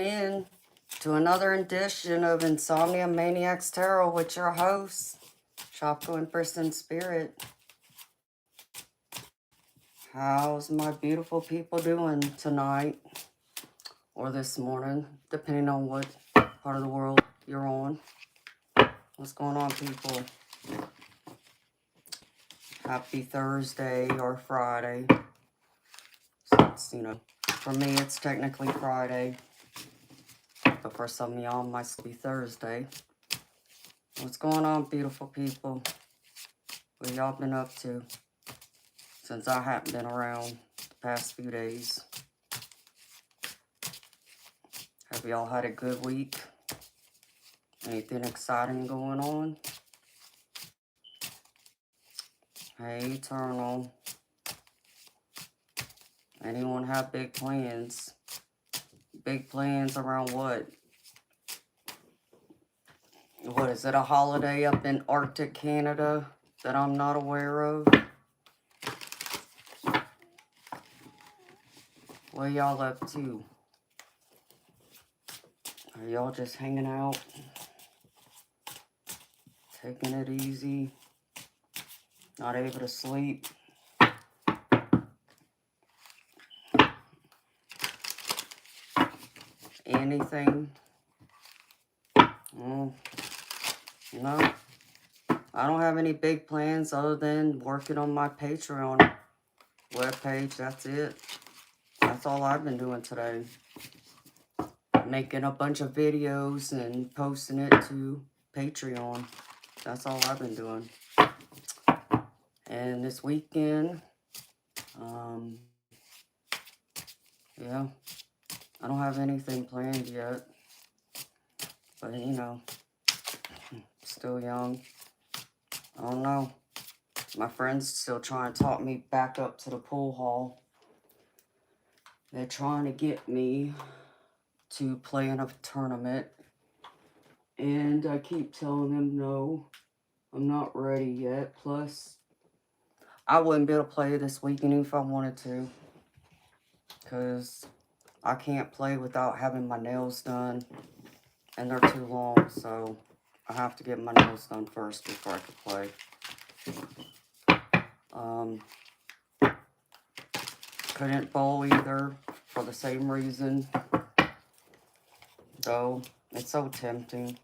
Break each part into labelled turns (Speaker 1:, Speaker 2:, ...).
Speaker 1: in to another edition of Insomnia, Maniacs, Tarot with your host, Tropical Empress in Spirit. How's my beautiful people doing tonight or this morning, depending on what part of the world you're on? What's going on, people? Happy Thursday or Friday. So it's, for me, it's technically Friday. But for some of y'all, it might be Thursday. What's going on, beautiful people? What y'all been up to since I haven't been around the past few days? Have y'all had a good week? Anything exciting going on? Hey, Eternal. Anyone have big plans? Big plans around what? What is it, a holiday up in Arctic Canada that I'm not aware of? What y'all up to? Are y'all just hanging out? Taking it easy? Not able to sleep? Anything? No. I don't have any big plans other than working on my Patreon webpage. That's it. That's all I've been doing today. Making a bunch of videos and posting it to Patreon. That's all I've been doing. And this weekend, yeah, I don't have anything planned yet. But, still young. I don't know. My friend's still trying to talk me back up to the pool hall. They're trying to get me to play in a tournament. And I keep telling them no, I'm not ready yet. Plus, I wouldn't be able to play this weekend if I wanted to. Because I can't play without having my nails done. And they're too long, so I have to get my nails done first before I can play. Couldn't bowl either for the same reason. Though it's so tempting.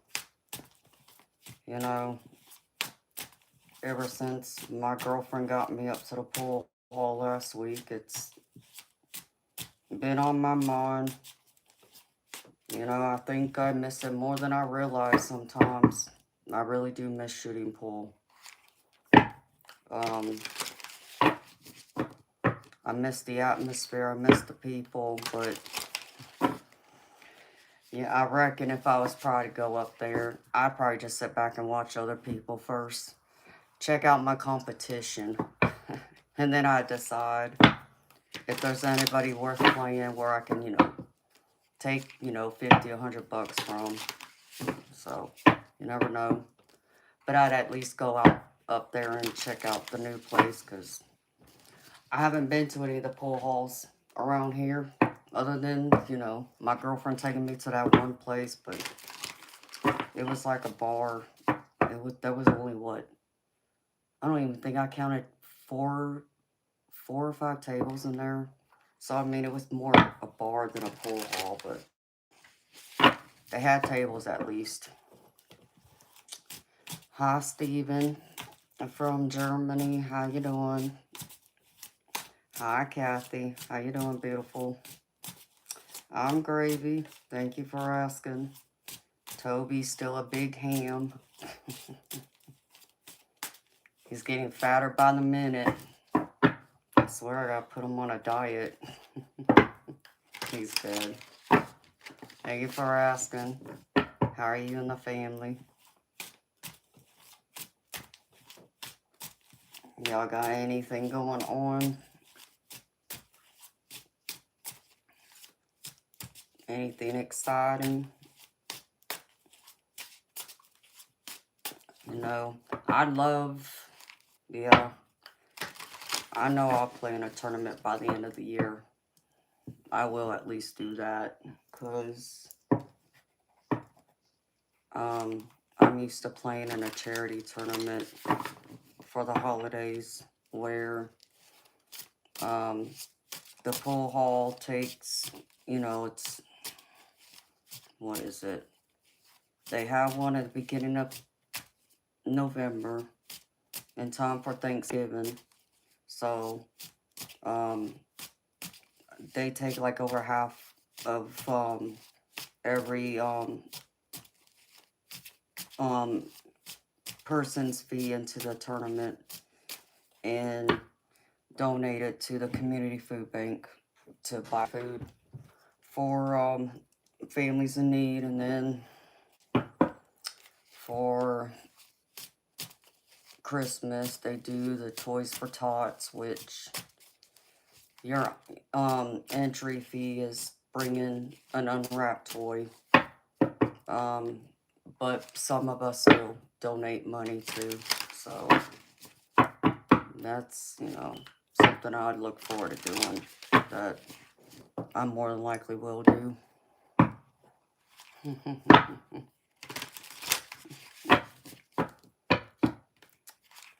Speaker 1: Ever since my girlfriend got me up to the pool hall last week, it's been on my mind. I think I miss it more than I realize sometimes. I really do miss shooting pool. I miss the atmosphere, I miss the people, but yeah, I reckon if I was probably to go up there, I'd probably just sit back and watch other people first. Check out my competition. And then I'd decide if there's anybody worth playing where I can, take, 50, $100 from. So, you never know. But I'd at least go out up there and check out the new place, because I haven't been to any of the pool halls around here, other than, my girlfriend taking me to that one place, but it was like a bar. There was only, what? I don't even think I counted four or five tables in there. So, I mean, it was more a bar than a pool hall, but they had tables at least. Hi, Steven. I'm from Germany. How you doing? Hi, Kathy. How you doing, beautiful? I'm gravy. Thank you for asking. Toby's still a big ham. He's getting fatter by the minute. I swear I gotta put him on a diet. He's good. Thank you for asking. How are you and the family? Y'all got anything going on? Anything exciting? I'd love, yeah, I know I'll play in a tournament by the end of the year. I will at least do that, because I'm used to playing in a charity tournament for the holidays where the pool hall takes, you know, it's, what is it? They have one at the beginning of November in time for Thanksgiving. So, they take like over half of every person's fee into the tournament and donate it to the community food bank to buy food for families in need. And then for Christmas, they do the Toys for Tots, which your entry fee is bringing an unwrapped toy. But some of us still donate money too, so that's, you know, something I'd look forward to doing that I more than likely will do.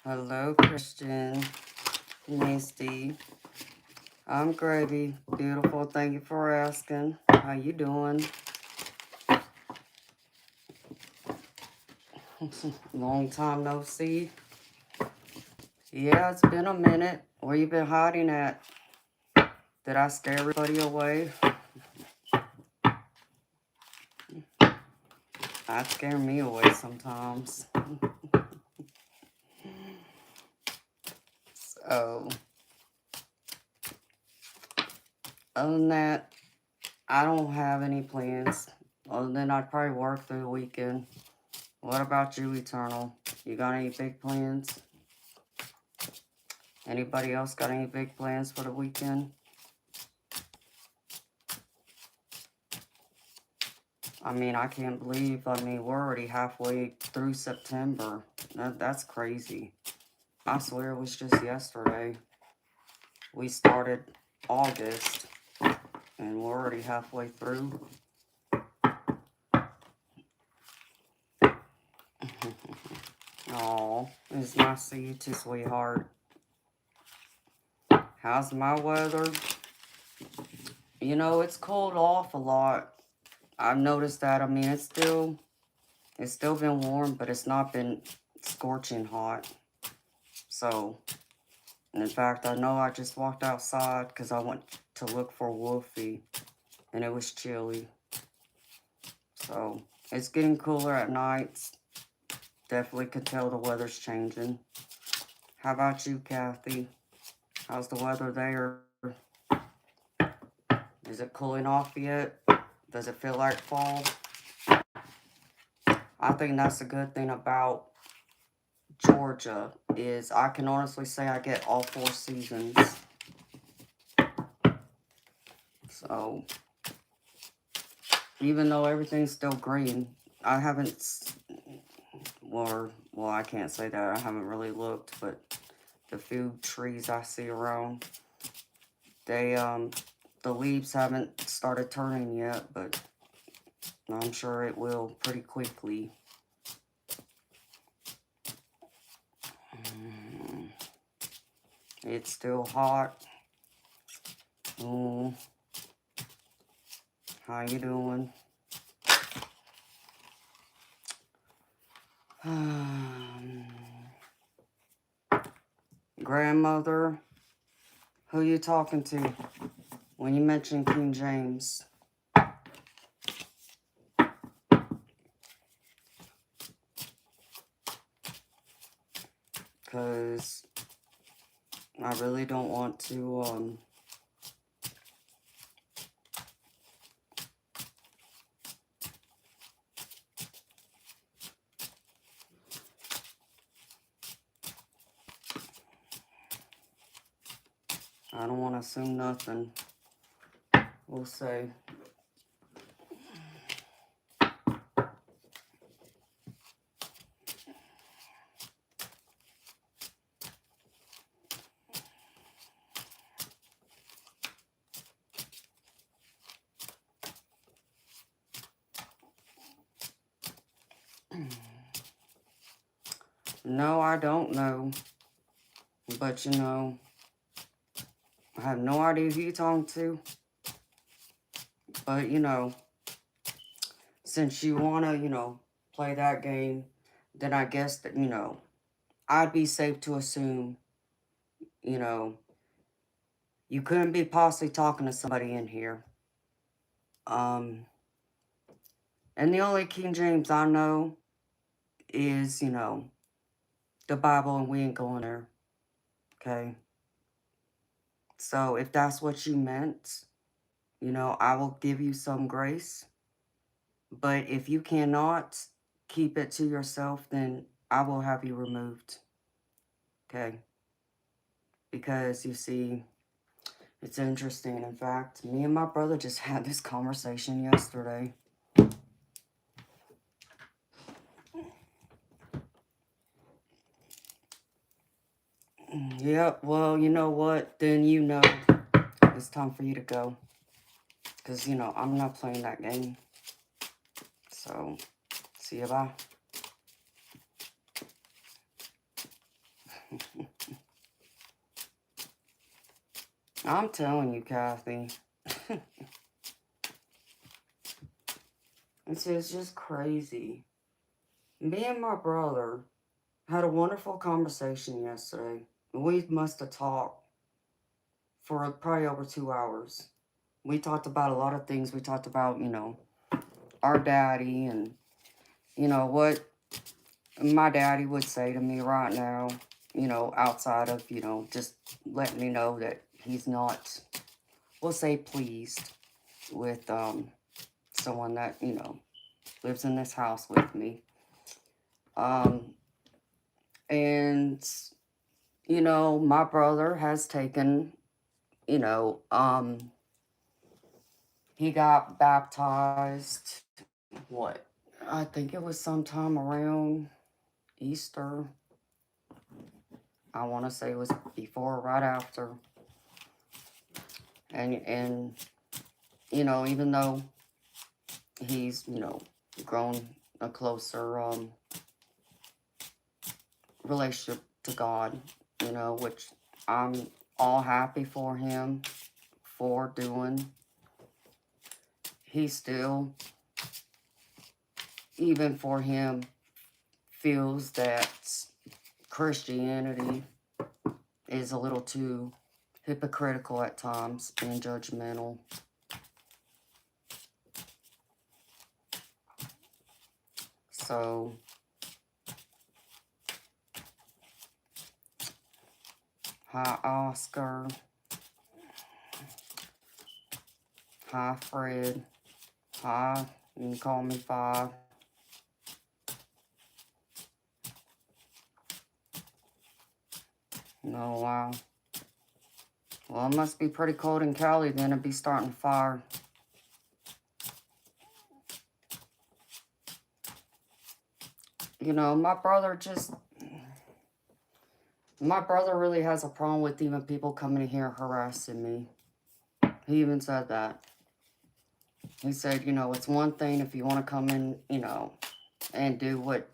Speaker 1: Hello, Christian. Misty. I'm Gravy. Beautiful. Thank you for asking. How you doing? Long time no see. Yeah, it's been a minute. Where you been hiding at? Did I scare everybody away? That scare me away sometimes. So, other than that, I don't have any plans. Other than I'd probably work through the weekend. What about you, Eternal? You got any big plans? Anybody else got any big plans for the weekend? I mean, I can't believe, we're already halfway through September. That's crazy. I swear it was just yesterday. We started August, and we're already halfway through. Aw, it's nice to see you too, sweetheart. How's my weather? You know, it's cooled off a lot. I've noticed that. I mean, it's still been warm, but it's not been scorching hot. So, in fact, I know I just walked outside because I went to look for Wolfie, and it was chilly. So, it's getting cooler at nights. Definitely could tell the weather's changing. How about you, Kathy? How's the weather there? Is it cooling off yet? Does it feel like fall? I think that's a good thing about Georgia is I can honestly say I get all 4 seasons. So, even though everything's still green, I haven't, well, I can't say that. I haven't really looked, but the few trees I see around, they, the leaves haven't started turning yet, but I'm sure it will pretty quickly. It's still hot. How you doing? Grandmother, who you talking to when you mention King James? Because I really don't want to, I don't want to assume nothing. We'll say. No, I don't know. But, you know, I have no idea who you're talking to. But, you know, since you want to, you know, play that game, then I guess that, you know, I'd be safe to assume, you know, you couldn't be possibly talking to somebody in here. Um, and the only King James I know is, you know, the Bible, and we ain't going there. Okay? So if that's what you meant, you know, I will give you some grace. But if you cannot keep it to yourself, then I will have you removed. Okay? Because you see, it's interesting. In fact, me and my brother just had this conversation yesterday. Yep, well, you know what? Then you know it's time for you to go. Because, you know, I'm not playing that game. So, see you, bye. I'm telling you, Kathy. It's just crazy. Me and my brother had a wonderful conversation yesterday. We must have talked for probably over 2 hours. We talked about a lot of things. We talked about, you know, our daddy and, you know, what my daddy would say to me right now, you know, outside of, you know, just letting me know that he's not, we'll say, pleased with someone that, you know, lives in this house with me. And, you know, my brother has taken, you know, he got baptized, what? I think it was sometime around Easter. I want to say it was before or right after. And you know, even though he's, you know, grown a closer relationship to God, you know, which I'm all happy for him for doing. He still, even for him, feels that Christianity is a little too hypocritical at times and judgmental. So, hi Oscar, hi Fred, hi, you can call me Five. No, wow. Well, it must be pretty cold in Cali then to be starting a fire. You know, my brother really has a problem with even people coming in here harassing me. He even said that. He said, you know, it's one thing if you want to come in, you know, and do what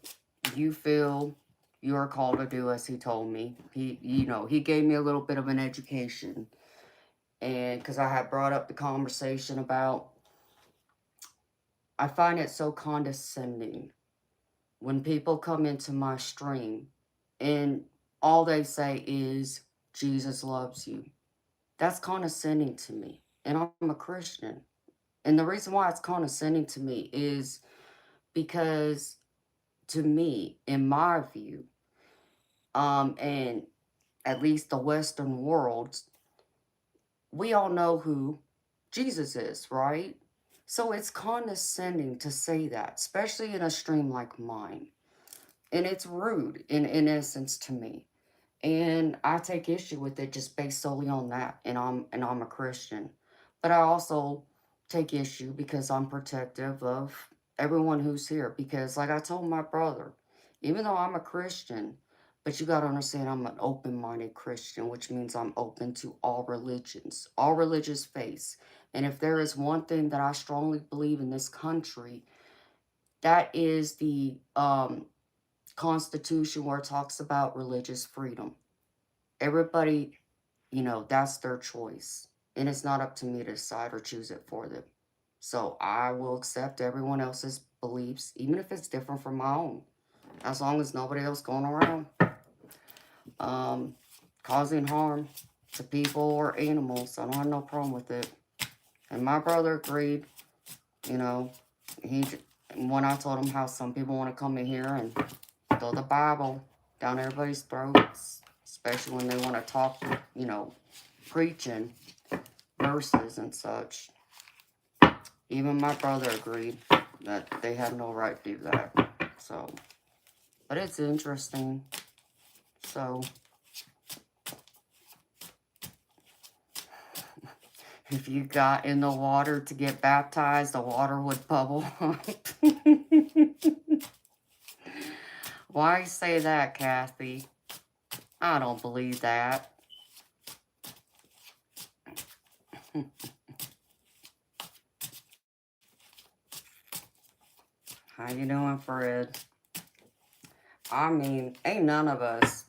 Speaker 1: you feel you are called to do, as he told me. He, you know, he gave me a little bit of an education. And because I had brought up the conversation about, I find it so condescending when people come into my stream and all they say is, Jesus loves you. That's condescending to me. And I'm a Christian. And the reason why it's condescending to me is because, to me, in my view, and at least the Western world, we all know who Jesus is, right? So it's condescending to say that, especially in a stream like mine. And it's rude in essence to me. And I take issue with it just based solely on that. And I'm a Christian. But I also take issue because I'm protective of everyone who's here. Because like I told my brother, even though I'm a Christian, but you gotta understand I'm an open-minded Christian, which means I'm open to all religions, all religious faiths. And if there is one thing that I strongly believe in this country, that is the Constitution where it talks about religious freedom. Everybody, that's their choice. And it's not up to me to decide or choose it for them. So I will accept everyone else's beliefs, even if it's different from my own, as long as nobody else going around causing harm to people or animals. I don't have no problem with it. And my brother agreed, you know, he when I told him how some people want to come in here and throw the Bible down everybody's throats, especially when they want to talk, preaching verses and such. Even my brother agreed that they had no right to do that. So, but it's interesting. So, if you got in the water to get baptized, the water would bubble up. Why say that, Kathy? I don't believe that. How you doing, Fred? I mean, ain't none of us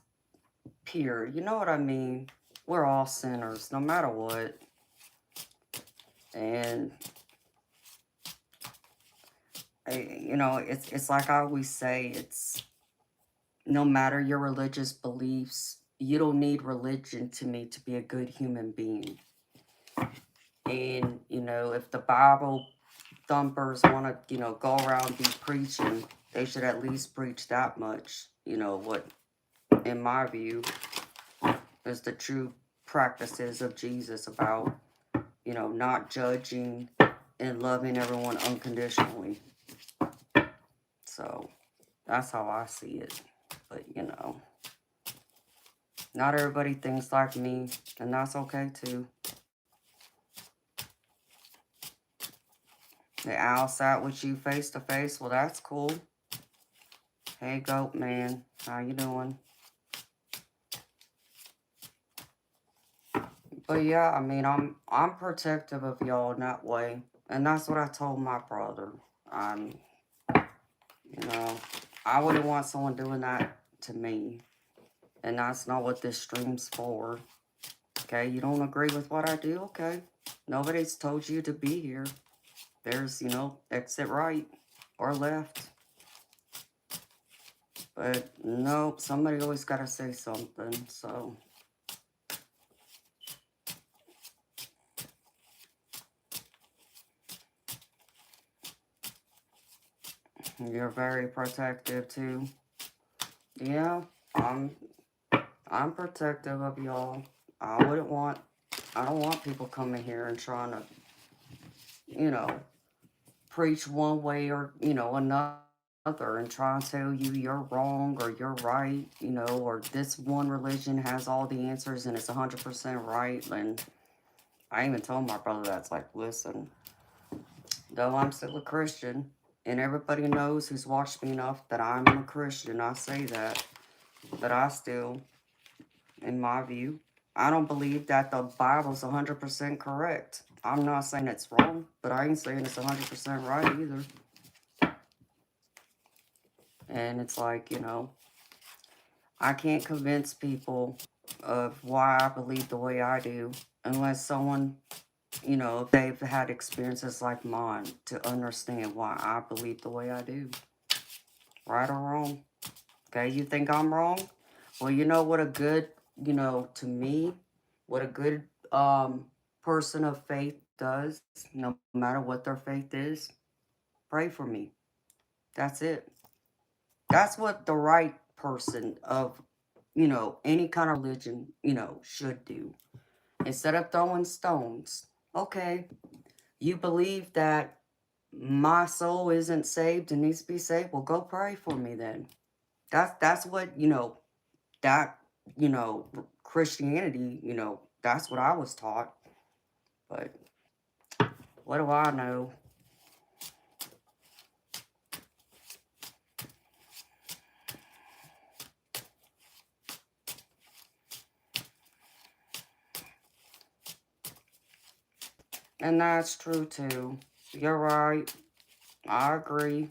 Speaker 1: pure. You know what I mean? We're all sinners, no matter what. And it's like I always say, it's no matter your religious beliefs, you don't need religion to me to be a good human being. And, if the Bible thumpers want to, go around and be preaching, they should at least preach that much, what, in my view, is the true practices of Jesus about, not judging and loving everyone unconditionally. So, that's how I see it. But, not everybody thinks like me, and that's okay too. The owl sat with you face to face. Well, that's cool. Hey, goat man, how you doing? But yeah, I mean, I'm protective of y'all in that way, and that's what I told my brother. I wouldn't want someone doing that to me, and that's not what this stream's for. Okay, you don't agree with what I do? Okay, nobody's told you to be here. There's, exit right or left. But nope, somebody always got to say something, so. You're very protective too. Yeah, I'm protective of y'all. I don't want people coming here and trying to, preach one way or, another and try and tell you you're wrong or you're right, or this one religion has all the answers and it's 100% right. And I even told my brother that's like, listen, though I'm still a Christian, and everybody knows who's watched me enough that I'm a Christian, I say that, but I still, in my view, I don't believe that the Bible's 100% correct. I'm not saying it's wrong, but I ain't saying it's 100% right either. And it's like, I can't convince people of why I believe the way I do unless someone, if they've had experiences like mine to understand why I believe the way I do. Right or wrong. Okay, you think I'm wrong? Well, you know what a good, to me, what a good person of faith does, no matter what their faith is, pray for me. That's it. That's what the right person of, any kind of religion, should do. Instead of throwing stones. Okay, you believe that my soul isn't saved and needs to be saved? Well, go pray for me then. That's what, that, Christianity, that's what I was taught. But what do I know? And that's true too. You're right. I agree.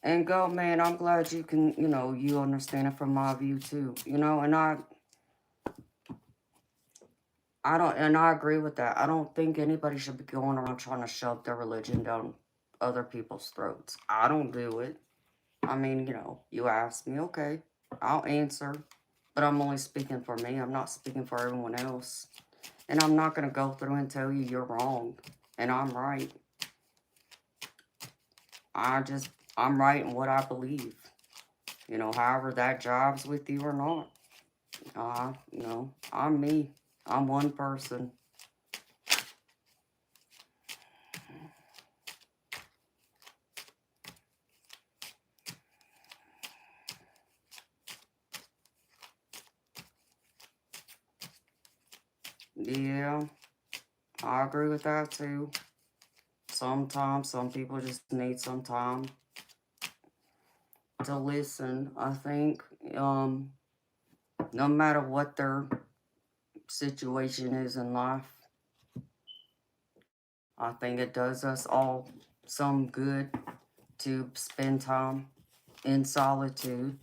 Speaker 1: And go, man, I'm glad you can, you understand it from my view too. And I agree with that. I don't think anybody should be going around trying to shove their religion down other people's throats. I don't do it. I mean, you ask me, okay, I'll answer. But I'm only speaking for me. I'm not speaking for everyone else. And I'm not going to go through and tell you you're wrong and I'm right. I'm right in what I believe. However that jobs with you or not. I'm me. I'm one person. Yeah, I agree with that too. Sometimes some people just need some time to listen. I think no matter what their situation is in life, I think it does us all some good to spend time in solitude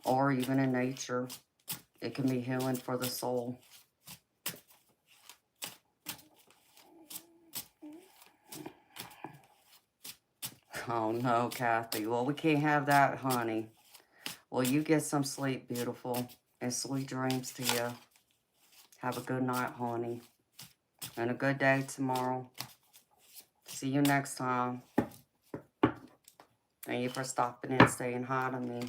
Speaker 1: or even in nature. It can be healing for the soul. Oh no, Kathy. Well, we can't have that, honey. Well, you get some sleep, beautiful, and sweet dreams to you. Have a good night, honey, and a good day tomorrow. See you next time. Thank you for stopping and saying hi to me.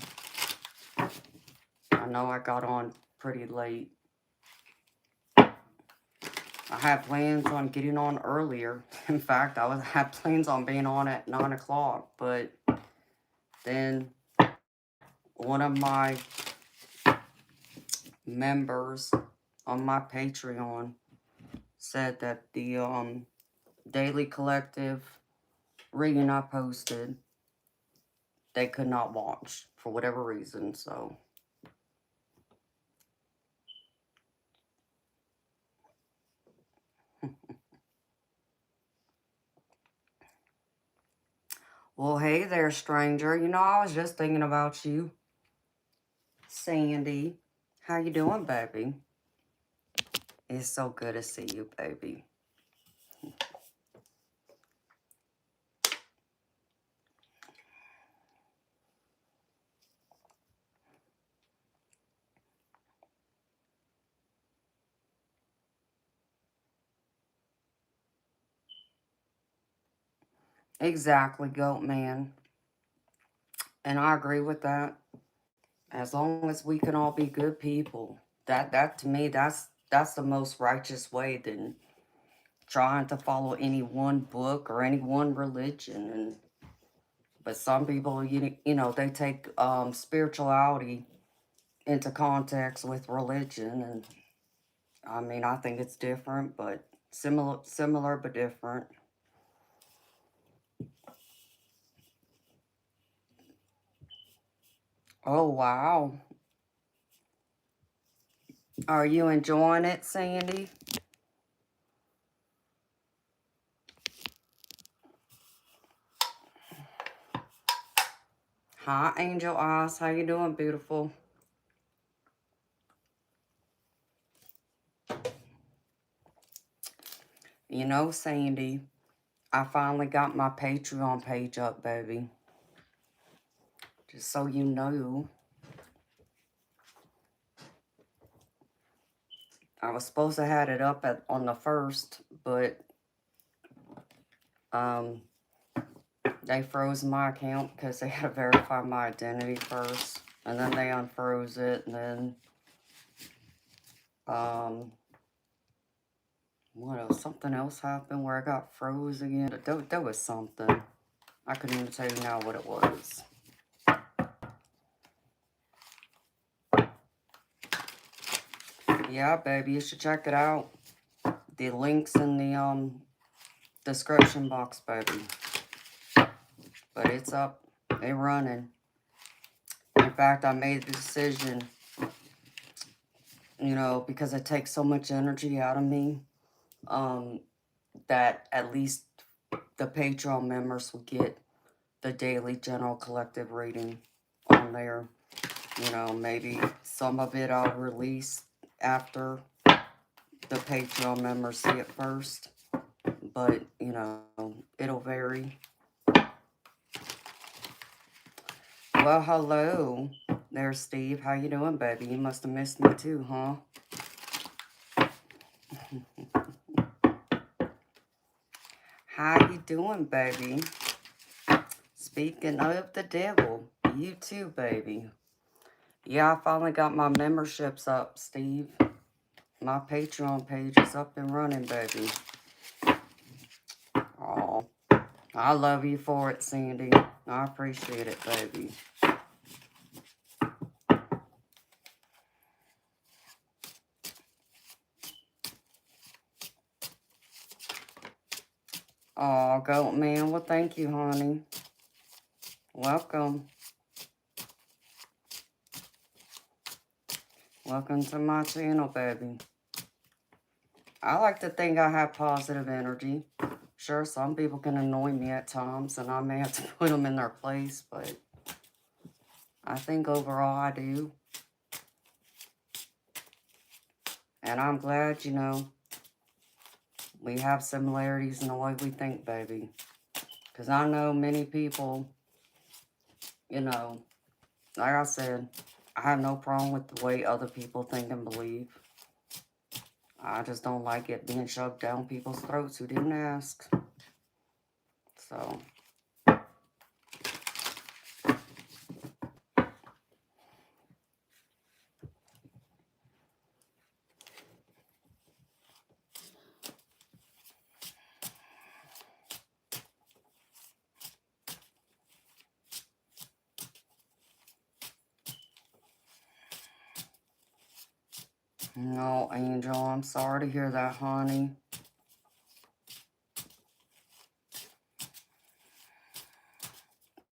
Speaker 1: I know I got on pretty late. I had plans on getting on earlier. In fact, had plans on being on at 9 o'clock, but then one of my members on my Patreon said that the daily collective reading I posted, they could not watch for whatever reason, so. Well, hey there, stranger. I was just thinking about you. Sandy, how you doing, baby? It's so good to see you, baby. Exactly, goat man. And I agree with that. As long as we can all be good people, that to me, that's the most righteous way than trying to follow any one book or any one religion. But some people, they take spirituality into context with religion, and I mean, I think it's different, but similar but different. Oh wow, are you enjoying it, Sandy? Hi, Angel Eyes. How you doing, beautiful? Sandy, I finally got my Patreon page up, baby. Just so you know. I was supposed to have it up on the 1st, but um, they froze my account because they had to verify my identity first. And then they unfroze it, and then what else? Something else happened where I got froze again. There was something. I couldn't even tell you now what it was. Yeah, baby, you should check it out. The link's in the description box, baby. But it's up. They're running. In fact, I made the decision, because it takes so much energy out of me, that at least the Patreon members will get the daily general collective reading on there. You know, maybe some of it I'll release after the Patreon members see it first. But, you know, it'll vary. Well, hello there, Steve. How you doing, baby? You must have missed me too, huh? How you doing, baby? Speaking of the devil, you too, baby. Yeah, I finally got my memberships up, Steve. My Patreon page is up and running, baby. Oh, I love you for it, Sandy. I appreciate it, baby. Oh, goat man. Well, thank you, honey. Welcome. Welcome to my channel, baby. I like to think I have positive energy. Sure, some people can annoy me at times, and I may have to put them in their place, but I think overall I do. And I'm glad, you know, we have similarities in the way we think, baby. Because I know many people, you know, like I said, I have no problem with the way other people think and believe. I just don't like it being shoved down people's throats who didn't ask. So, no, Angel, I'm sorry to hear that, honey.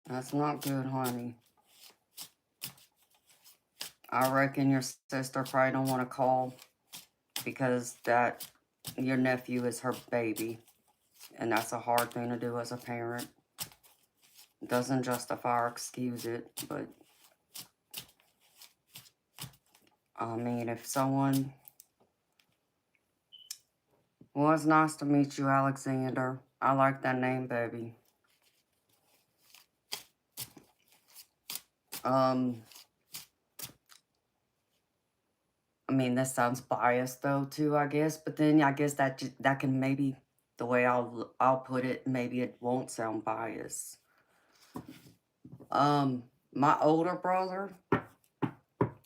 Speaker 1: That's not good, honey. I reckon your sister probably don't want to call because that your nephew is her baby. And that's a hard thing to do as a parent. Doesn't justify or excuse it, but I mean, if someone... Well, it's nice to meet you, Alexander. I like that name, baby. I mean, this sounds biased though, too, I guess. But then I guess that can maybe, the way I'll put it, maybe it won't sound biased. My older brother,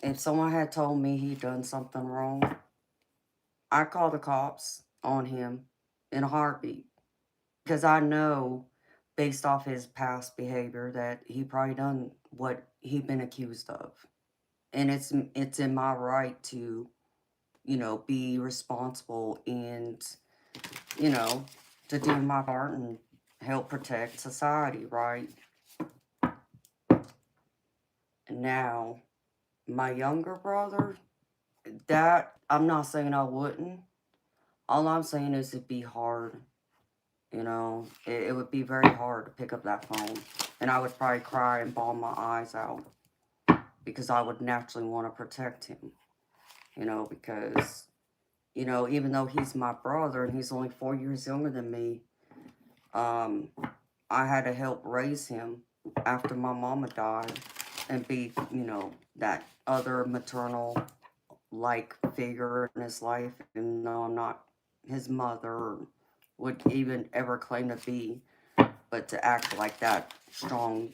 Speaker 1: if someone had told me he'd done something wrong, I'd call the cops on him in a heartbeat. Because I know, based off his past behavior, that he probably done what he'd been accused of. And it's in my right to, you know, be responsible and, you know, to do my part and help protect society, right? Now, my younger brother, that, I'm not saying I wouldn't. All I'm saying is it'd be hard, you know. It would be very hard to pick up that phone. And I would probably cry and bawl my eyes out because I would naturally want to protect him, you know, because, you know, even though he's my brother and he's only 4 years younger than me, I had to help raise him after my mama died and be, you know, that other maternal-like figure in his life, even though I'm not his mother or would even ever claim to be, but to act like that strong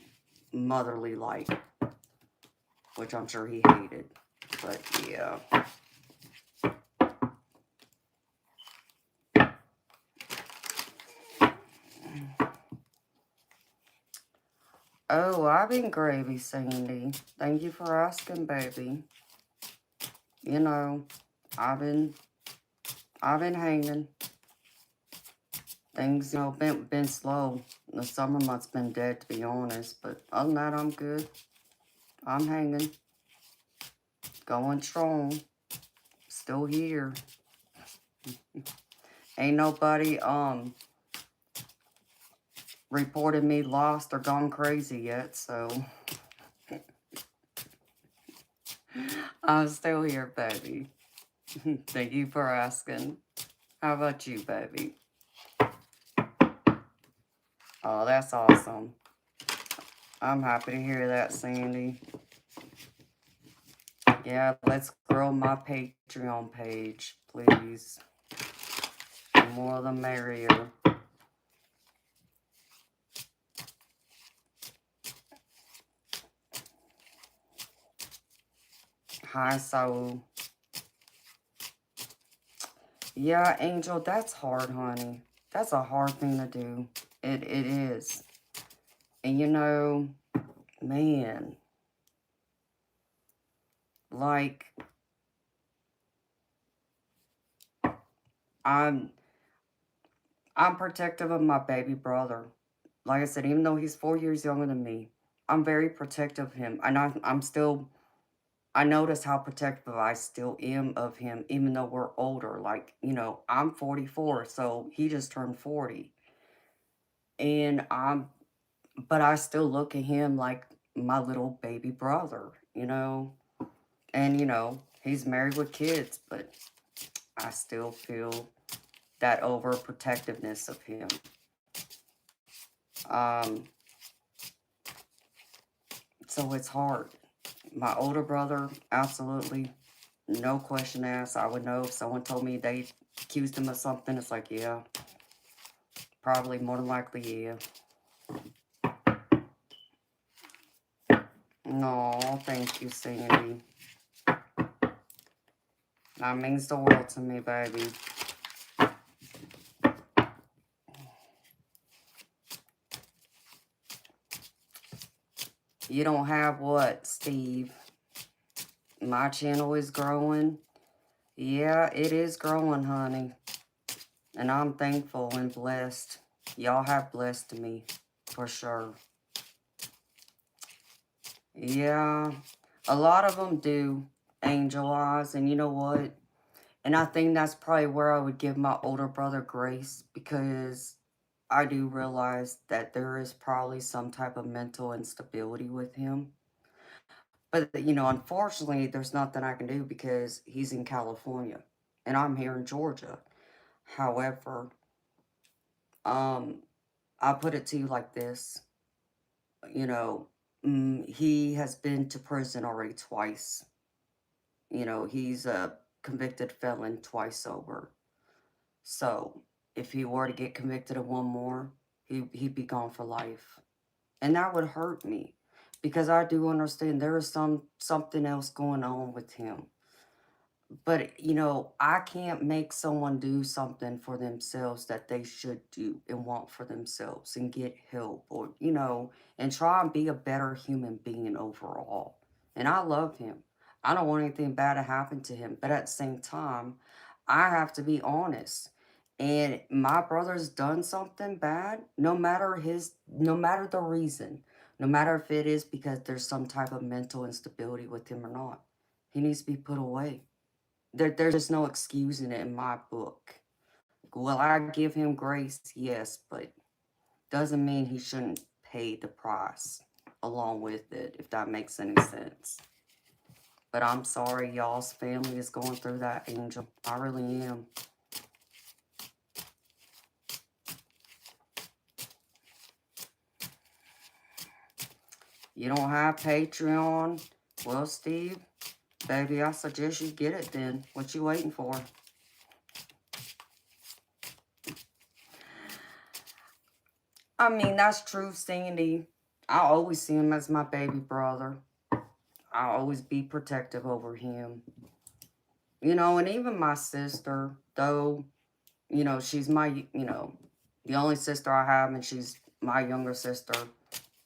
Speaker 1: motherly-like, which I'm sure he hated. But, yeah. Oh, I've been gravy, Sandy. Thank you for asking, baby. You know, I've been hanging. Things, you know, been slow. The summer months been dead, to be honest. But other than that, I'm good. I'm hanging. Going strong. Still here. Ain't nobody, reported me lost or gone crazy yet, so I'm still here, baby. Thank you for asking. How about you, baby? Oh, that's awesome. I'm happy to hear that, Sandy. Yeah, let's grow my Patreon page, please. The more the merrier. Hi, Saul. Yeah, Angel, that's hard, honey. That's a hard thing to do. It is. And you know, man, like, I'm protective of my baby brother. Like I said, even though he's 4 years younger than me, I'm very protective of him. And I'm still, I notice how protective I still am of him, even though we're older. Like, you know, I'm 44, so he just turned 40. And but I still look at him like my little baby brother, you know? And, you know, he's married with kids, but I still feel that overprotectiveness of him. Um, so it's hard. My older brother, absolutely, no question asked. I would know if someone told me they accused him of something. It's like, yeah, probably more than likely, yeah. No, thank you, Sandy. That means the world to me, baby. You don't have what, Steve? My channel is growing. Yeah, it is growing, honey. And I'm thankful and blessed. Y'all have blessed me, for sure. Yeah, a lot of them do, Angel Eyes. And you know what? And I think that's probably where I would give my older brother grace, because I do realize that there is probably some type of mental instability with him. But, you know, unfortunately, there's nothing I can do because he's in California and I'm here in Georgia. However, I'll put it to you like this. You know, he has been to prison already twice. You know, he's a convicted felon twice over. So if he were to get convicted of one more, he'd be gone for life. And that would hurt me, because I do understand there is something else going on with him. But, you know, I can't make someone do something for themselves that they should do and want for themselves and get help, or, you know, and try and be a better human being overall. And I love him. I don't want anything bad to happen to him. But at the same time, I have to be honest. And my brother's done something bad, no matter the reason, no matter if it is because there's some type of mental instability with him or not, he needs to be put away. There's just no excusing it in my book. Will I give him grace? Yes, but doesn't mean he shouldn't pay the price along with it, if that makes any sense. But I'm sorry y'all's family is going through that, Angel. I really am. You don't have Patreon? Well, Steve, baby, I suggest you get it then. What you waiting for? I mean, that's true, Sandy. I always see him as my baby brother. I'll always be protective over him. You know, and even my sister, though, you know, she's my, you know, the only sister I have, and she's my younger sister,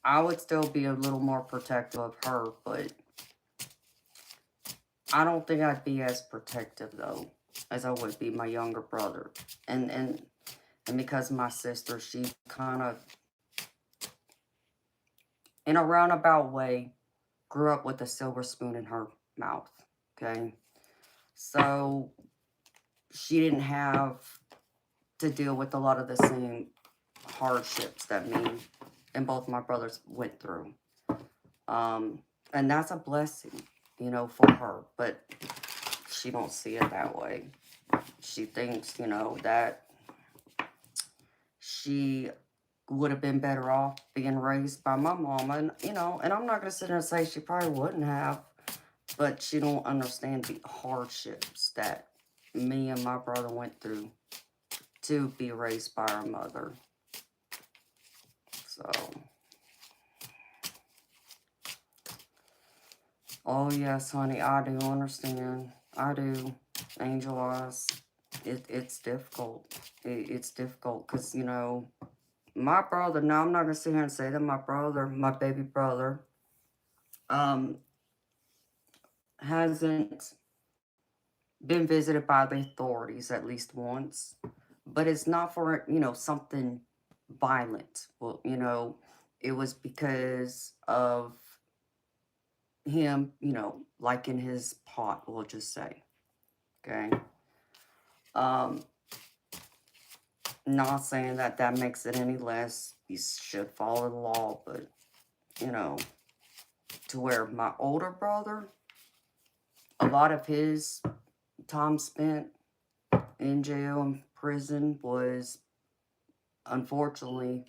Speaker 1: I would still be a little more protective of her, but I don't think I'd be as protective, though, as I would be my younger brother. And because my sister, she kind of, in a roundabout way, grew up with a silver spoon in her mouth, okay? So she didn't have to deal with a lot of the same hardships that me and both my brothers went through. And that's a blessing, you know, for her. But she don't see it that way. She thinks, you know, that she would have been better off being raised by my mama. And, you know, and I'm not going to sit there and say she probably wouldn't have. But she don't understand the hardships that me and my brother went through to be raised by our mother. So, oh yes, honey, I do understand. I do. Angel Eyes. It's difficult. It's difficult because, you know, my brother, now I'm not going to sit here and say that my brother, my baby brother, um, hasn't been visited by the authorities at least once. But it's not for, you know, something violent. Well, you know, it was because of him, you know, liking his pot, we'll just say. Okay. Um, Not saying that that makes it any less. You should follow the law, but, you know, to where my older brother, a lot of his time spent in jail and prison was, unfortunately,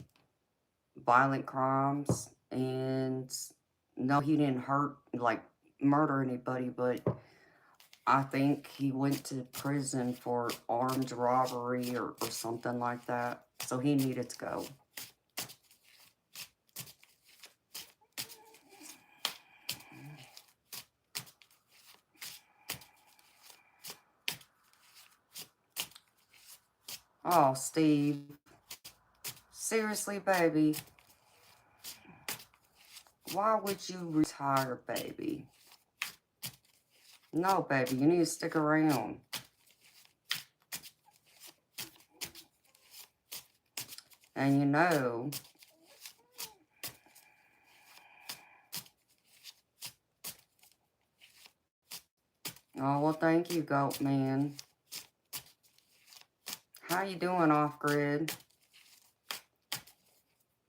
Speaker 1: violent crimes. And no, he didn't hurt, like, murder anybody, but I think he went to prison for armed robbery or something like that. So he needed to go. Oh, Steve. Seriously, baby. Why would you retire, baby? No, baby, you need to stick around. And you know, oh, well, thank you, Goat Man. How you doing, Off-Grid?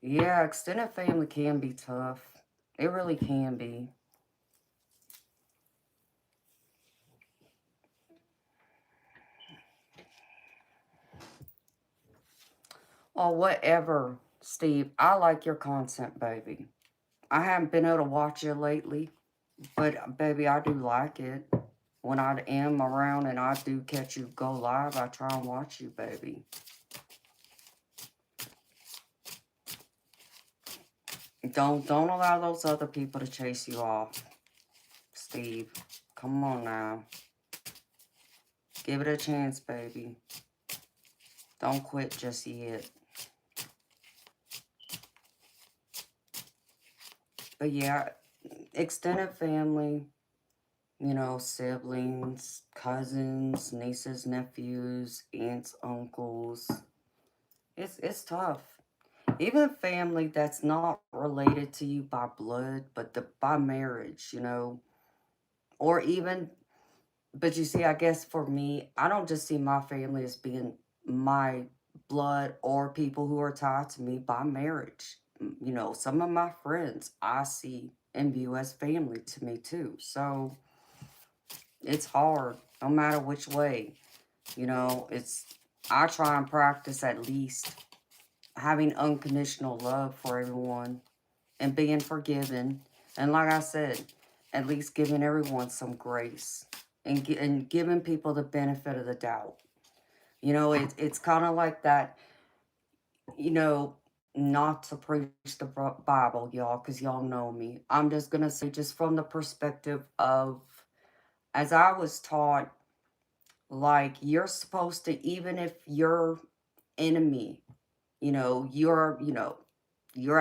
Speaker 1: Yeah, extended family can be tough. It really can be. Or whatever, Steve. I like your content, baby. I haven't been able to watch it lately, but baby, I do like it. When I am around and I do catch you go live, I try and watch you, baby. Don't allow those other people to chase you off, Steve. Come on now. Give it a chance, baby. Don't quit just yet. But yeah, extended family, you know, siblings, cousins, nieces, nephews, aunts, uncles. It's tough. Even family that's not related to you by blood, but by marriage, you know, or even, but you see, I guess for me, I don't just see my family as being my blood or people who are tied to me by marriage. You know, some of my friends I see and view as family to me too. So it's hard, no matter which way. You know, I try and practice at least having unconditional love for everyone and being forgiven. And like I said, at least giving everyone some grace and giving people the benefit of the doubt. You know, it's kind of like that, you know, not to preach the Bible, y'all, because y'all know me. I'm just going to say, just from the perspective of, as I was taught, like, you're supposed to, even if your enemy, you're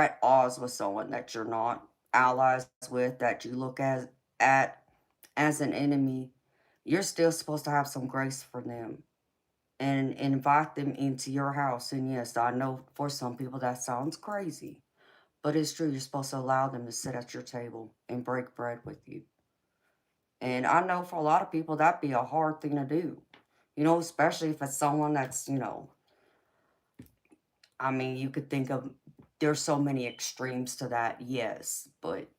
Speaker 1: at odds with someone that you're not allies with, that you look at as an enemy, you're still supposed to have some grace for them and invite them into your house. And yes, I know for some people that sounds crazy, but it's true. You're supposed to allow them to sit at your table and break bread with you. And I know for a lot of people that'd be a hard thing to do, you know, especially if it's someone that's, you know, I mean, you could think of, there's so many extremes to that, yes, but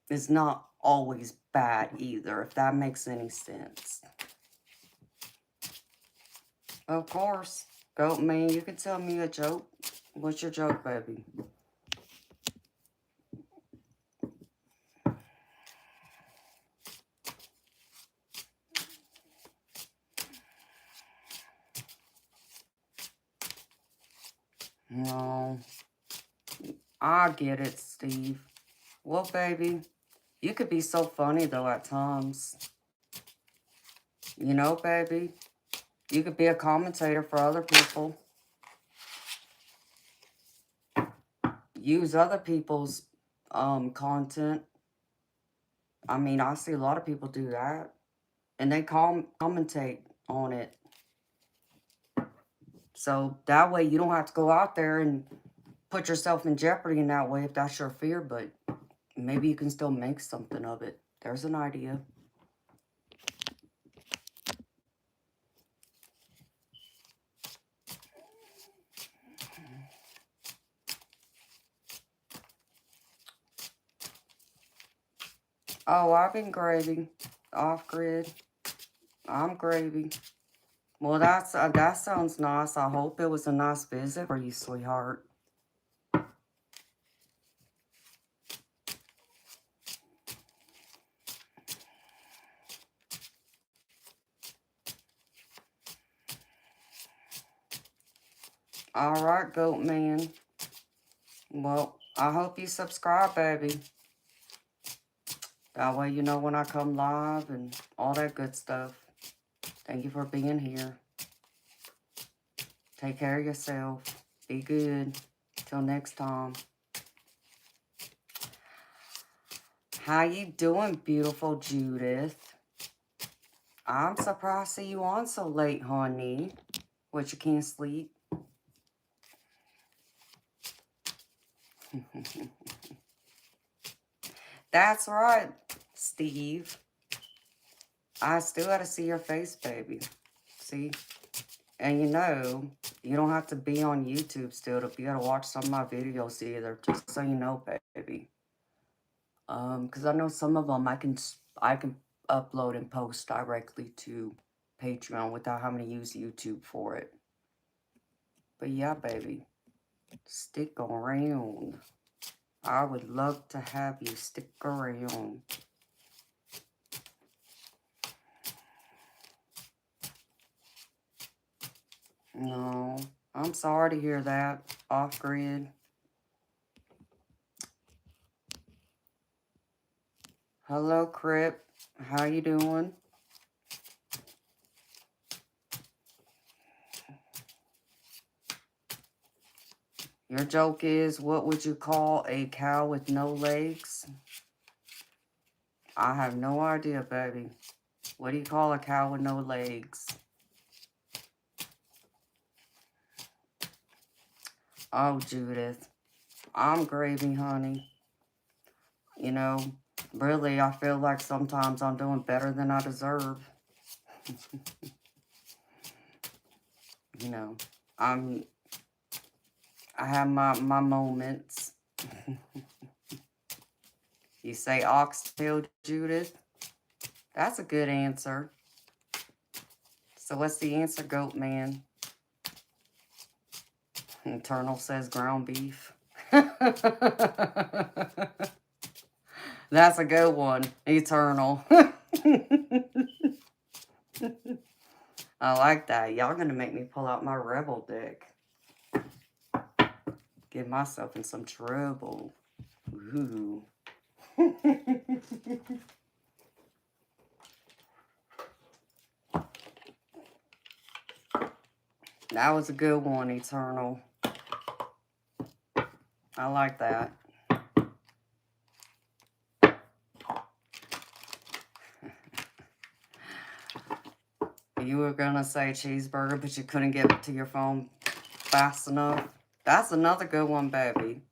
Speaker 1: it's not always bad either, if that makes any sense. Of course. Goat man, you can tell me a joke. What's your joke, baby? No. I get it, Steve. Well, baby, you could be so funny, though, at times. You know, baby, you could be a commentator for other people. Use other people's content. I mean, I see a lot of people do that. And they commentate on it. So that way you don't have to go out there and put yourself in jeopardy in that way if that's your fear. But maybe you can still make something of it. There's an idea. Oh, I've been gravy. Off grid. I'm gravy. Well, that sounds nice. I hope it was a nice visit for you, sweetheart. All right, goat man. Well, I hope you subscribe, baby. That way you know when I come live and all that good stuff. Thank you for being here. Take care of yourself. Be good. Till next time. How you doing, beautiful Judith? I'm surprised to see you on so late, honey. What, you can't sleep? That's right, Steve. I still gotta see your face, baby. See? And you know, you don't have to be on YouTube still to be able to watch some of my videos either. Just so you know, baby. Because I know some of them I can upload and post directly to Patreon without having to use YouTube for it. But yeah, baby. Stick around. I would love to have you stick around. No, I'm sorry to hear that. Off grid. Hello, Crip. How you doing? Your joke is, what would you call a cow with no legs? I have no idea, baby. What do you call a cow with no legs? Oh, Judith. I'm gravy, honey. You know, really, I feel like sometimes I'm doing better than I deserve. You know, I have my moments. You say oxtail, Judith? That's a good answer. So what's the answer, goat man? Eternal says ground beef. That's a good one. Eternal. I like that. Y'all gonna make me pull out my rebel deck. Get myself in some trouble. Ooh. That was a good one, Eternal. I like that. You were gonna say cheeseburger, but you couldn't get to your phone fast enough. That's another good one, baby.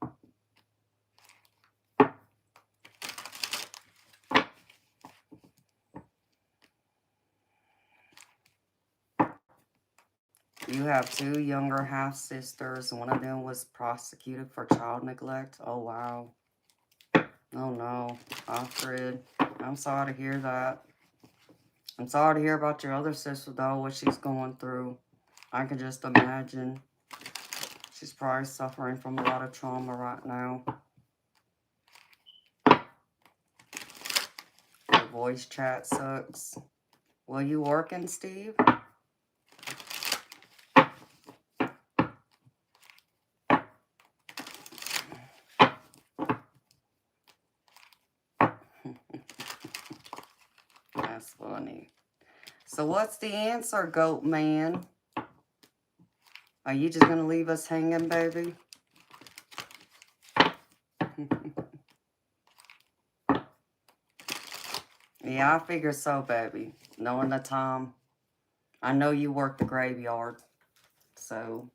Speaker 1: You You have 2 younger half-sisters. One of them was prosecuted for child neglect. Oh, wow. Oh, no. Alfred, I'm sorry to hear that. I'm sorry to hear about your other sister, though, what she's going through. I can just imagine. She's probably suffering from a lot of trauma right now. Your voice chat sucks. Well, you working, Steve? That's funny. So what's the answer, goat man? Are you just going to leave us hanging, baby? Yeah, I figure so, baby. Knowing the time. I know you work the graveyard. So.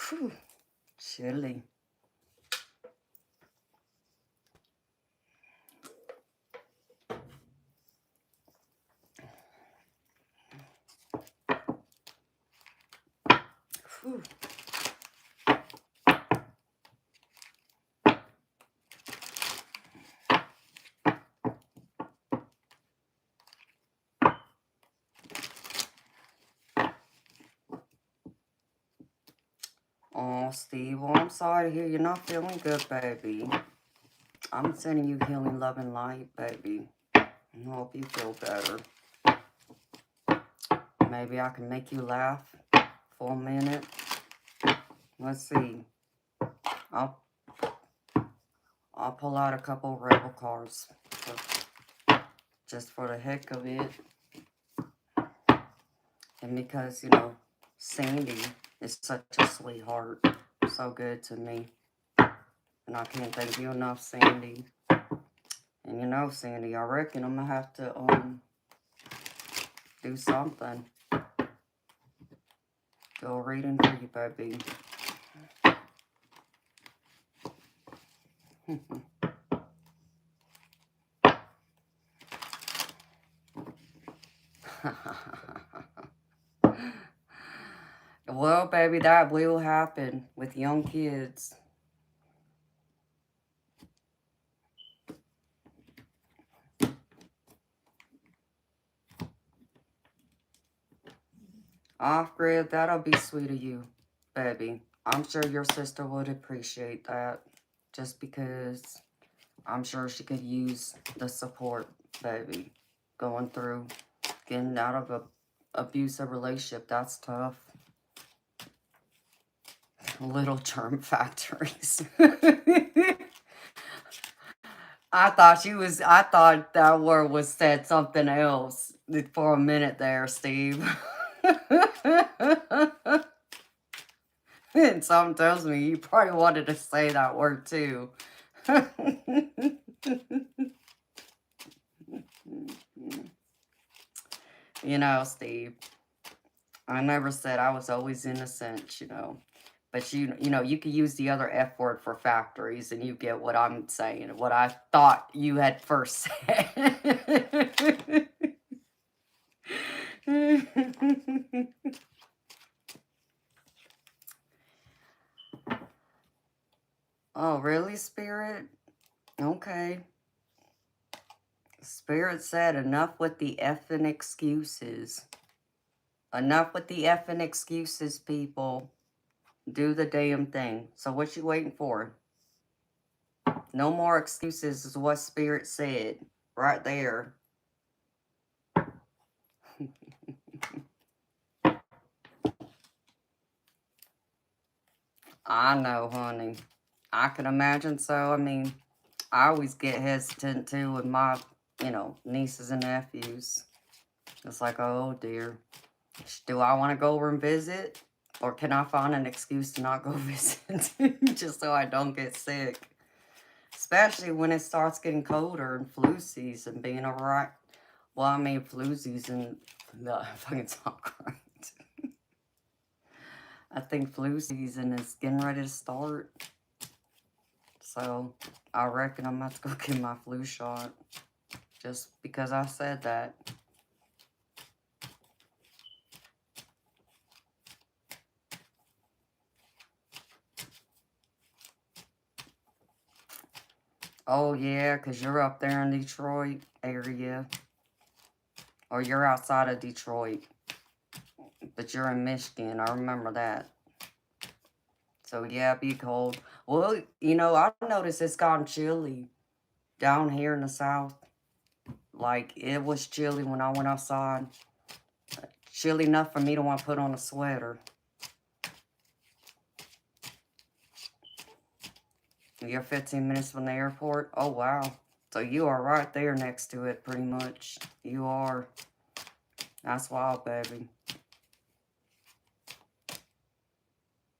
Speaker 1: Whew. Chilly. Whew. Oh, Steve, well, I'm sorry to hear you're not feeling good, baby. I'm sending you healing, love, and light, baby. I hope you feel better. Maybe I can make you laugh for a minute. Let's see. I'll pull out a couple of rebel cards. Just for the heck of it. And because, you know, Sandy is such a sweetheart. So good to me. And I can't thank you enough, Sandy. And you know, Sandy, I reckon I'm going to have to do something. Do a reading for you, baby. Well, baby, that will happen with young kids. Off-grid, that'll be sweet of you, baby. I'm sure your sister would appreciate that. Just because I'm sure she could use the support, baby. Going through, getting out of a abusive relationship, that's tough. Little germ factories. I thought that word was said something else for a minute there, Steve. And something tells me you probably wanted to say that word too. You know, Steve, I never said I was always innocent, you know. But you know, you could use the other F word for factories and you get what I'm saying, what I thought you had first said. Oh, really, Spirit? Okay. Spirit said enough with the effing excuses. Enough with the effing excuses, people. Do the damn thing. So what you waiting for? No more excuses is what Spirit said. Right there. I know, honey. I can imagine so. I mean, I always get hesitant too with my, you know, nieces and nephews. It's like, oh dear. Do I want to go over and visit? Or can I find an excuse to not go visit? Just so I don't get sick. Especially when it starts getting colder and flu season being alright. Well, I mean, flu season, no, if I can talk right. I think flu season is getting ready to start. So, I reckon I'm about to go get my flu shot. Just because I said that. Oh, yeah, because you're up there in Detroit area. Or you're outside of Detroit. But you're in Michigan. I remember that. So, yeah, be cold. Well, you know, I noticed it's gotten chilly down here in the south. Like, it was chilly when I went outside. Chilly enough for me to want to put on a sweater. You're 15 minutes from the airport? Oh, wow. So you are right there next to it, pretty much. You are. That's wild, baby.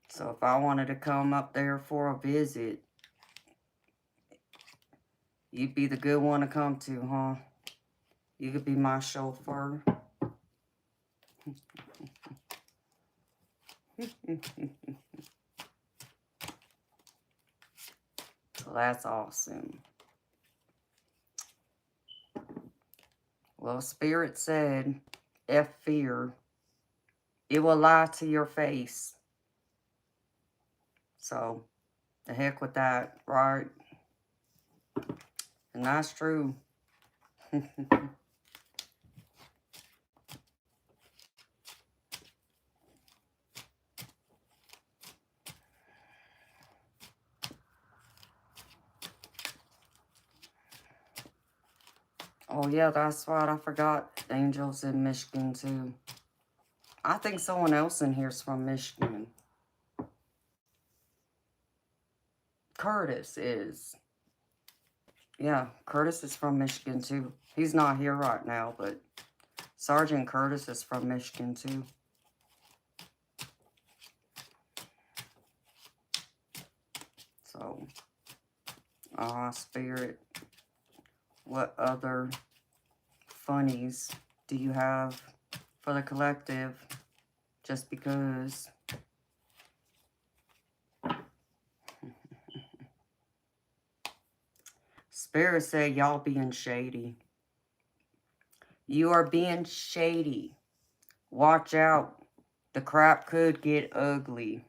Speaker 1: So if I wanted to come up there for a visit, you'd be the good one to come to, huh? You could be my chauffeur. So that's awesome. Well, Spirit said, F fear. It will lie to your face. So, the heck with that, right? And that's true. Oh, yeah, that's right. I forgot Angel's in Michigan, too. I think someone else in here's from Michigan. Curtis is. Yeah, Curtis is from Michigan, too. He's not here right now, but Sergeant Curtis is from Michigan, too. So, Spirit, what other funnies do you have for the collective? Just because. Spirit said y'all being shady. You are being shady. Watch out. The crap could get ugly.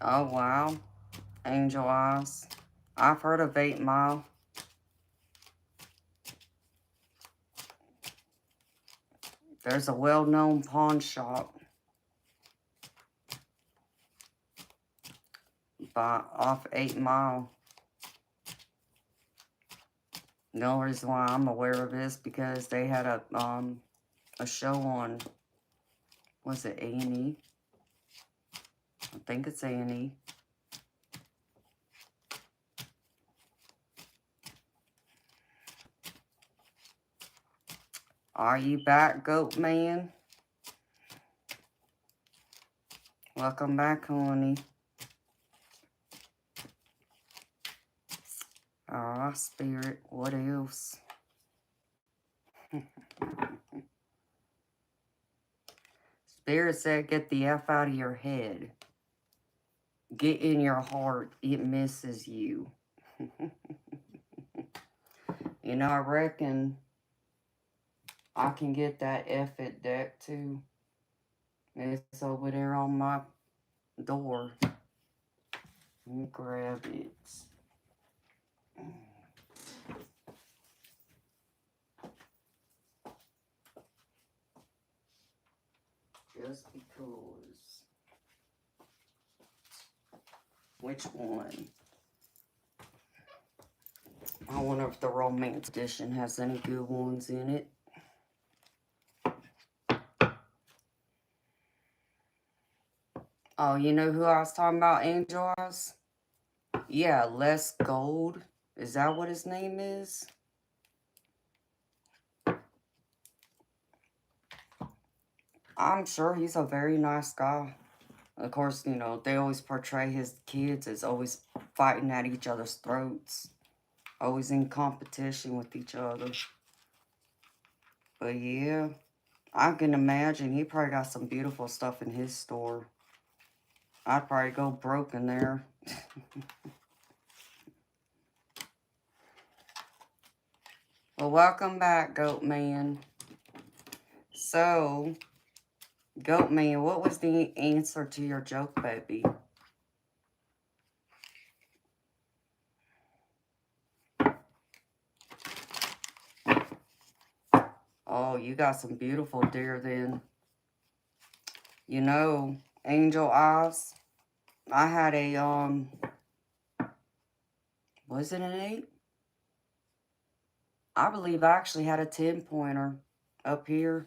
Speaker 1: Oh, wow. Angel Eyes. I've heard of 8 Mile. There's a well-known pawn shop off 8 Mile. The only reason why I'm aware of this because they had a show on, was it A&E? I think it's A&E. Are you back, Goat Man? Welcome back, honey. Spirit, what else? Spirit said, get the F out of your head. Get in your heart. It misses you. You know, I reckon I can get that F at deck, too. It's over there on my door. Let me grab it. Just because. Which one? I wonder if the Romance Edition has any good ones in it. Oh, you know who I was talking about, Angel Eyes? Yeah, Les Gold. Is that what his name is? I'm sure he's a very nice guy. Of course, you know, they always portray his kids as always fighting at each other's throats. Always in competition with each other. But yeah, I can imagine he probably got some beautiful stuff in his store. I'd probably go broke in there. Well, welcome back, Goat Man. So, Goat Man, what was the answer to your joke, baby? Oh, you got some beautiful deer then. You know, angel eyes. I had a, was it an 8? I believe I actually had a 10-pointer up here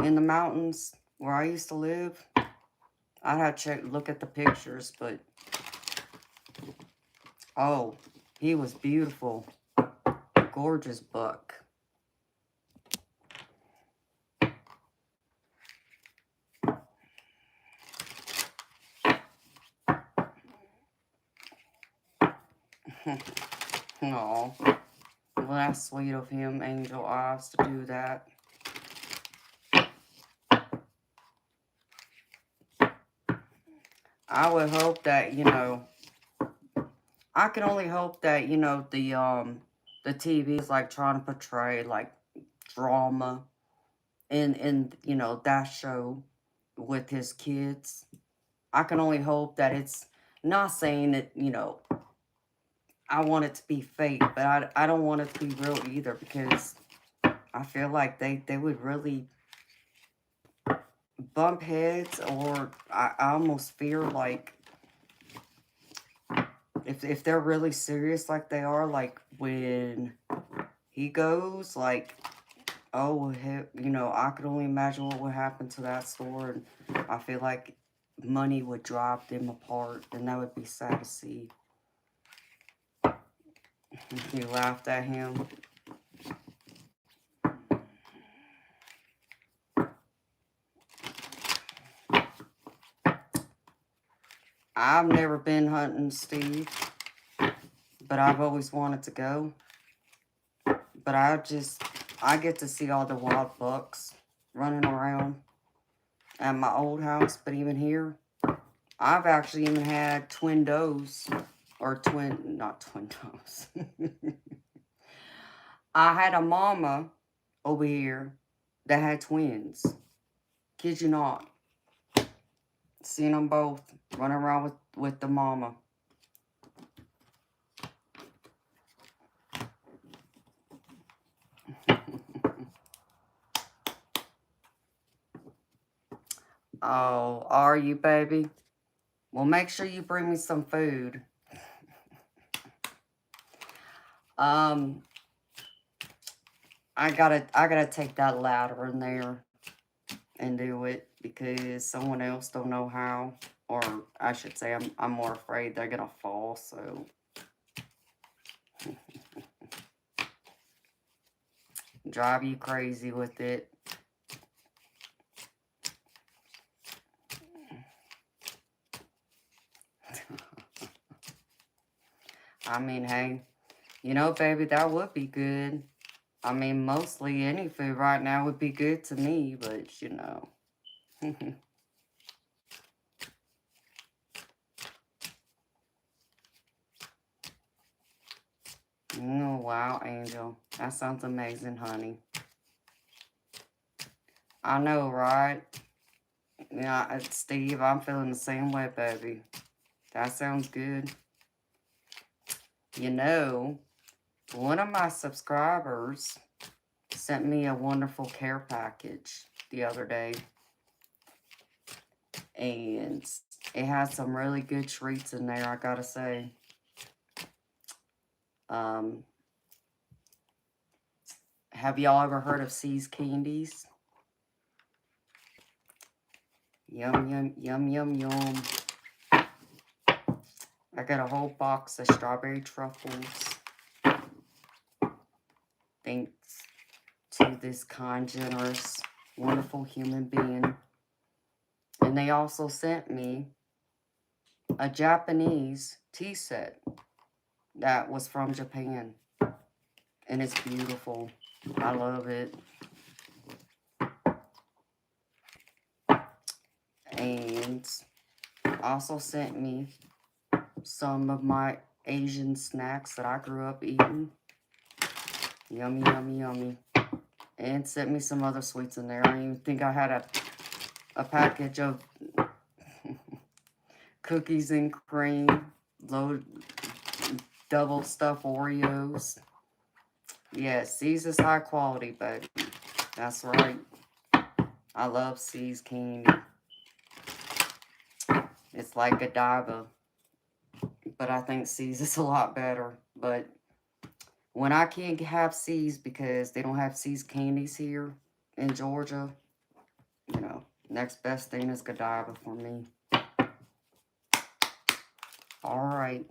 Speaker 1: in the mountains where I used to live. I'd have to look at the pictures, but oh, he was beautiful. Gorgeous buck. Oh, well, that's sweet of him, Angel Eyes, to do that. I would hope that, you know, I can only hope that, you know, the TV is like trying to portray like drama in you know, that show with his kids. I can only hope that it's not saying that, you know, I want it to be fake, but I don't want it to be real either, because I feel like they would really bump heads, or I almost fear like if they're really serious like they are, like when he goes, like, oh, you know, I could only imagine what would happen to that store, and I feel like money would drive them apart, and that would be sad to see. You laughed at him. I've never been hunting, Steve, but I've always wanted to go. But I get to see all the wild bucks running around at my old house. But even here, I've actually even had twin does, or not twin does. I had a mama over here that had twins. Kid you not. Seen them both running around with the mama. Oh, are you, baby? Well, make sure you bring me some food. I gotta take that ladder in there and do it, because someone else don't know how, or I should say I'm more afraid they're gonna fall. So drive you crazy with it. I mean, hey, you know, baby, that would be good. I mean, mostly any food right now would be good to me, but you know. Oh, wow, Angel. That sounds amazing, honey. I know, right? Yeah, Steve, I'm feeling the same way, baby. That sounds good. You know, one of my subscribers sent me a wonderful care package the other day. And it has some really good treats in there, I gotta say. Have y'all ever heard of C's Candies? Yum, yum, yum, yum, yum. I got a whole box of strawberry truffles. Thanks to this kind, generous, wonderful human being. And And they also sent me a Japanese tea set that was from Japan. And it's beautiful. I love it. And also sent me some of my Asian snacks that I grew up eating. Yummy, yummy, yummy. And sent me some other sweets in there. I don't even think I had a package of cookies and cream, double stuffed Oreos. Yes, C's is high quality, baby. That's right. I love C's candy. It's like Godiva, but I think C's is a lot better. But when I can't have C's because they don't have C's candies here in Georgia, you know, next best thing is Godiva for me. All right.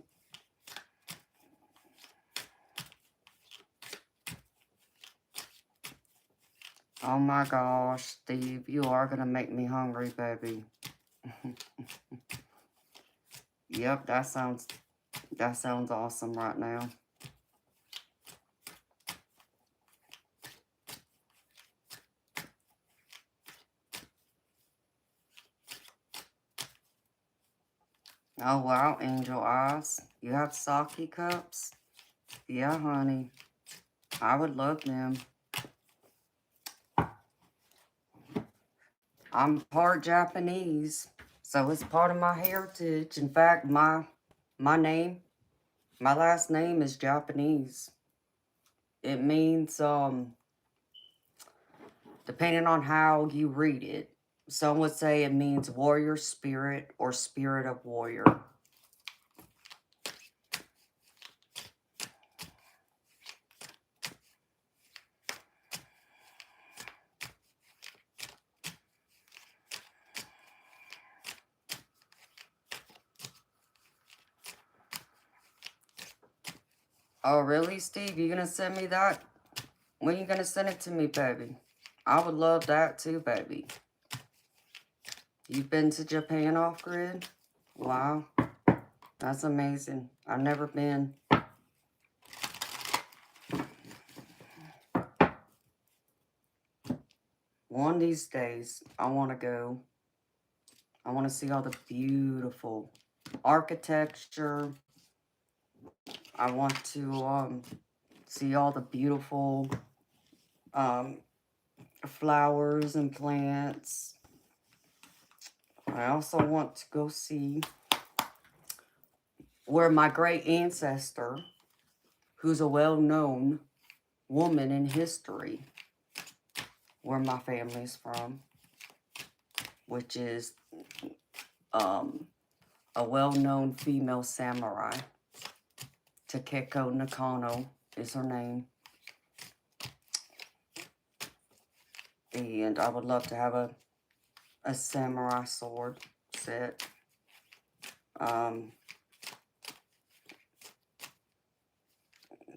Speaker 1: Oh my gosh, Steve, you are going to make me hungry, baby. Yep, that sounds awesome right now. Oh wow, Angel Eyes. You have sake cups? Yeah, honey. I would love them. I'm part Japanese, so it's part of my heritage. In fact, my last name is Japanese. It means, depending on how you read it, some would say it means warrior spirit or spirit of warrior. Oh, really, Steve? You gonna send me that? When you gonna send it to me, baby? I would love that too, baby. You've been to Japan off-grid? Wow. That's amazing. I've never been. One of these days, I want to go. I want to see all the beautiful architecture. I want to see all the beautiful flowers and plants. I also want to go see where my great ancestor, who's a well-known woman in history, where my family's from, which is a well-known female samurai. Takeko Nakano is her name. And I would love to have a samurai sword set. And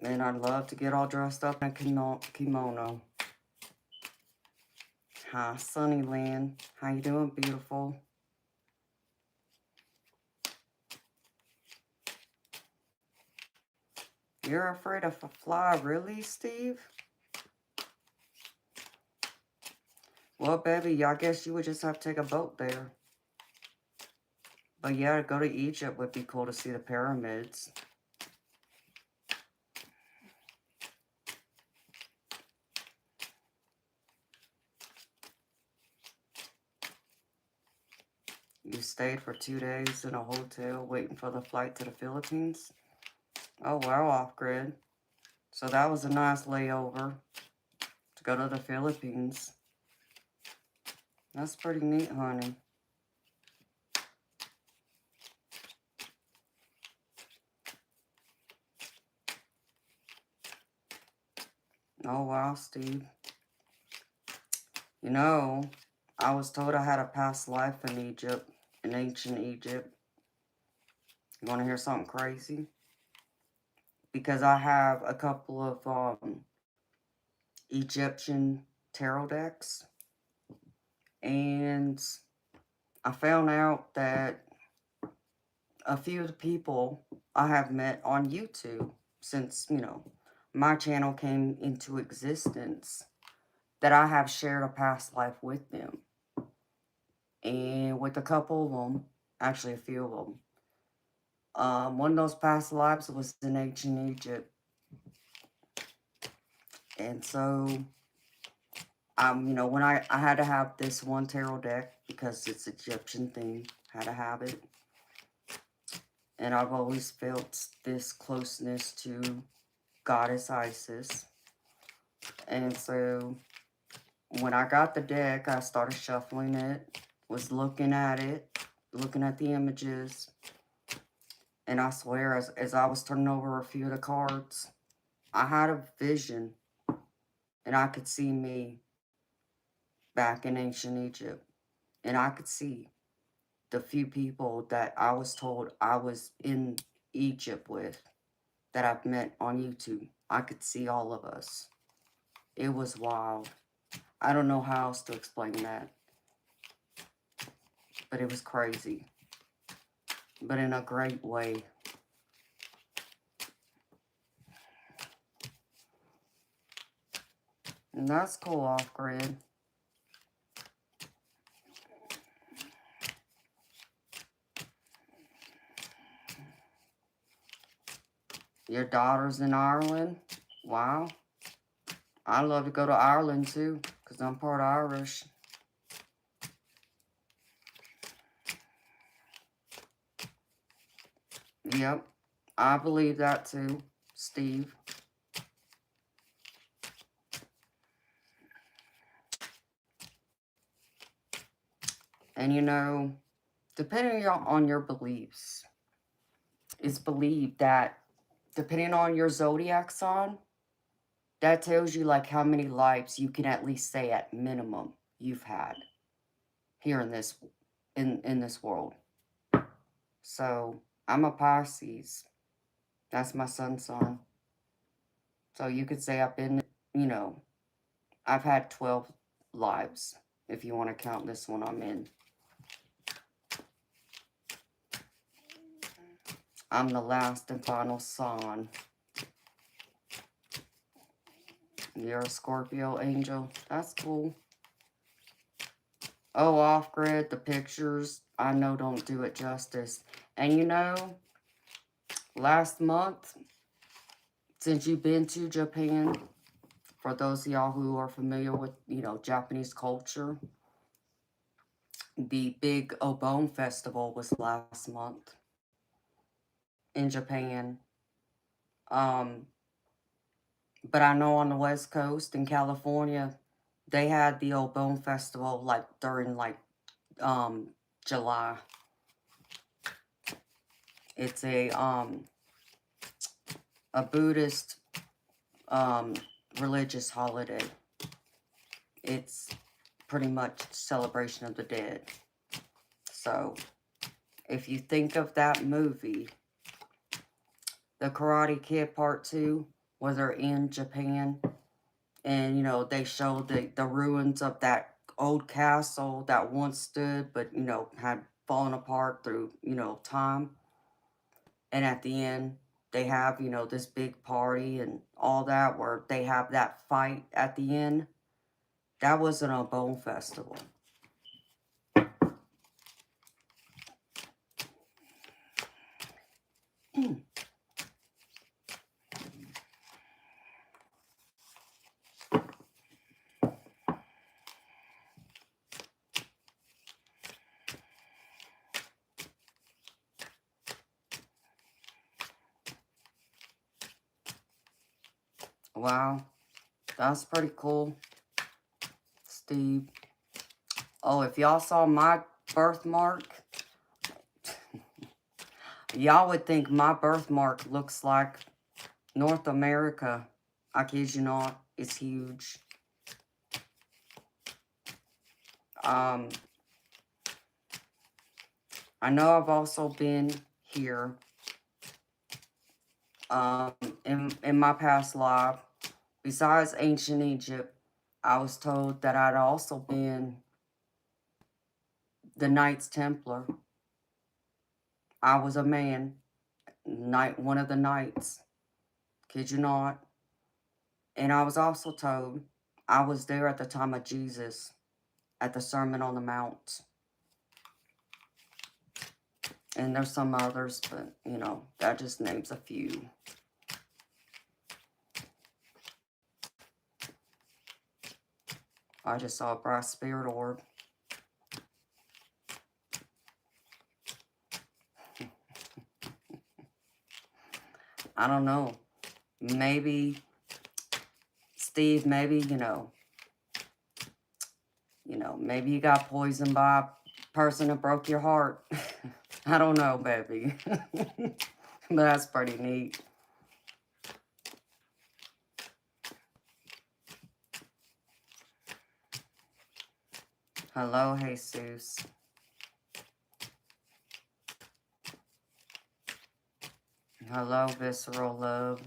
Speaker 1: I'd love to get all dressed up in a kimono. Hi, Sunnyland. How you doing, beautiful? You're afraid of a fly, really, Steve? Well, baby, I guess you would just have to take a boat there. But yeah, to go to Egypt would be cool to see the pyramids. You stayed for 2 days in a hotel waiting for the flight to the Philippines? Oh, wow, off-grid. So that was a nice layover to go to the Philippines. That's pretty neat, honey. Oh, wow, Steve. You know, I was told I had a past life in Egypt, in ancient Egypt. You want to hear something crazy? Because I have a couple of Egyptian tarot decks. And I found out that a few of the people I have met on YouTube since, my channel came into existence, that I have shared a past life with them. And with a couple of them, actually a few of them, one of those past lives was in ancient Egypt. And so, when I had to have this one tarot deck because it's Egyptian theme, had to have it. And I've always felt this closeness to Goddess Isis. And so, when I got the deck, I started shuffling it, was looking at it, looking at the images. And I swear, as I was turning over a few of the cards, I had a vision. And I could see me back in ancient Egypt. And I could see the few people that I was told I was in Egypt with that I've met on YouTube. I could see all of us. It was wild. I don't know how else to explain that. But it was crazy. But in a great way. And that's cool, off-grid. Your daughter's in Ireland? Wow. I love to go to Ireland too, because I'm part Irish. Yep, I believe that too, Steve. And depending on your beliefs, it's believed that depending on your zodiac sign, that tells you like how many lives you can at least say at minimum you've had here in this world. So I'm a Pisces. That's my sun sign. So you could say I've been, I've had 12 lives if you want to count this one I'm in. I'm the last and final sign. You're a Scorpio angel. That's cool. Oh, off-grid, the pictures, I know don't do it justice. And last month, since you've been to Japan, for those of y'all who are familiar with, Japanese culture, the big Obon festival was last month in Japan. But I know on the West Coast in California, they had the Obon festival like during July. It's a Buddhist religious holiday. It's pretty much celebration of the dead. So if you think of that movie, The Karate Kid Part 2, where they're in Japan, and they show the ruins of that old castle that once stood but had fallen apart through time. And at the end they have this big party and all that, where they have that fight at the end. That was an Obon festival. Wow, that's pretty cool, Steve. Oh, if y'all saw my birthmark, y'all would think my birthmark looks like North America. I kid you not. It's huge. I know I've also been here in my past life. Besides ancient Egypt, I was told that I'd also been the Knights Templar. I was a man, one of the knights. Kid you not. And I was also told I was there at the time of Jesus at the Sermon on the Mount. And there's some others, but, you know, that just names a few. I just saw a bright spirit orb. I don't know. Maybe, Steve, maybe, you know, maybe you got poisoned by a person that broke your heart. I don't know, baby. But that's pretty neat. Hello, Jesus. Hello, visceral love.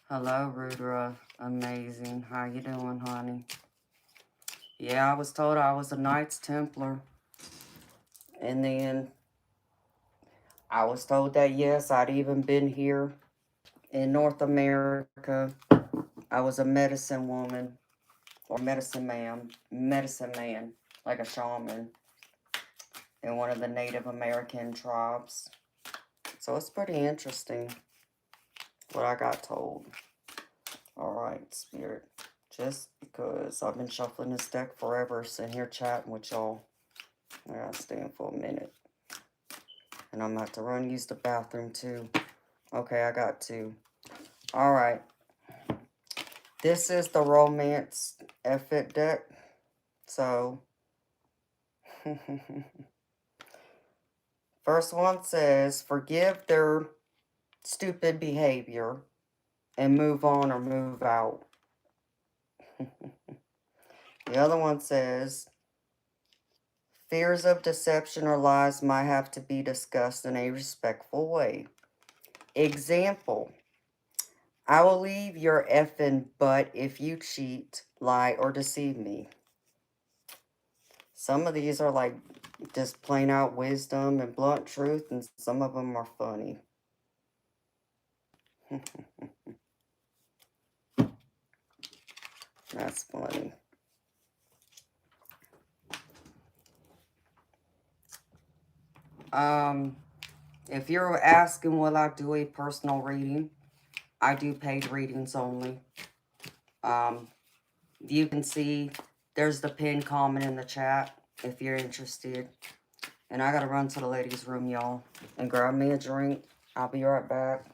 Speaker 1: Hello, Rudra. Amazing. How you doing, honey? Yeah, I was told I was a Knights Templar. And then I was told that, yes, I'd even been here in North America. I was a medicine woman. Or medicine man, like a shaman in one of the Native American tribes. So it's pretty interesting what I got told. Alright, Spirit. Just because I've been shuffling this deck forever, sitting here chatting with y'all. I gotta stand for a minute. And I'm about to run use the bathroom too. Okay, I got to. Alright. This is the Romance Effort deck. So, first one says, forgive their stupid behavior and move on or move out. The other one says, fears of deception or lies might have to be discussed in a respectful way. Example, I will leave your effing butt if you cheat, lie, or deceive me. Some of these are like just plain out wisdom and blunt truth, and some of them are funny. That's funny. If you're asking will I do a personal reading, I do paid readings only. You can see there's the pinned comment in the chat if you're interested. And I gotta run to the ladies' room, y'all, and grab me a drink. I'll be right back.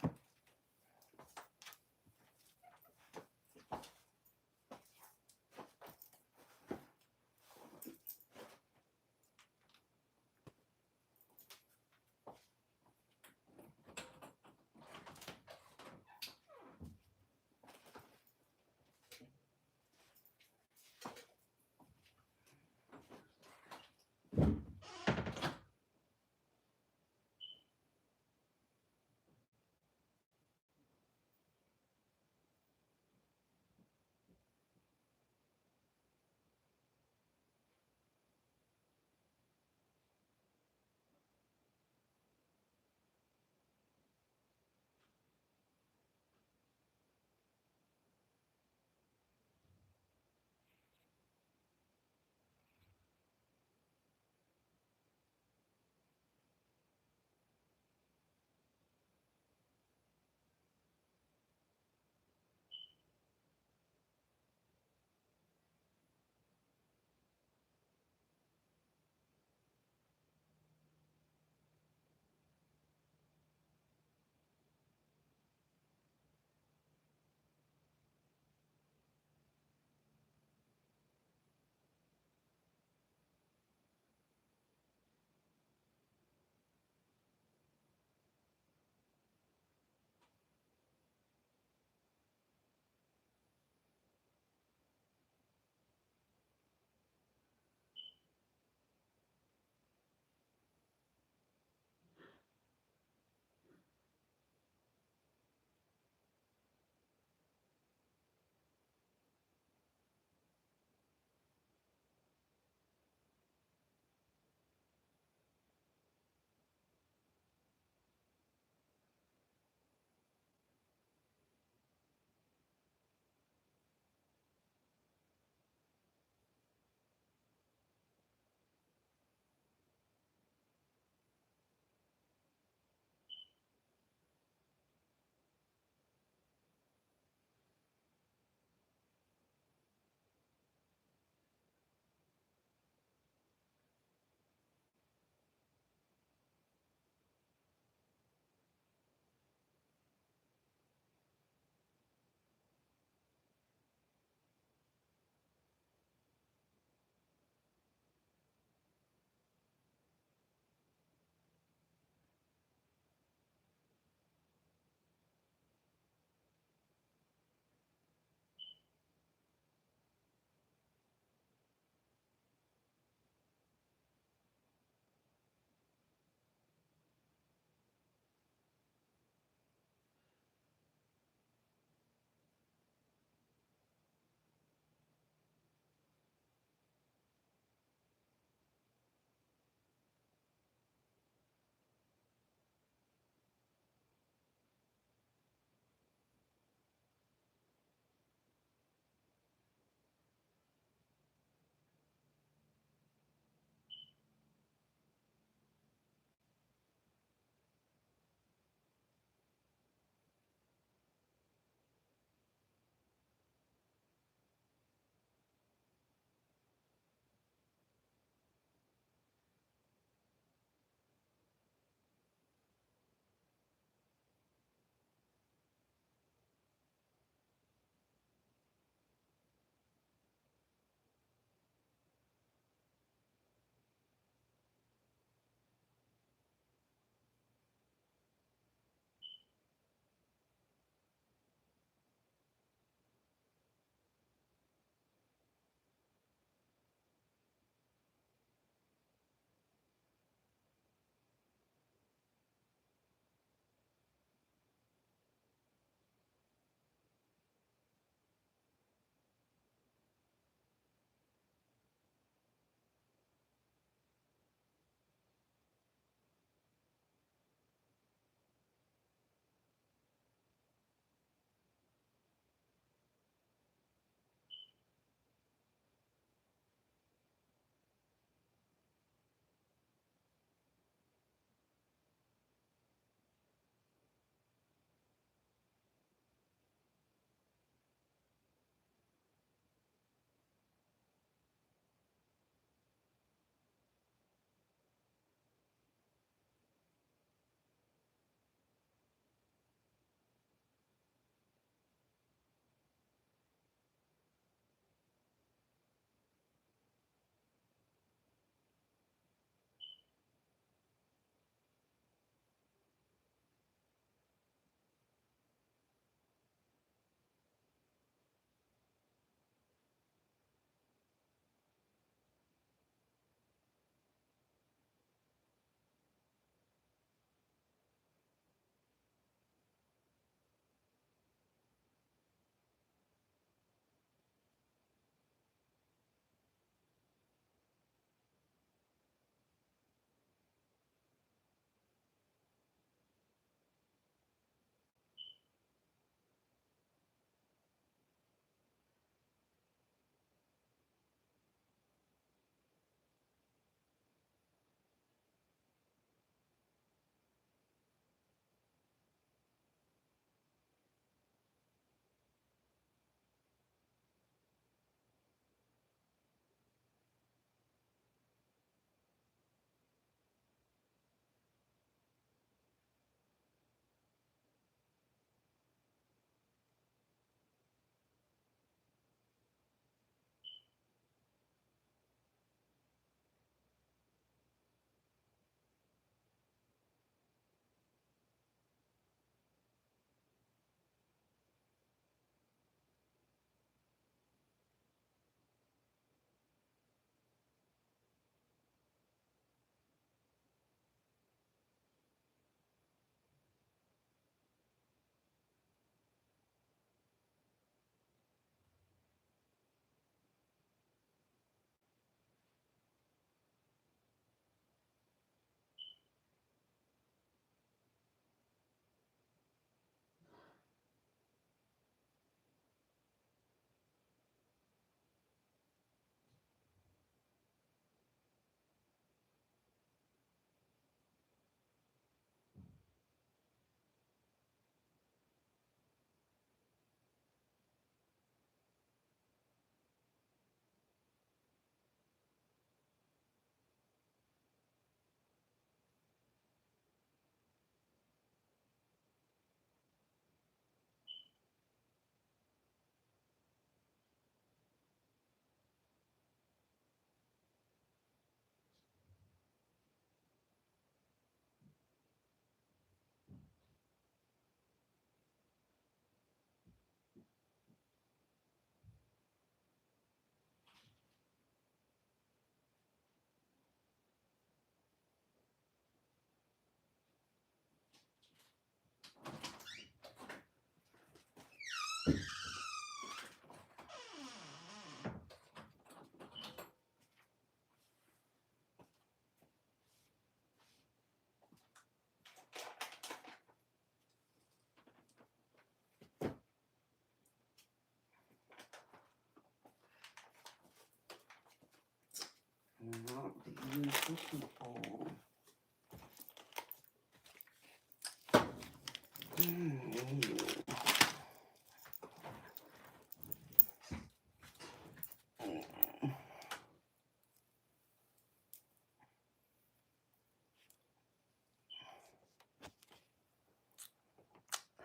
Speaker 1: people.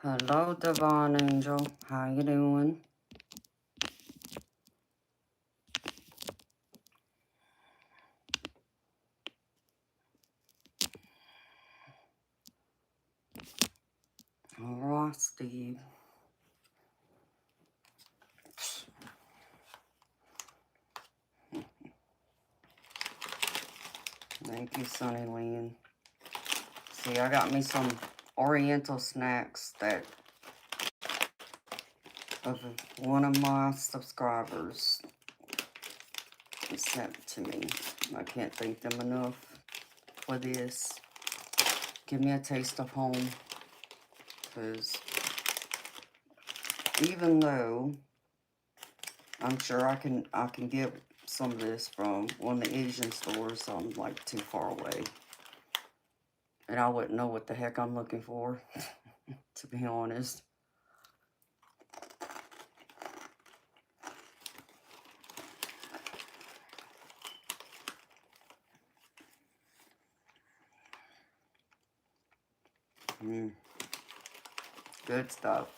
Speaker 1: Hello, Divine Angel. How you doing? All right, Steve. Thank you, Sunny Lynn. See, I got me some Oriental snacks that of one of my subscribers sent to me. I can't thank them enough for this. Give me a taste of home. Because even though I'm sure I can get some of this from one of the Asian stores, I'm like too far away. And I wouldn't know what the heck I'm looking for, to be honest. Good stuff.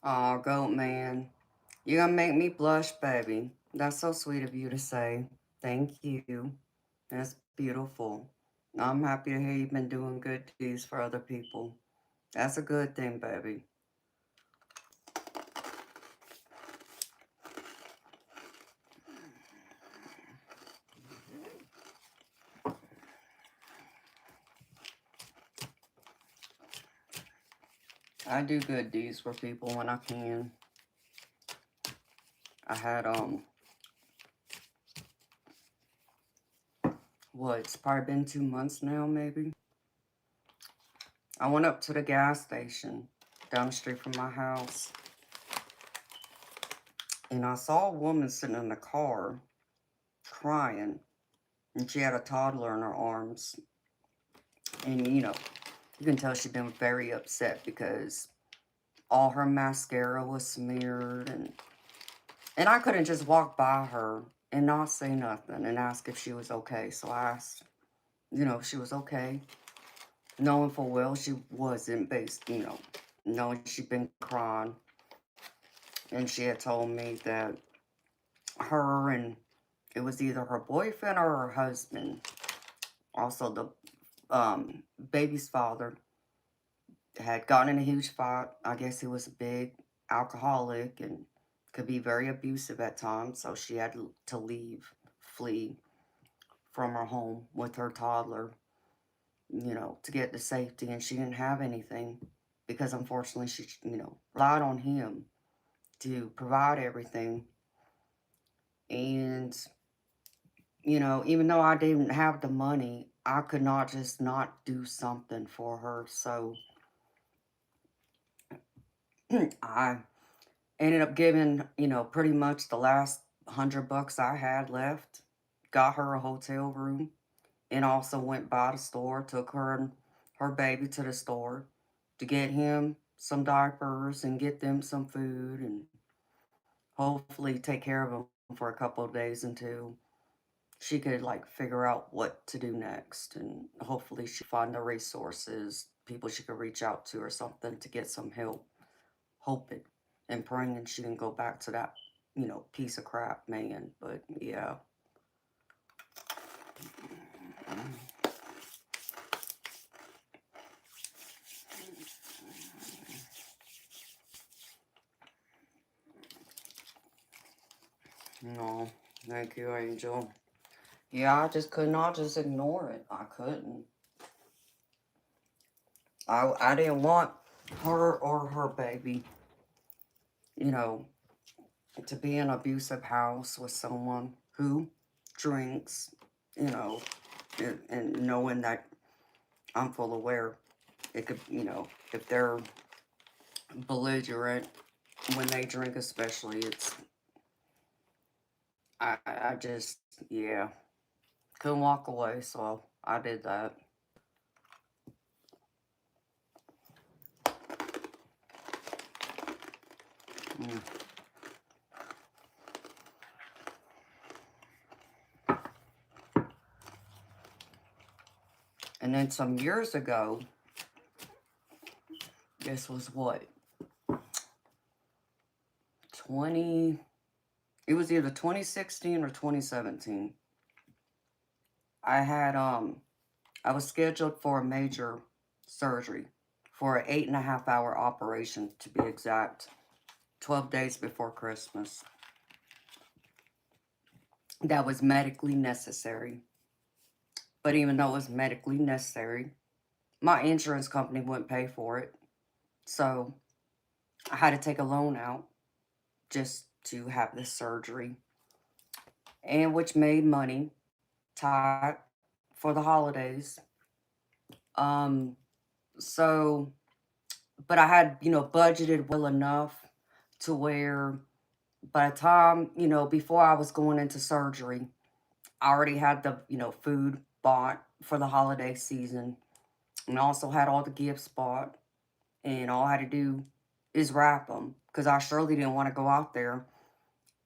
Speaker 1: Aw, Goat Man. You're gonna make me blush, baby. That's so sweet of you to say. Thank you. That's beautiful. I'm happy to hear you've been doing good deeds for other people. That's a good thing, baby. I do good deeds for people when I can. I had, it's probably been 2 months now, maybe. I went up to the gas station down the street from my house. And I saw a woman sitting in the car crying. And she had a toddler in her arms. And, you can tell she'd been very upset because all her mascara was smeared. And I couldn't just walk by her and not say nothing and ask if she was okay. So I asked, if she was okay. Knowing full well she wasn't, based, knowing she'd been crying. And she had told me that her and it was either her boyfriend or her husband, also the baby's father, had gotten in a huge fight. I guess he was a big alcoholic and could be very abusive at times. So she had to flee from her home with her toddler, to get to safety. And she didn't have anything because unfortunately she, relied on him to provide everything. And, even though I didn't have the money, I could not just not do something for her. So I ended up giving, pretty much the last $100 I had left, got her a hotel room, and also went by the store, took her and her baby to the store to get him some diapers and get them some food and hopefully take care of him for a couple of days until she could like figure out what to do next, and hopefully she find the resources, people she could reach out to or something to get some help, hoping and praying and she didn't go back to that, piece of crap man. But yeah. No, thank you, Angel. Yeah, I just could not just ignore it. I couldn't. I didn't want her or her baby, to be in an abusive house with someone who drinks, and knowing that I'm full aware, it could, if they're belligerent when they drink, especially, I just, yeah, couldn't walk away, so I did that. Mm. And then some years ago, this was what, 20, it was either 2016 or 2017. I was scheduled for a major surgery for an 8.5 hour operation, to be exact, 12 days before Christmas. That was medically necessary. But even though it was medically necessary, my insurance company wouldn't pay for it. So I had to take a loan out just to have this surgery, and which made money tight for the holidays. Um, so, but I had, budgeted well enough to where by the time, before I was going into surgery, I already had the, food bought for the holiday season, and also had all the gifts bought, and all I had to do is wrap them, because I surely didn't want to go out there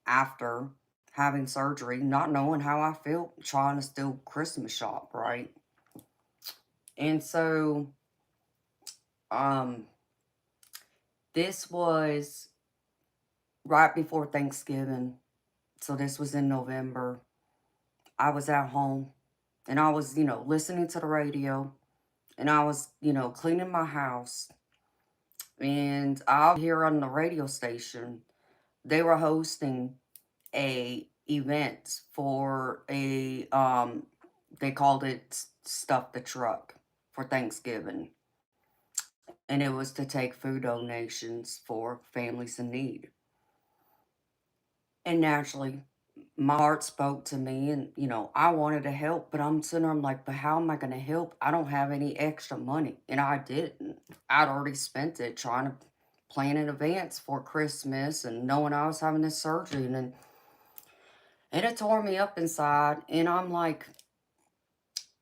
Speaker 1: after having surgery, not knowing how I felt, trying to still Christmas shop, right? And so, um, this was right before Thanksgiving. So this was in November. I was at home and I was, listening to the radio, and I was, cleaning my house, and I'll hear on the radio station, they were hosting a event for they called it Stuff the Truck for Thanksgiving. And it was to take food donations for families in need. And naturally, my heart spoke to me, and I wanted to help, but I'm sitting there, I'm like, but how am I going to help? I don't have any extra money. And I didn't. I'd already spent it trying to plan in advance for Christmas, and knowing I was having this surgery. And it tore me up inside. And I'm like,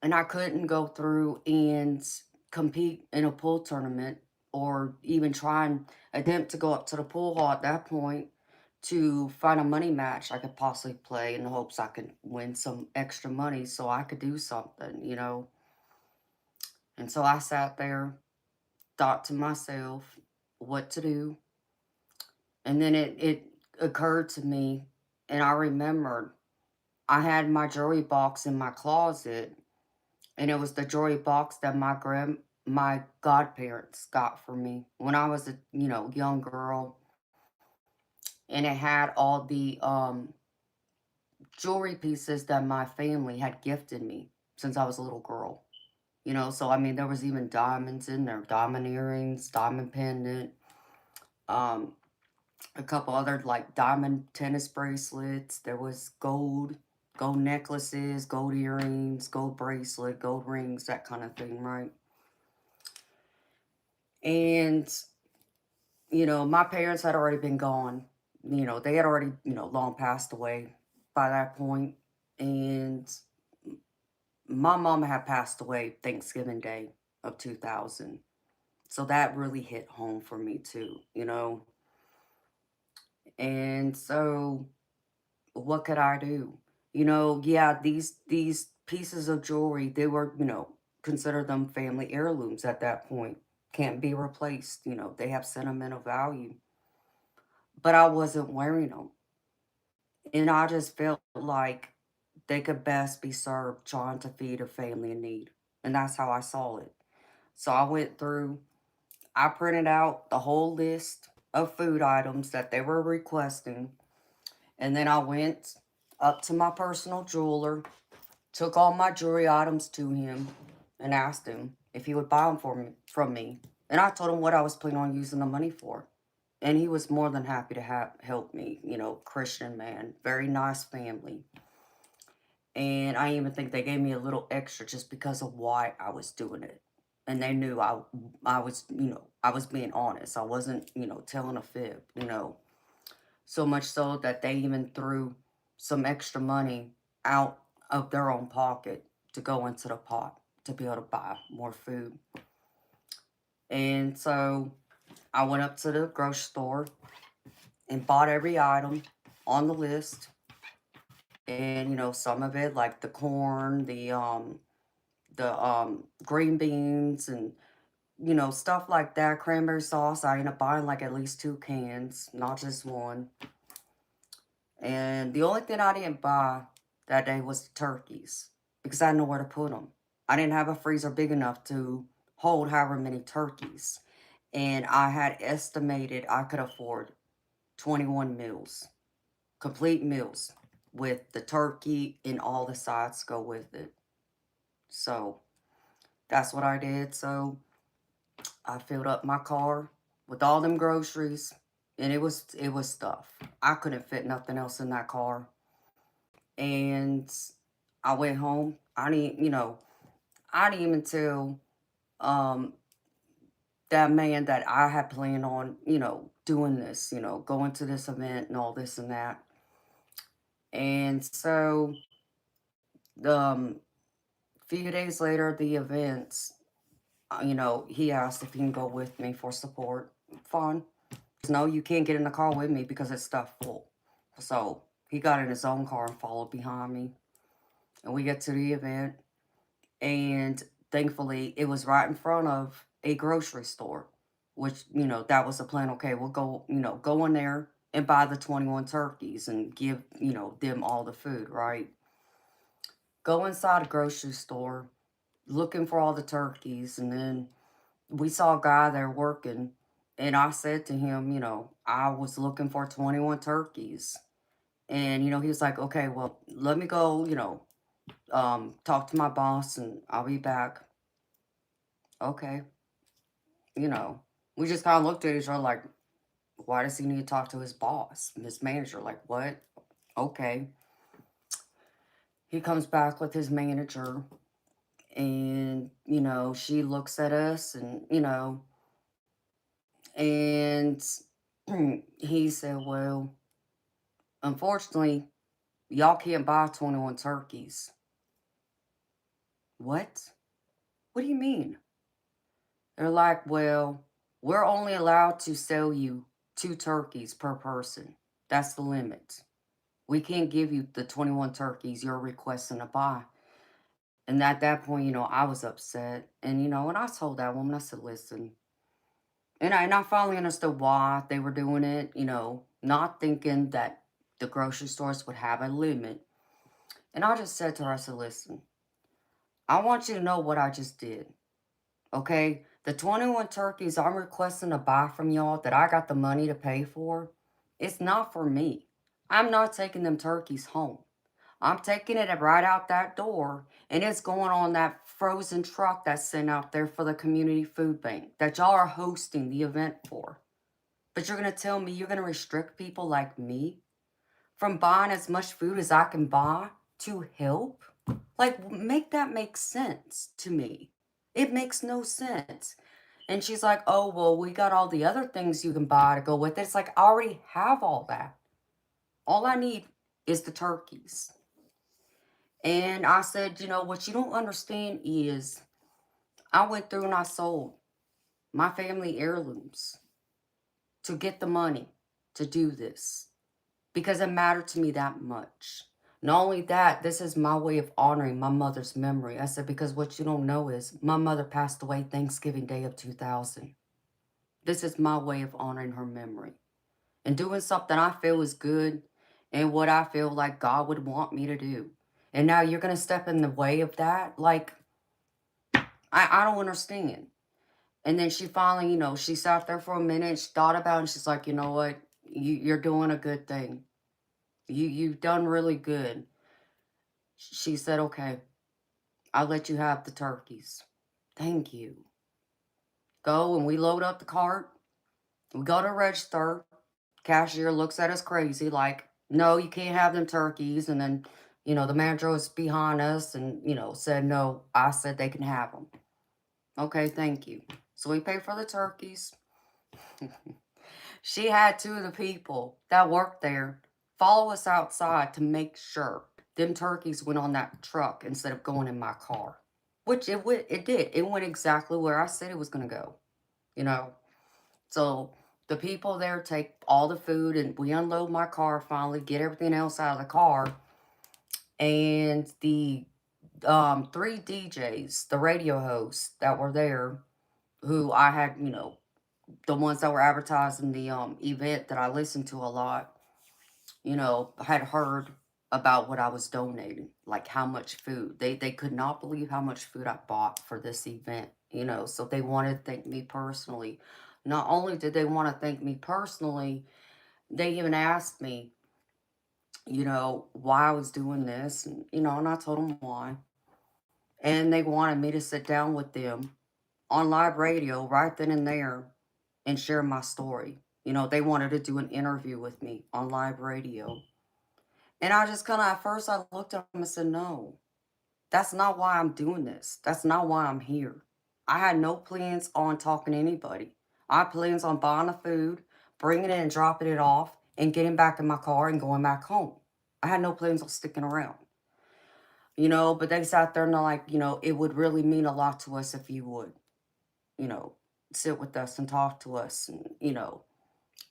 Speaker 1: and I couldn't go through and compete in a pool tournament, or even try and attempt to go up to the pool hall at that point to find a money match I could possibly play, in the hopes I could win some extra money so I could do something. And so I sat there, thought to myself what to do. And then it occurred to me, and I remembered I had my jewelry box in my closet, and it was the jewelry box that my godparents got for me when I was a young girl, and it had all the jewelry pieces that my family had gifted me since I was a little girl. So I mean, there was even diamonds in there, diamond earrings, diamond pendant, um, a couple other like diamond tennis bracelets. There was gold necklaces, gold earrings, gold bracelet, gold rings, that kind of thing, right? And, my parents had already been gone. They had already, long passed away by that point. And my mom had passed away Thanksgiving Day of 2000. So that really hit home for me too. And so what could I do? Yeah, these pieces of jewelry, they were, consider them family heirlooms at that point. Can't be replaced. They have sentimental value. But I wasn't wearing them. And I just felt like they could best be served trying to feed a family in need. And that's how I saw it. So I went through, I printed out the whole list of food items that they were requesting. And then I went up to my personal jeweler, took all my jewelry items to him, and asked him if he would buy them from me. And I told him what I was planning on using the money for. And he was more than happy to help me, Christian man, very nice family. And I even think they gave me a little extra just because of why I was doing it. And they knew I was, I was being honest. I wasn't, telling a fib, So much so that they even threw some extra money out of their own pocket to go into the pot to be able to buy more food. And so I went up to the grocery store and bought every item on the list. And, some of it like the corn, the green beans and stuff like that, cranberry sauce. I ended up buying like at least 2 cans, not just one. And the only thing I didn't buy that day was the turkeys because I didn't know where to put them. I didn't have a freezer big enough to hold however many turkeys. And I had estimated I could afford 21 meals, complete meals, with the turkey and all the sides go with it. So that's what I did. So I filled up my car with all them groceries, and it was stuff. I couldn't fit nothing else in that car. And I went home. I didn't even tell um that man that I had planned on, doing this, going to this event and all this and that. And so the few days later, the events, he asked if he can go with me for support. Fine. No, you can't get in the car with me because it's stuffed full. So he got in his own car and followed behind me. And we get to the event. And thankfully, it was right in front of a grocery store, which, that was the plan. Okay, we'll go, go in there and buy the 21 turkeys and give, them all the food, right? Go inside a grocery store looking for all the turkeys. And then we saw a guy there working. And I said to him, I was looking for 21 turkeys. And, he was like, okay, well, let me go, talk to my boss and I'll be back. Okay. You know, we just kind of looked at each other like, why does he need to talk to his boss, his manager? Like, what? Okay. He comes back with his manager and, she looks at us and, and he said, well, unfortunately, y'all can't buy 21 turkeys. What? What do you mean? They're like, well, we're only allowed to sell you 2 turkeys per person. That's the limit. We can't give you the 21 turkeys you're requesting to buy. And at that point, I was upset. And, and I told that woman, I said, listen. And I finally understood why they were doing it, not thinking that the grocery stores would have a limit. And I just said to her, I said, listen, I want you to know what I just did. Okay? The 21 turkeys I'm requesting to buy from y'all that I got the money to pay for, it's not for me. I'm not taking them turkeys home. I'm taking it right out that door, and it's going on that frozen truck that's sent out there for the community food bank that y'all are hosting the event for. But you're going to tell me you're going to restrict people like me from buying as much food as I can buy to help? Like, make that make sense to me. It makes no sense. And she's like, oh, well, we got all the other things you can buy to go with it. It's like, I already have all that. All I need is the turkeys. And I said, what you don't understand is I went through and I sold my family heirlooms to get the money to do this because it mattered to me that much. Not only that, this is my way of honoring my mother's memory. I said, because what you don't know is my mother passed away Thanksgiving Day of 2000. This is my way of honoring her memory and doing something I feel is good and what I feel like God would want me to do. And now you're going to step in the way of that? Like, I don't understand. And then she finally, she sat there for a minute, she thought about it, and she's like, you know what? You're doing a good thing. You've done really good. She said, okay, I'll let you have the turkeys. Thank you. Go, and we load up the cart. We go to register. Cashier looks at us crazy like, no, you can't have them turkeys. And then The manager was behind us and, said, no, I said they can have them. Okay, thank you. So we paid for the turkeys. She had two of the people that worked there follow us outside to make sure them turkeys went on that truck instead of going in my car. Which it did. It went exactly where I said it was going to go, you know. So the people there take all the food and we unload my car finally, get everything else out of the car. And the three DJs, the radio hosts that were there, who I had, the ones that were advertising the event that I listened to a lot, had heard about what I was donating, like how much food. They could not believe how much food I bought for this event, so they wanted to thank me personally. Not only did they want to thank me personally, they even asked me, why I was doing this, and I told them why. And they wanted me to sit down with them on live radio right then and there and share my story. They wanted to do an interview with me on live radio. And I just kind of, at first, I looked at them and said, no, that's not why I'm doing this. That's not why I'm here. I had no plans on talking to anybody. I had plans on buying the food, bringing it and dropping it off, and getting back in my car and going back home. I had no plans on sticking around. But they sat there and they're like, it would really mean a lot to us if you would, you know, sit with us and talk to us.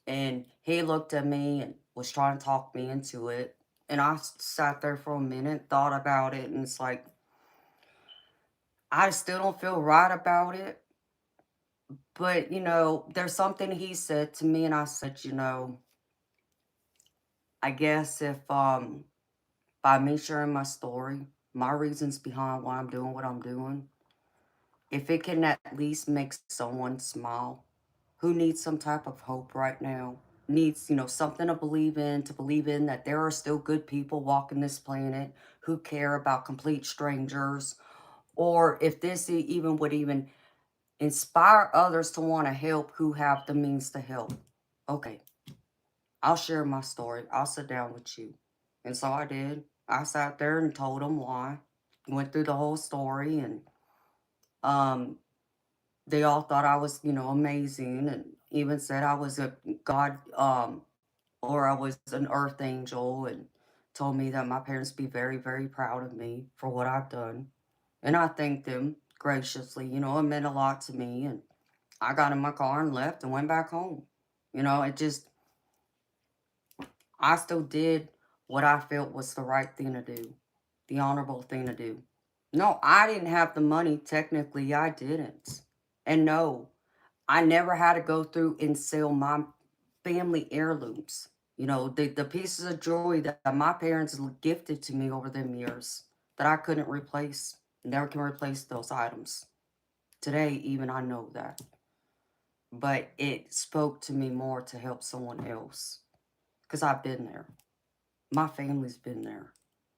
Speaker 1: And he looked at me and was trying to talk me into it. And I sat there for a minute, thought about it, and it's like, I still don't feel right about it. But, there's something he said to me, and I said, I guess if by me sharing my story, my reasons behind why I'm doing what I'm doing, if it can at least make someone smile who needs some type of hope right now, needs, something to believe in that there are still good people walking this planet who care about complete strangers, or if this even would even inspire others to want to help who have the means to help. Okay, I'll share my story. I'll sit down with you. And so I did. I sat there and told them why. Went through the whole story, and um they all thought I was, amazing, and even said I was a god, or I was an earth angel, and told me that my parents be very, very proud of me for what I've done. And I thanked them graciously. It meant a lot to me. And I got in my car and left and went back home. It just, I still did what I felt was the right thing to do, the honorable thing to do. No, I didn't have the money. Technically, I didn't. And no, I never had to go through and sell my family heirlooms. The pieces of jewelry that my parents gifted to me over them years that I couldn't replace. Never can replace those items. Today, even I know that. But it spoke to me more to help someone else. Because I've been there. My family's been there.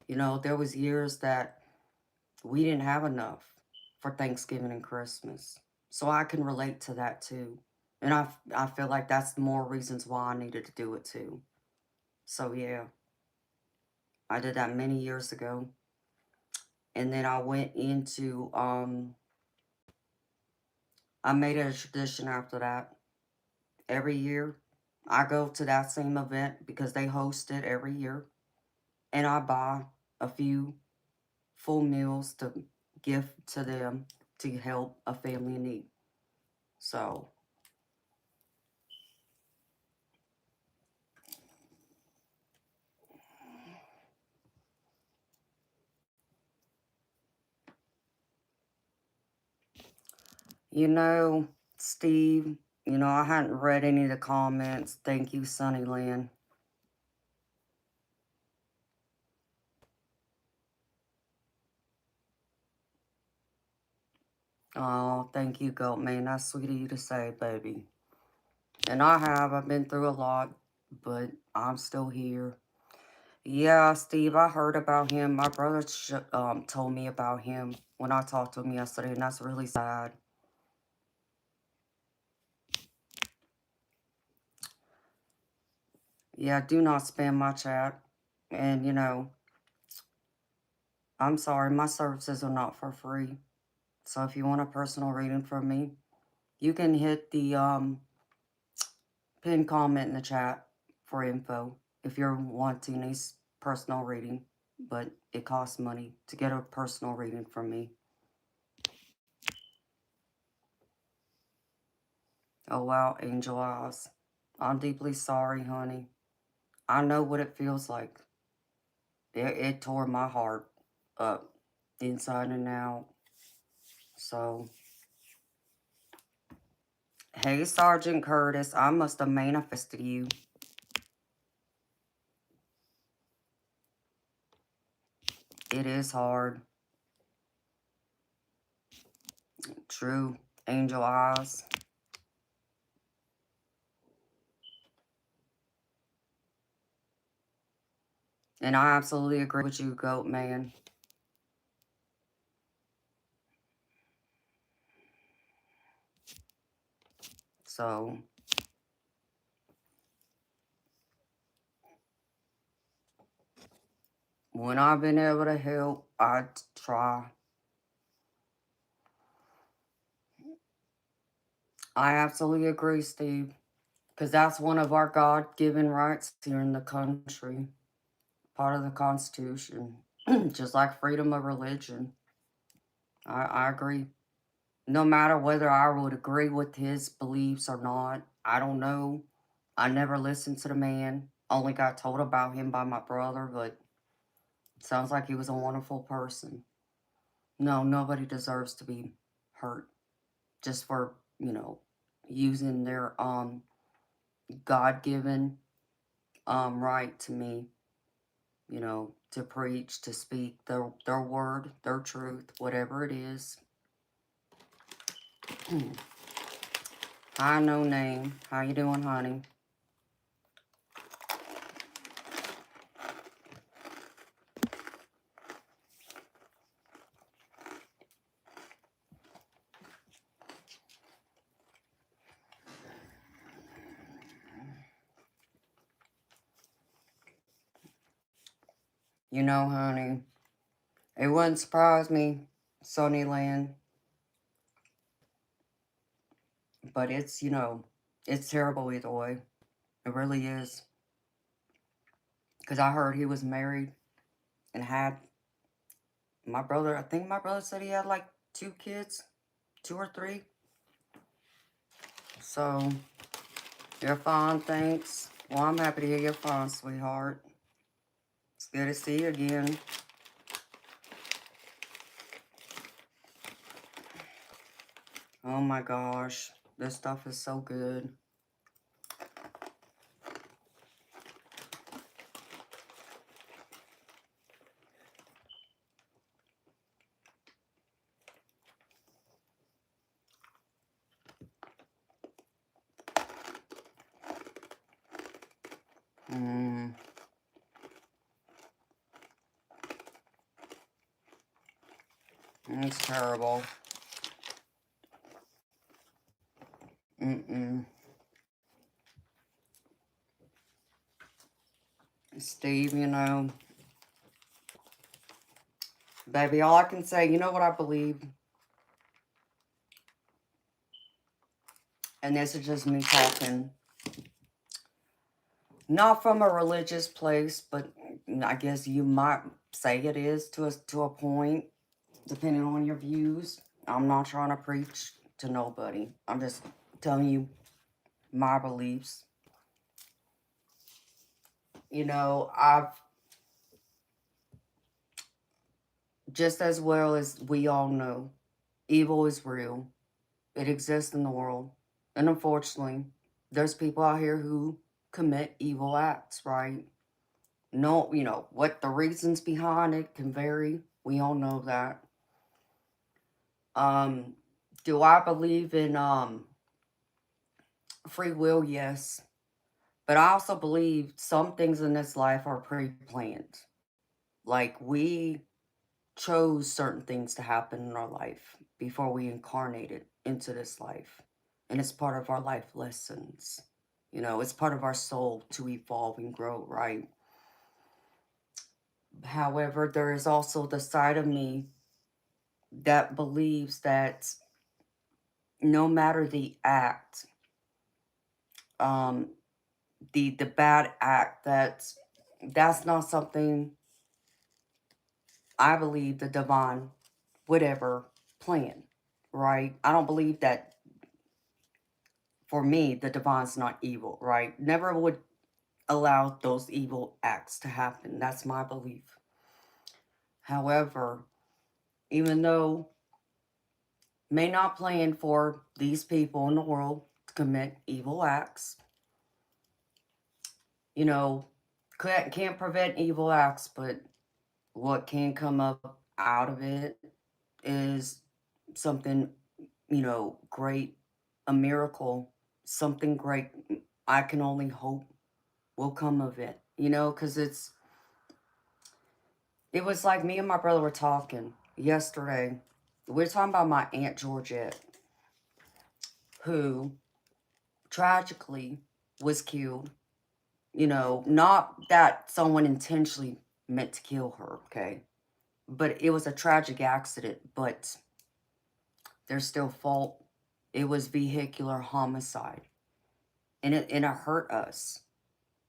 Speaker 1: There was years that we didn't have enough for Thanksgiving and Christmas. So I can relate to that too. And I feel like that's more reasons why I needed to do it too. So yeah, I did that many years ago. And then I went into, I made it a tradition after that. Every year, I go to that same event because they host it every year. And I buy a few full meals to give to them to help a family in need. So, you know, Steve, I hadn't read any of the comments. Thank you, Sunnyland. Oh, thank you, Goat Man. That's sweet of you to say, baby. And I've been through a lot, but I'm still here. Yeah, Steve, I heard about him. My brother told me about him when I talked to him yesterday, and that's really sad. Yeah, do not spam my chat. And, I'm sorry, my services are not for free. So if you want a personal reading from me, you can hit the pinned comment in the chat for info if you're wanting a personal reading. But it costs money to get a personal reading from me. Oh wow, Angel Eyes. I'm deeply sorry, honey. I know what it feels like. It tore my heart up, inside and out. So, hey, Sergeant Curtis, I must have manifested you. It is hard. True, Angel Eyes. And I absolutely agree with you, Goat Man. So, when I've been able to help, I try. I absolutely agree, Steve. Because that's one of our God-given rights here in the country. Part of the Constitution. Just like freedom of religion. I agree. No matter whether I would agree with his beliefs or not, I don't know. I never listened to the man. Only got told about him by my brother, but sounds like he was a wonderful person. No, nobody deserves to be hurt just for, using their God-given right to me, to preach, to speak their word, their truth, whatever it is. Hi, no name. How you doing, honey? Honey, it wouldn't surprise me, Sunnyland, but it's terrible either way. It really is. Because I heard he was married and had I think my brother said he had like 2 kids, 2 or 3. So, you're fine, thanks. Well, I'm happy to hear you're fine, sweetheart. It's good to see you again. Oh my gosh, this stuff is so good. It's terrible. Steve, baby, all I can say, you know what I believe? And this is just me talking. Not from a religious place, but I guess you might say it is to a point, depending on your views. I'm not trying to preach to nobody. I'm just telling you my beliefs. I've just as well as we all know, evil is real. It exists in the world. And unfortunately, there's people out here who commit evil acts, right? No, what the reasons behind it can vary. We all know that. Do I believe in free will? Yes. But I also believe some things in this life are pre-planned. Like we chose certain things to happen in our life before we incarnated into this life. And it's part of our life lessons. It's part of our soul to evolve and grow, right? However, there is also the side of me that believes that no matter the act, um, the bad act, that's not something I believe the divine would ever plan, right? I don't believe that, for me, the divine's not evil, right? Never would allow those evil acts to happen. That's my belief. However, even though may not plan for these people in the world to commit evil acts, you know, can't prevent evil acts, but what can come up out of it is something, great, a miracle, something great. I can only hope will come of it, because it was like me and my brother were talking yesterday. We were talking about my Aunt Georgette, who tragically was killed. Not that someone intentionally meant to kill her, okay? But it was a tragic accident, but there's still fault. It was vehicular homicide. And it hurt us.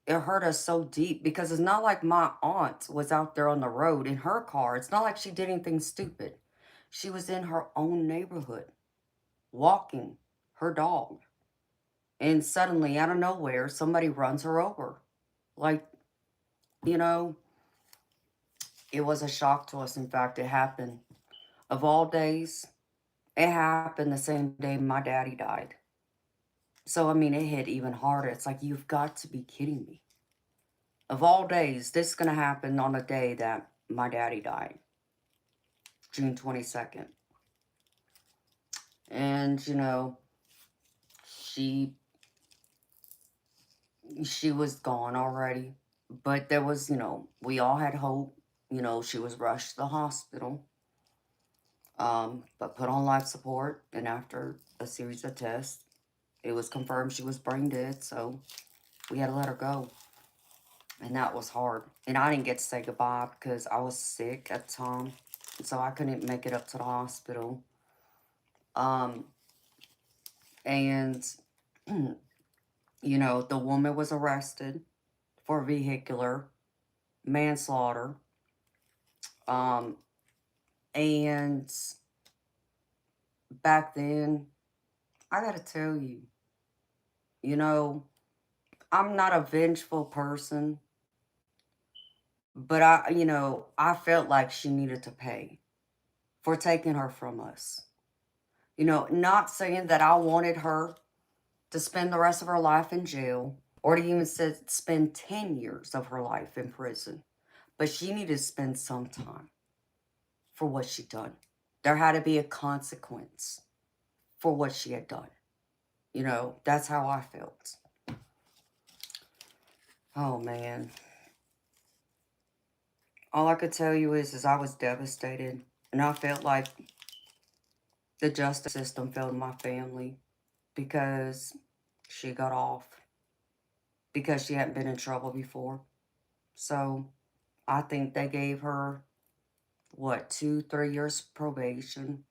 Speaker 1: It hurt us so deep because it's not like my aunt was out there on the road in her car. It's not like she did anything stupid. She was in her own neighborhood walking her dog. And suddenly, out of nowhere, somebody runs her over. Like, you know, it was a shock to us. In fact, it happened. Of all days, it happened the same day my daddy died. So, I mean, it hit even harder. It's like, you've got to be kidding me. Of all days, this is going to happen on the day that my daddy died, June 22nd. And, she she was gone already. But there was, we all had hope. She was rushed to the hospital, but put on life support. And after a series of tests, it was confirmed she was brain dead. So we had to let her go. And that was hard. And I didn't get to say goodbye because I was sick at the time. So I couldn't make it up to the hospital. Um, and, the woman was arrested for vehicular manslaughter. Um, and back then, I gotta tell you, you know, I'm not a vengeful person, but I felt like she needed to pay for taking her from us. Not saying that I wanted her to spend the rest of her life in jail or to even spend 10 years of her life in prison, but she needed to spend some time for what she done. There had to be a consequence for what she had done. That's how I felt. Oh man. All I could tell you is I was devastated, and I felt like the justice system failed my family because she got off, because she hadn't been in trouble before. So I think they gave her, what, 2, 3 years probation,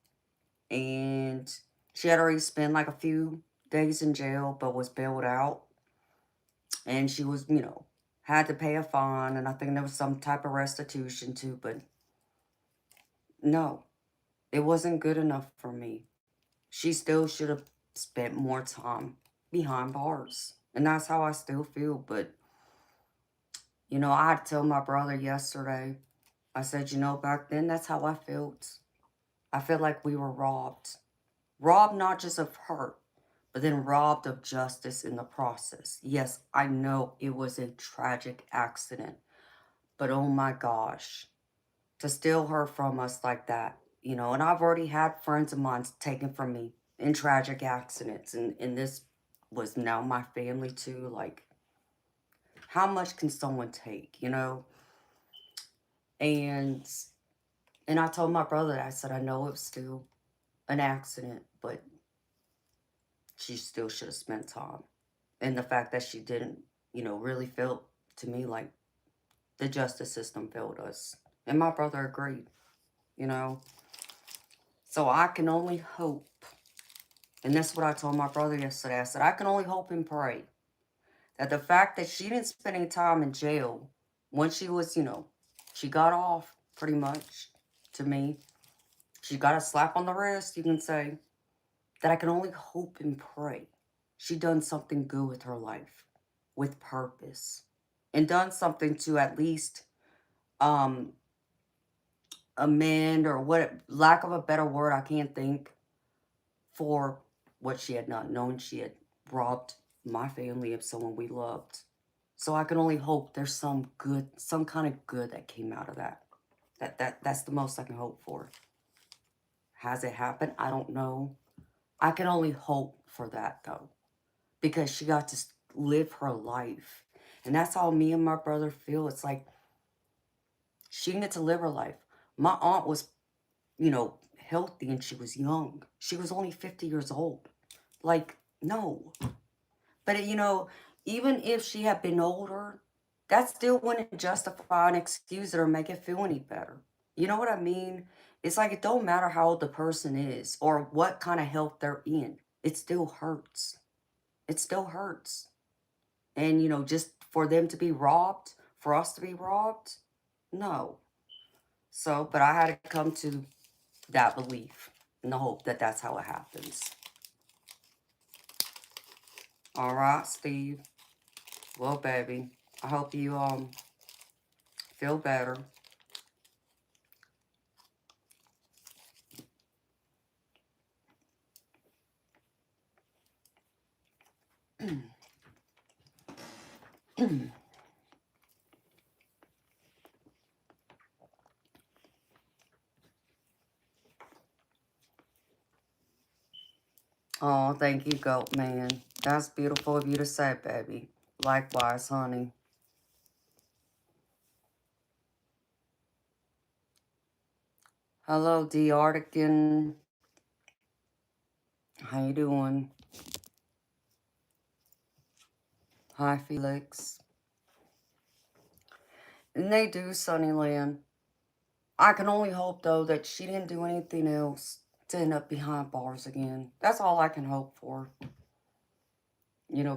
Speaker 1: and she had already spent like a few days in jail, but was bailed out, and she was, had to pay a fine, and I think there was some type of restitution too, but no, it wasn't good enough for me. She still should have spent more time behind bars. And that's how I still feel. But, I had to tell my brother yesterday, I said, back then, that's how I felt. I felt like we were robbed. Robbed not just of her, but then robbed of justice in the process. Yes, I know it was a tragic accident. But oh my gosh, to steal her from us like that, and I've already had friends of mine taken from me in tragic accidents, and this was now my family too. Like, how much can someone take, and I told my brother that. I said, I know it was still an accident, but she still should have spent time. And the fact that she didn't, really felt to me like the justice system failed us. And my brother agreed, you know. So I can only hope, and that's what I told my brother yesterday. I said, I can only hope and pray that the fact that she didn't spend any time in jail when she was, she got off pretty much to me. She got a slap on the wrist, you can say, that I can only hope and pray she done something good with her life, with purpose, and done something to at least um amend, or what, lack of a better word, I can't think, for what she had not known. She had robbed my family of someone we loved. So I can only hope there's some good, some kind of good that came out of that. That's the most I can hope for. Has it happened? I don't know. I can only hope for that though, because she got to live her life. And that's how me and my brother feel. It's like she didn't get to live her life. My aunt was, healthy, and she was young. She was only 50 years old. Like, no. But, even if she had been older, that still wouldn't justify and excuse it or make it feel any better. You know what I mean? It's like it don't matter how old the person is or what kind of health they're in. It still hurts. It still hurts. And, just for them to be robbed, for us to be robbed, no. So, but I had to come to that belief and the hope that that's how it happens. All right, Steve. Well, baby, I hope you feel better. Oh, thank you, Goat Man. That's beautiful of you to say, baby. Likewise, honey. Hello, D. Artican. How you doing? Hi, Felix. And they do, Sunnyland. I can only hope, though, that she didn't do anything else to end up behind bars again. That's all I can hope for.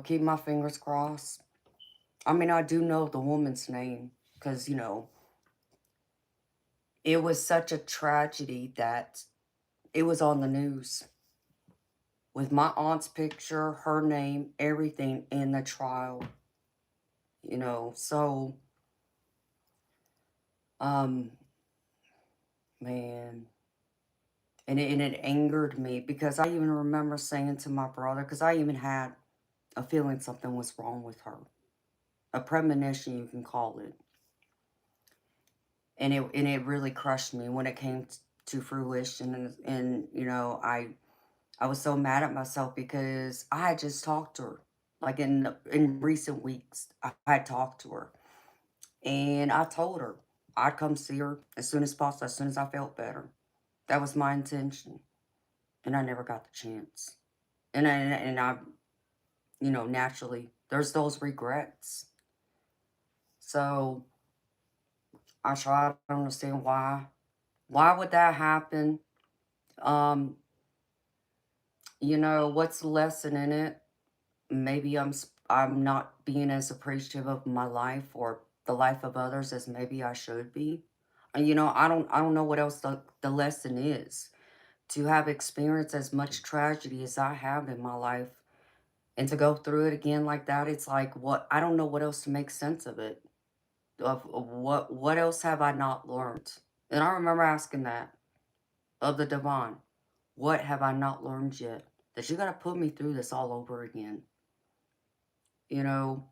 Speaker 1: Keep my fingers crossed. I mean, I do know the woman's name because, it was such a tragedy that it was on the news with my aunt's picture, her name, everything in the trial. So, um, man. And it angered me because I even remember saying to my brother, because I even had a feeling something was wrong with her. A premonition, you can call it. And it really crushed me when it came to fruition. And I was so mad at myself because I had just talked to her. Like in recent weeks, I had talked to her. And I told her I'd come see her as soon as possible, as soon as I felt better. That was my intention. And I never got the chance. And I naturally, there's those regrets. So I try to understand why. Why would that happen? Um, what's the lesson in it? Maybe I'm not being as appreciative of my life or the life of others as maybe I should be. I don't know what else the lesson is. To have experienced as much tragedy as I have in my life and to go through it again like that, it's like, what, I don't know what else to make sense of it. Of what else have I not learned? And I remember asking that of the divine. What have I not learned yet? That you gotta put me through this all over again. You know,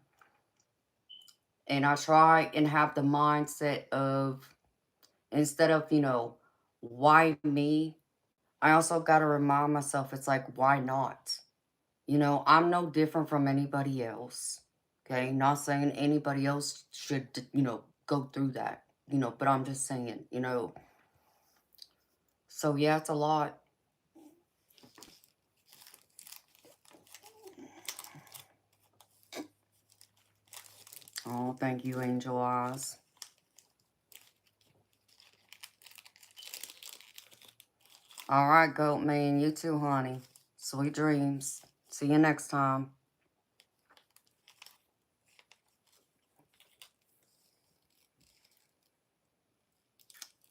Speaker 1: and I try and have the mindset of, instead of, why me? I also got to remind myself, it's like, why not? I'm no different from anybody else. Okay. Not saying anybody else should, go through that, but I'm just saying. So yeah, it's a lot. Oh, thank you, Angel Eyes. All right, goat man. You too, honey. Sweet dreams. See you next time.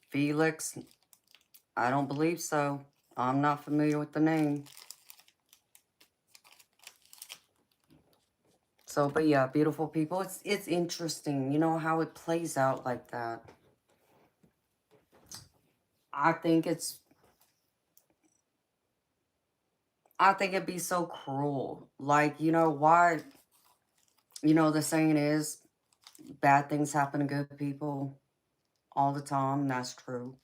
Speaker 1: Felix, I don't believe so. I'm not familiar with the name. So, but yeah, beautiful people. It's interesting, you know, how it plays out like that. I think it's I think it'd be so cruel. Like, you know, why, you know, the saying is bad things happen to good people all the time. That's true.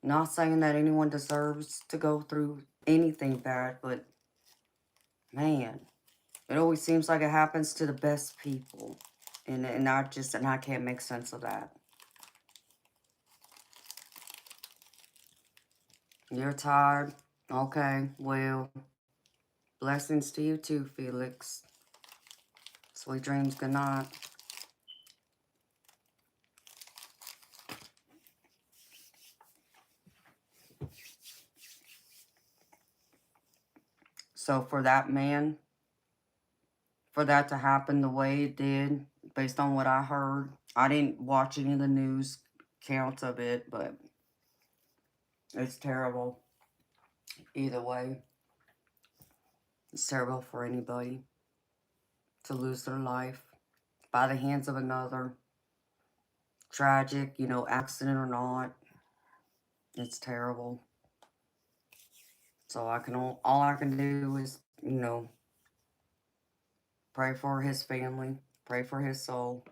Speaker 1: Not saying that anyone deserves to go through anything bad, but man, it always seems like it happens to the best people. And I can't make sense of that. You're tired? Okay, well, blessings to you too, Felix. Sweet dreams, good night. So for that man, for that to happen the way it did, based on what I heard, I didn't watch any of the news counts of it, but it's terrible. Either way, it's terrible for anybody to lose their life by the hands of another. Tragic, you know, accident or not. It's terrible. So all I can do is, you know, pray for his family, pray for his soul.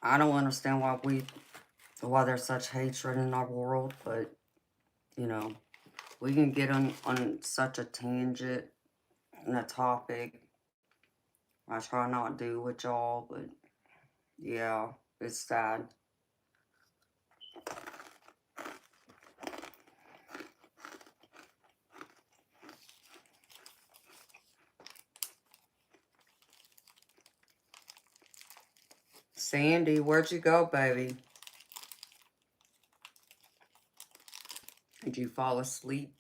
Speaker 1: I don't understand why there's such hatred in our world, but you know, we can get on such a tangent and a topic. I try not to do with y'all, but yeah, it's sad. Sandy, where'd you go, baby? Did you fall asleep?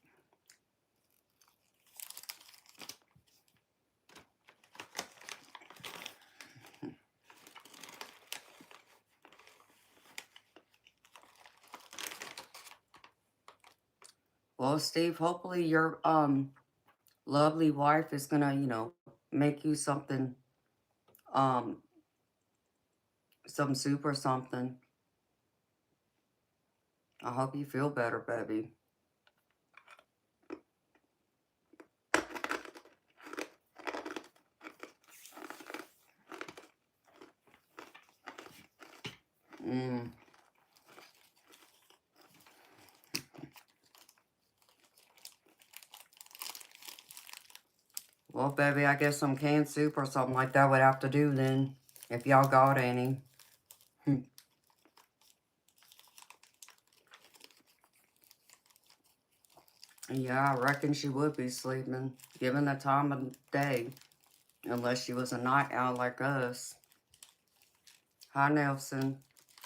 Speaker 1: Well, Steve, hopefully your lovely wife is gonna, you know, make you um some soup or something. I hope you feel better, baby. Mm. Well, baby, I guess some canned soup or something like that would have to do then, if y'all got any. Yeah, I reckon she would be sleeping, given the time of day, unless she was a night owl like us. Hi, Nelson.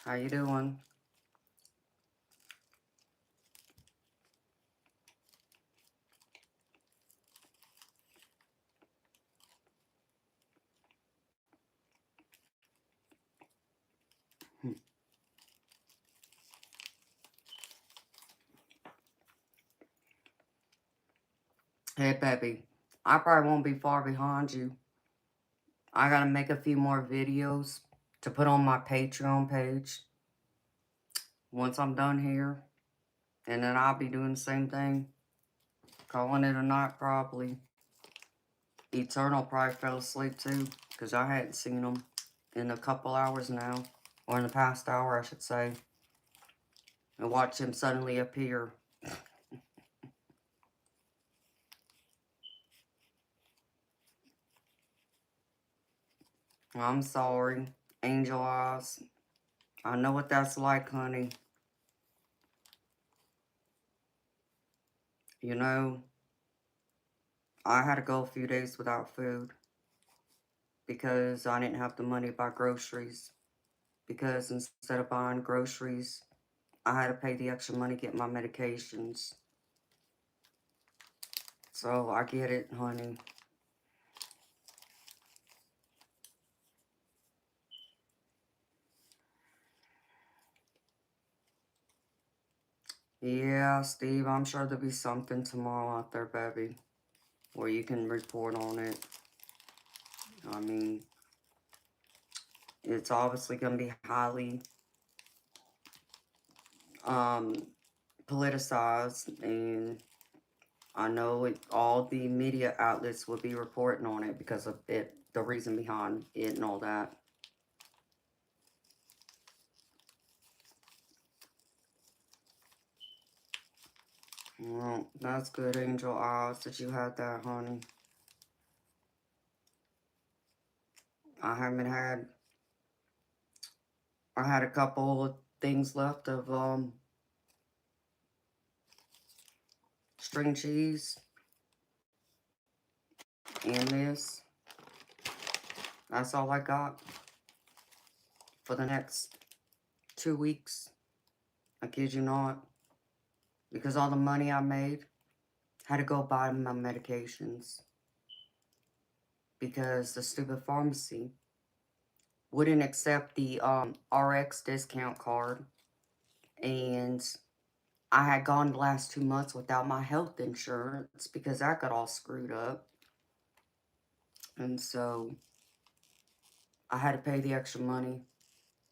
Speaker 1: How you doing? Hey, baby. I probably won't be far behind you. I gotta make a few more videos to put on my Patreon page once I'm done here. And then I'll be doing the same thing. Calling it a night, probably. Eternal probably fell asleep too, because I hadn't seen him in a couple hours now. Or in the past hour, I should say. And watch him suddenly appear. I'm sorry, Angel Eyes. I know what that's like, honey. You know, I had to go a few days without food. because I didn't have the money to buy groceries. Because instead of buying groceries, I had to pay the extra money to get my medications. So I get it, honey. Yeah, Steve, I'm sure there'll be something tomorrow out there, baby, where you can report on it. I mean, it's obviously going to be highly um, politicized, and I know all the media outlets will be reporting on it because of it, the reason behind it and all that. Well, that's good, Angel Eyes, that you had that, honey. I haven't had. I had a couple of things left of string cheese and this. That's all I got for the next 2 weeks. I kid you not. Because all the money I made had to go buy my medications. Because the stupid pharmacy wouldn't accept the RX discount card. And I had gone the last 2 months without my health insurance because that got all screwed up. And so I had to pay the extra money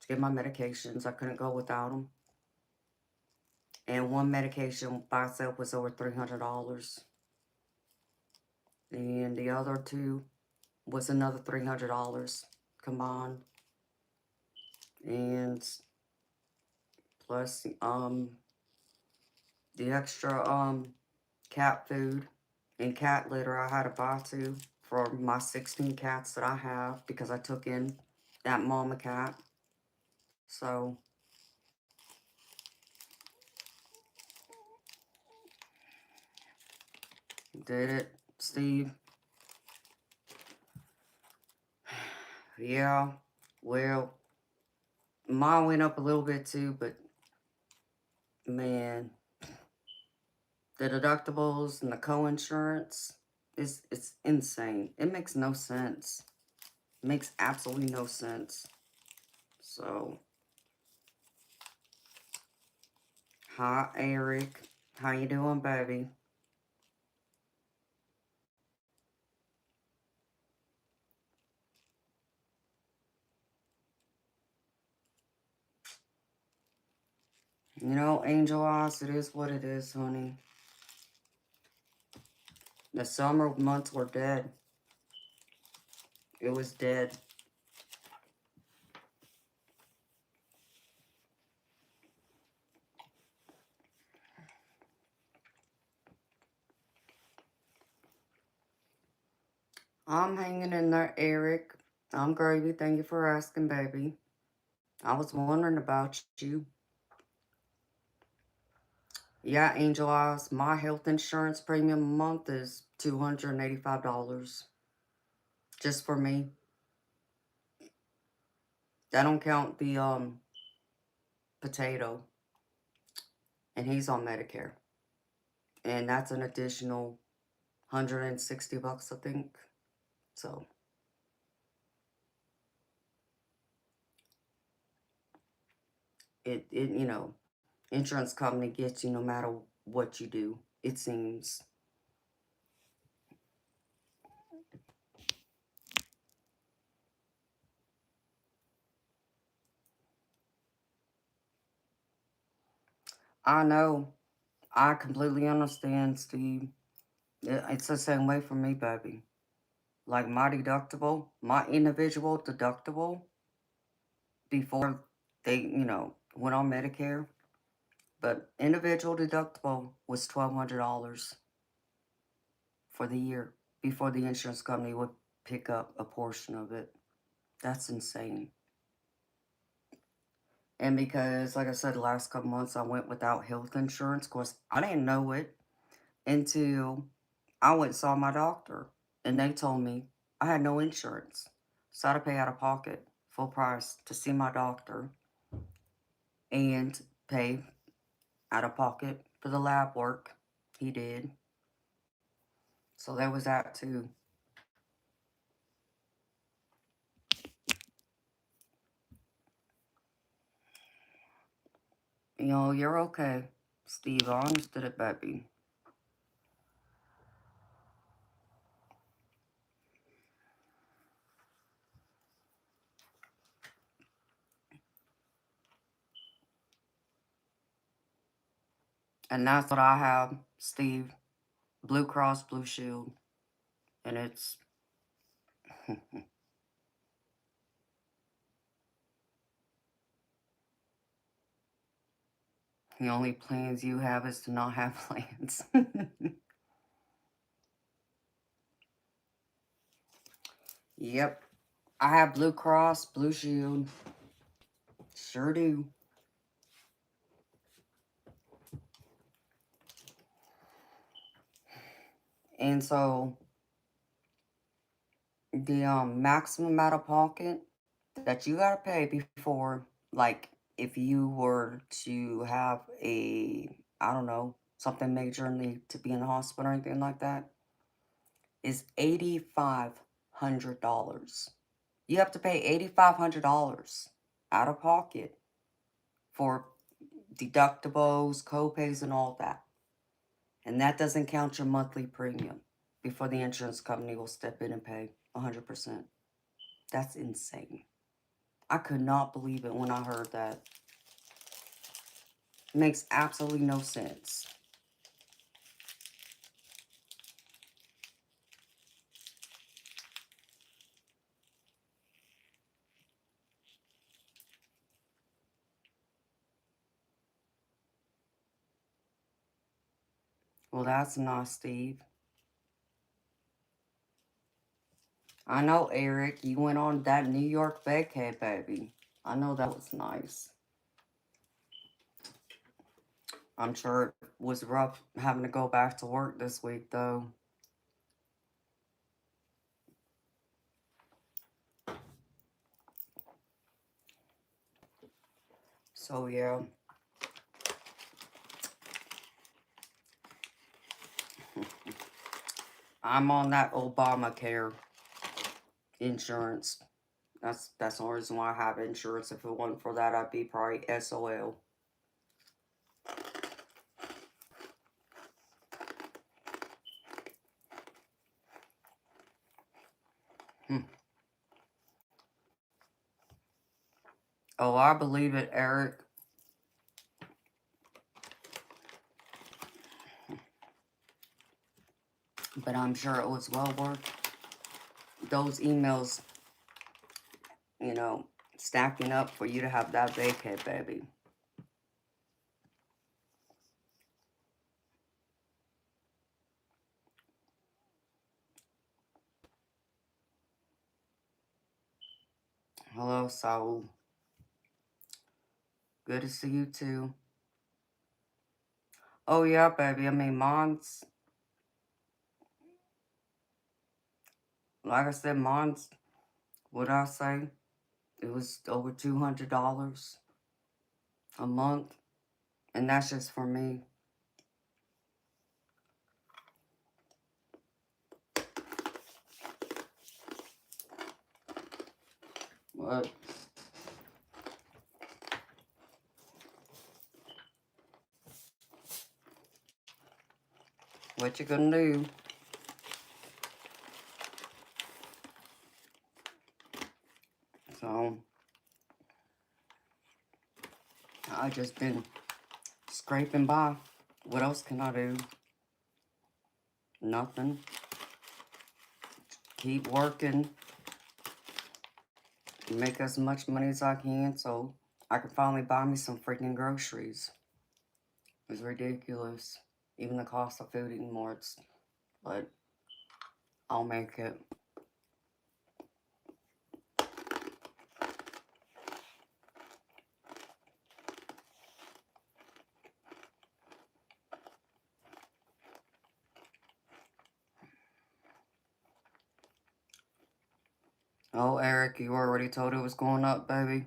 Speaker 1: to get my medications. I couldn't go without them. And one medication by itself was over $300. And the other two was another $300 combined. And plus the extra cat food and cat litter I had to buy too for my 16 cats that I have because I took in that mama cat. So did it, Steve? Yeah. Well, mine went up a little bit too, but man, the deductibles and the co-insurance is it's insane. It makes no sense. It makes absolutely no sense. So, hi Eric, how you doing, baby? You know, Angel Eyes, it is what it is, honey. The summer months were dead. It was dead. I'm hanging in there, Eric. I'm gravy. Thank you for asking, baby. I was wondering about you. Yeah, Angel Eyes, my health insurance premium a month is $285. Just for me. That don't count the potato. And he's on Medicare. And that's an additional $160, I think. So it you know, insurance company gets you no matter what you do, it seems. I know. I completely understand, Steve. It's the same way for me, baby. Like my deductible, my individual deductible before they, went on Medicare, but individual deductible was $1,200 for the year before the insurance company would pick up a portion of it. That's insane. And because, like I said, the last couple months I went without health insurance. Of course, I didn't know it until I went and saw my doctor. And they told me I had no insurance. So I had to pay out of pocket, full price, to see my doctor and pay out of pocket for the lab work he did. So there was that too. You know, you're okay, Steve. I understood it, baby. And that's what I have, Steve. Blue Cross Blue Shield. And it's the only plans you have is to not have plans. Yep. I have Blue Cross Blue Shield. Sure do. And so the maximum out of pocket that you gotta pay before, like, if you were to have a, I don't know, something major and need to be in the hospital or anything like that, is $8,500. You have to pay $8,500 out of pocket for deductibles, co-pays, and all that. And that doesn't count your monthly premium before the insurance company will step in and pay 100%. That's insane. I could not believe it when I heard that. It makes absolutely no sense. Well, that's nice, Steve. I know, Eric, you went on that New York vacay, baby. I know that was nice. I'm sure it was rough having to go back to work this week, though. So, yeah. I'm on that Obamacare insurance. That's the only reason why I have insurance. If it wasn't for that, I'd be probably SOL. Hmm. Oh, I believe it, Eric. But I'm sure it was well worth those emails, you know, stacking up for you to have that vacay, baby. Hello, Saul. Good to see you too. Oh yeah, baby. I mean, mine's, like I said, mine's, what I say, it was over $200 a month, and that's just for me. What you gonna do? So I just been scraping by. What else can I do? Nothing. Keep working. Make as much money as I can so I can finally buy me some freaking groceries. It's ridiculous. Even the cost of food anymore. But I'll make it. Oh, Eric, you already told it was going up, baby.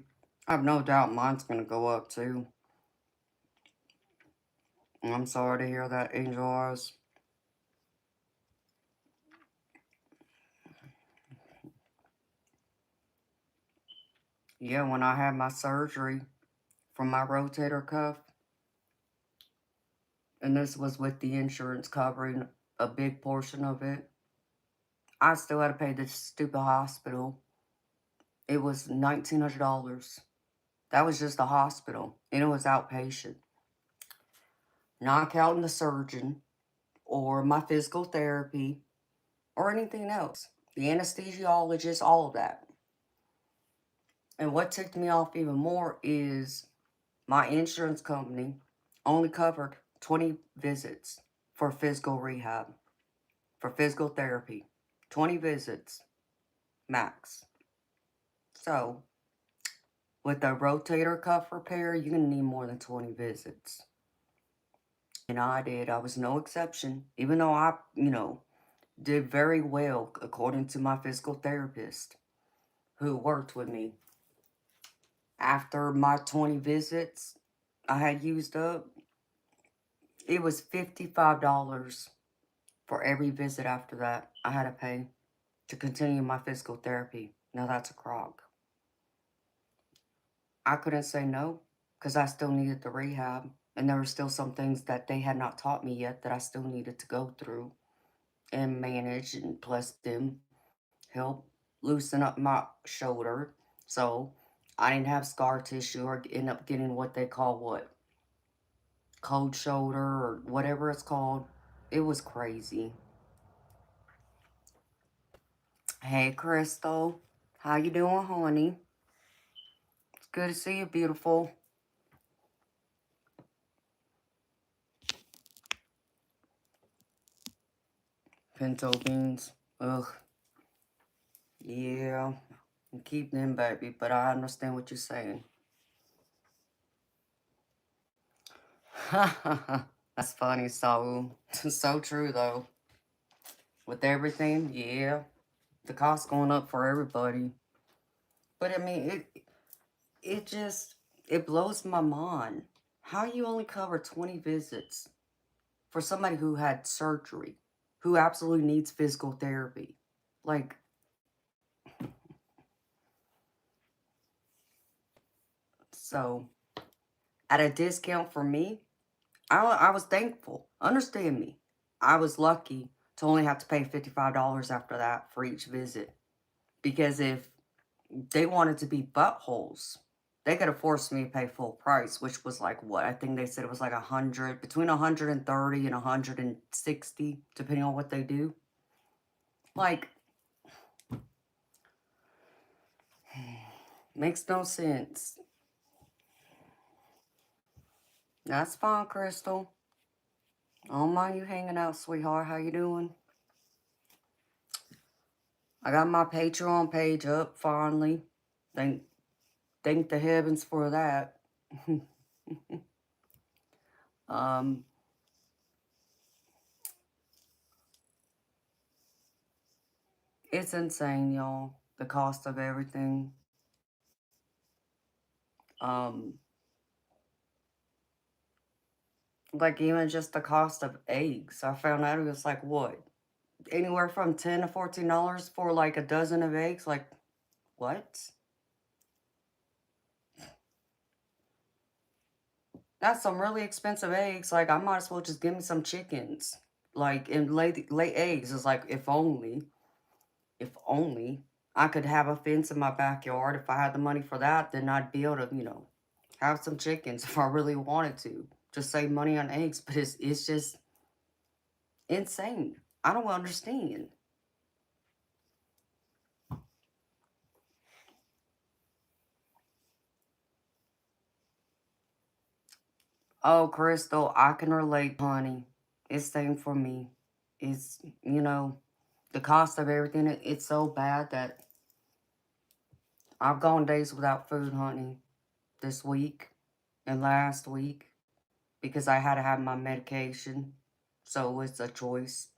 Speaker 1: I have no doubt mine's going to go up, too. I'm sorry to hear that, Angel Eyes. Yeah, when I had my surgery from my rotator cuff, and this was with the insurance covering a big portion of it, I still had to pay this stupid hospital. It was $1,900. That was just the hospital, and it was outpatient. Not counting the surgeon, or my physical therapy, or anything else. The anesthesiologist, all of that. And what ticked me off even more is my insurance company only covered 20 visits for physical rehab, for physical therapy. 20 visits max. So, with a rotator cuff repair, you're going to need more than 20 visits. And I did. I was no exception. Even though I, did very well according to my physical therapist who worked with me. After my 20 visits I had used up, it was $55 for every visit after that I had to pay to continue my physical therapy. Now that's a crock. I couldn't say no because I still needed the rehab. And there were still some things that they had not taught me yet that I still needed to go through and manage, and plus them help loosen up my shoulder. So I didn't have scar tissue or end up getting what they call cold shoulder or whatever it's called. It was crazy. Hey, Crystal. How you doing, honey? It's good to see you, beautiful. Pinto beans. Ugh. Yeah. Keep them, baby, but I understand what you're saying. That's funny, so so true though. With everything, yeah. The cost going up for everybody. But I mean, it just, it blows my mind. How you only cover 20 visits for somebody who had surgery, who absolutely needs physical therapy? Like, so at a discount for me, I was thankful. Understand me. I was lucky to only have to pay $55 after that for each visit. Because if they wanted to be buttholes, they could have forced me to pay full price, which was like what? I think they said it was like 100, between 130 and 160, depending on what they do. Like, makes no sense. That's fine, Crystal. I don't mind you hanging out, sweetheart. How you doing? I got my Patreon page up finally. Thank the heavens for that. um, it's insane, y'all. The cost of everything. Um, like even just the cost of eggs. I found out it was like what? Anywhere from $10 to $14 for like a dozen of eggs. Like, what? That's some really expensive eggs. Like, I might as well just give me some chickens. Like, and lay eggs. It's like, if only I could have a fence in my backyard. If I had the money for that, then I'd be able to, have some chickens if I really wanted to. Just save money on eggs. But it's just insane. I don't understand. Oh, Crystal, I can relate, honey. It's same for me. It's, the cost of everything, it's so bad that I've gone days without food, honey, this week and last week because I had to have my medication. So it's a choice,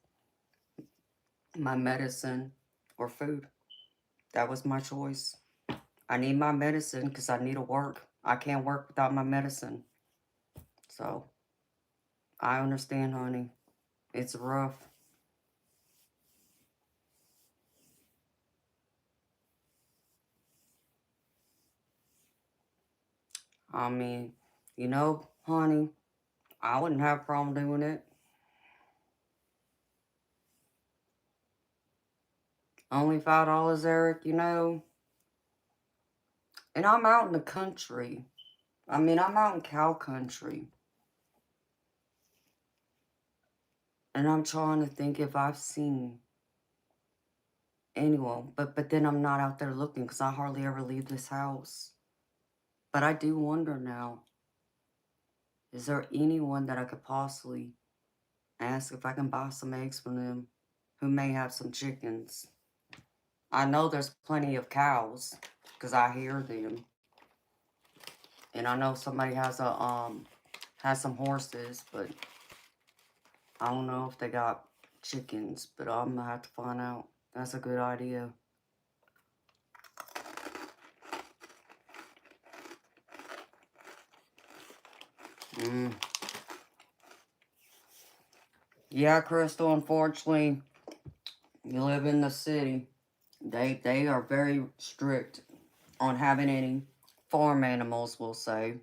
Speaker 1: my medicine or food. That was my choice. I need my medicine because I need to work. I can't work without my medicine. So, I understand, honey. It's rough. I mean, honey, I wouldn't have a problem doing it. Only $5, Eric. And I'm out in the country. I mean, I'm out in cow country. And I'm trying to think if I've seen anyone. But then I'm not out there looking because I hardly ever leave this house. But I do wonder now, is there anyone that I could possibly ask if I can buy some eggs from them who may have some chickens? I know there's plenty of cows because I hear them. And I know somebody has some horses, but I don't know if they got chickens, but I'm gonna have to find out. That's a good idea. Mm. Yeah, Crystal, unfortunately, you live in the city. They are very strict on having any farm animals, we'll say,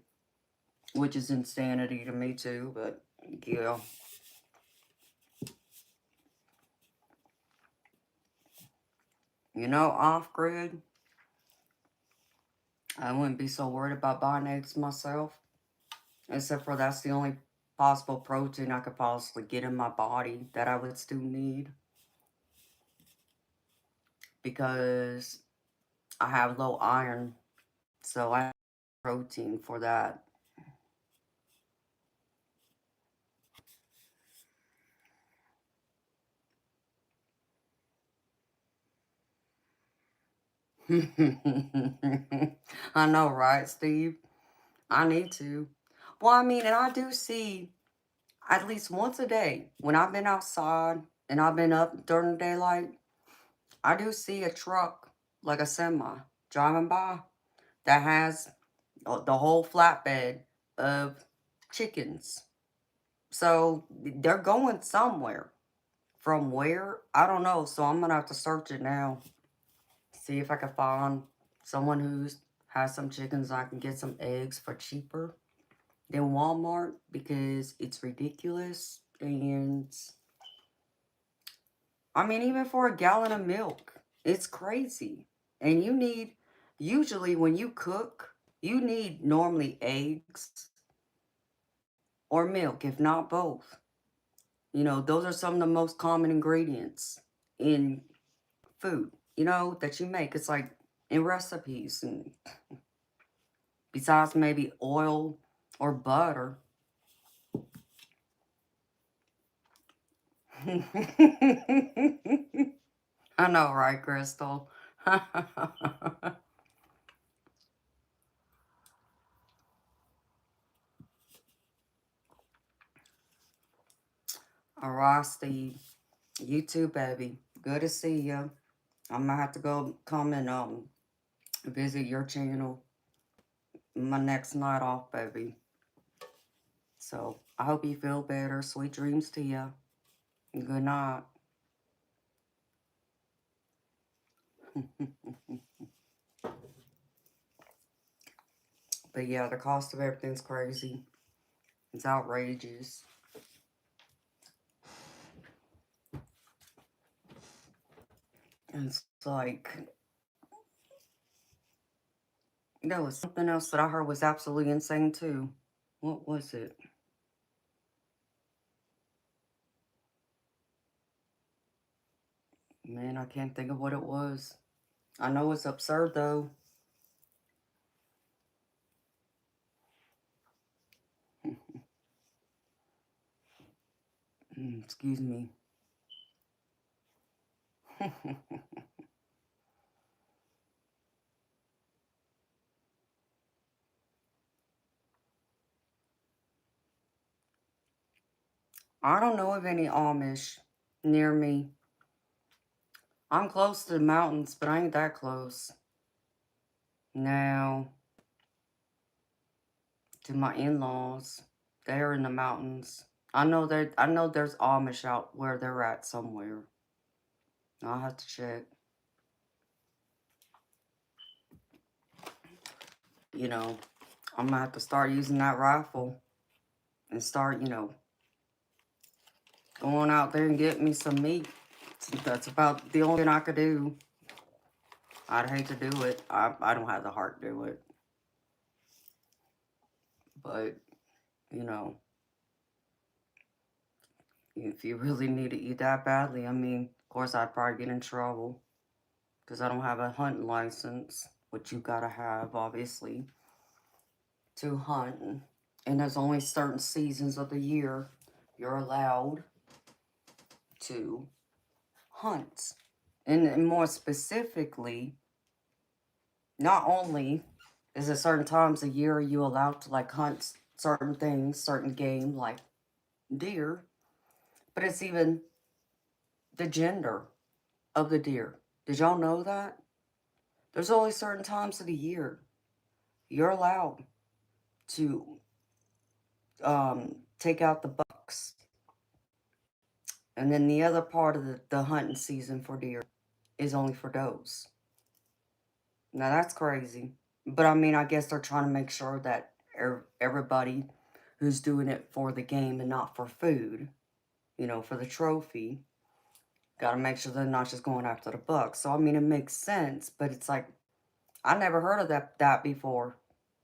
Speaker 1: which is insanity to me too, but yeah. Off-grid, I wouldn't be so worried about buying eggs myself, except for that's the only possible protein I could possibly get in my body that I would still need, because I have low iron, so I have protein for that. I know, right, Steve? I need to. Well, I mean, and I do see at least once a day when I've been outside and I've been up during the daylight, I do see a truck, like a semi, driving by that has the whole flatbed of chickens. So they're going somewhere. From where? I don't know. So I'm going to have to search it now. See if I can find someone who's has some chickens. I can get some eggs for cheaper than Walmart because it's ridiculous. And I mean, even for a gallon of milk, it's crazy. And usually when you cook, you need normally eggs or milk, if not both. Those are some of the most common ingredients in food, that you make. It's like in recipes, and besides maybe oil or butter. I know, right, Crystal? All right, Steve. You too, baby. Good to see you. I'm gonna have to go come and visit your channel my next night off, baby. So I hope you feel better. Sweet dreams to you. Good night. But yeah, the cost of everything's crazy. It's outrageous. And it's like, it's something else that I heard was absolutely insane too. What was it? Man, I can't think of what it was. I know it's absurd though. Excuse me. I don't know of any Amish near me. I'm close to the mountains, but I ain't that close. Now, to my in-laws, they're in the mountains. I know there's Amish out where they're at somewhere. I'll have to check. You know, I'm gonna have to start using that rifle and start, going out there and getting me some meat. That's about the only thing I could do. I'd hate to do it. I don't have the heart to do it. But, you know, if you really need to eat that badly, I mean, of course, I'd probably get in trouble because I don't have a hunting license, which you gotta have, obviously, to hunt. And there's only certain seasons of the year you're allowed to hunt. And more specifically, not only is it certain times a year you allowed to like hunt certain things, certain game like deer, but it's even the gender of the deer. Did y'all know that? There's only certain times of the year you're allowed to take out the bucks. And then the other part of the hunting season for deer is only for does. Now that's crazy. But I mean, I guess they're trying to make sure that everybody who's doing it for the game and not for food, for the trophy, got to make sure they're not just going after the bucks. So I mean, it makes sense, but it's like I never heard of that before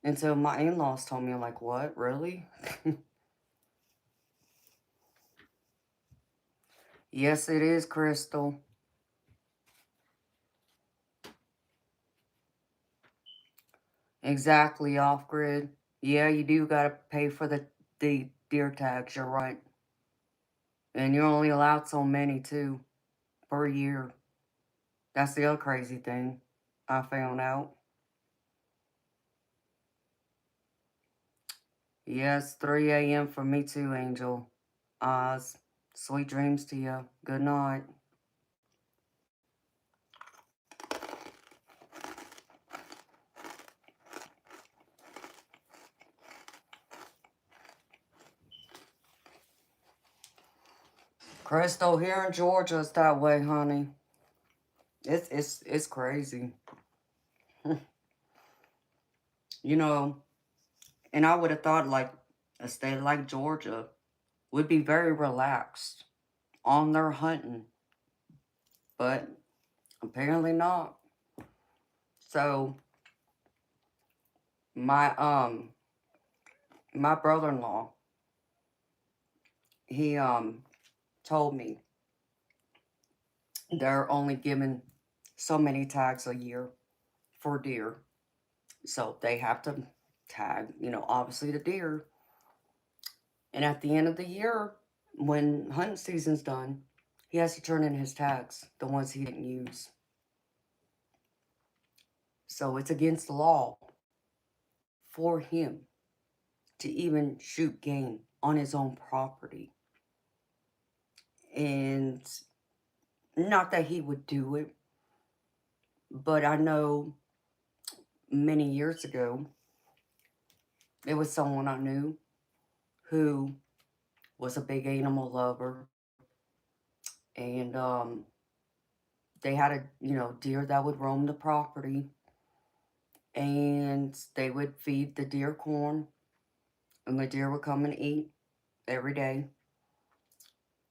Speaker 1: until my in-laws told me. I'm like, what, really? Yes, it is, Crystal. Exactly, off grid. Yeah, you do gotta pay for the deer tags. You're right, and you're only allowed so many too per year. That's the other crazy thing I found out. Yes, 3 a.m. for me too, Angel. Oz, sweet dreams to you. Good night. Crystal, here in Georgia, it's that way, honey. It's crazy. you know, and I would have thought like a state like Georgia would be very relaxed on their hunting, but apparently not. So my my brother-in-law, he told me they're only given so many tags a year for deer. So they have to tag, obviously the deer. And at the end of the year, when hunting season's done, he has to turn in his tags, the ones he didn't use. So it's against the law for him to even shoot game on his own property. And not that he would do it, but I know many years ago, it was someone I knew who was a big animal lover. And they had a, deer that would roam the property. And they would feed the deer corn. And the deer would come and eat every day.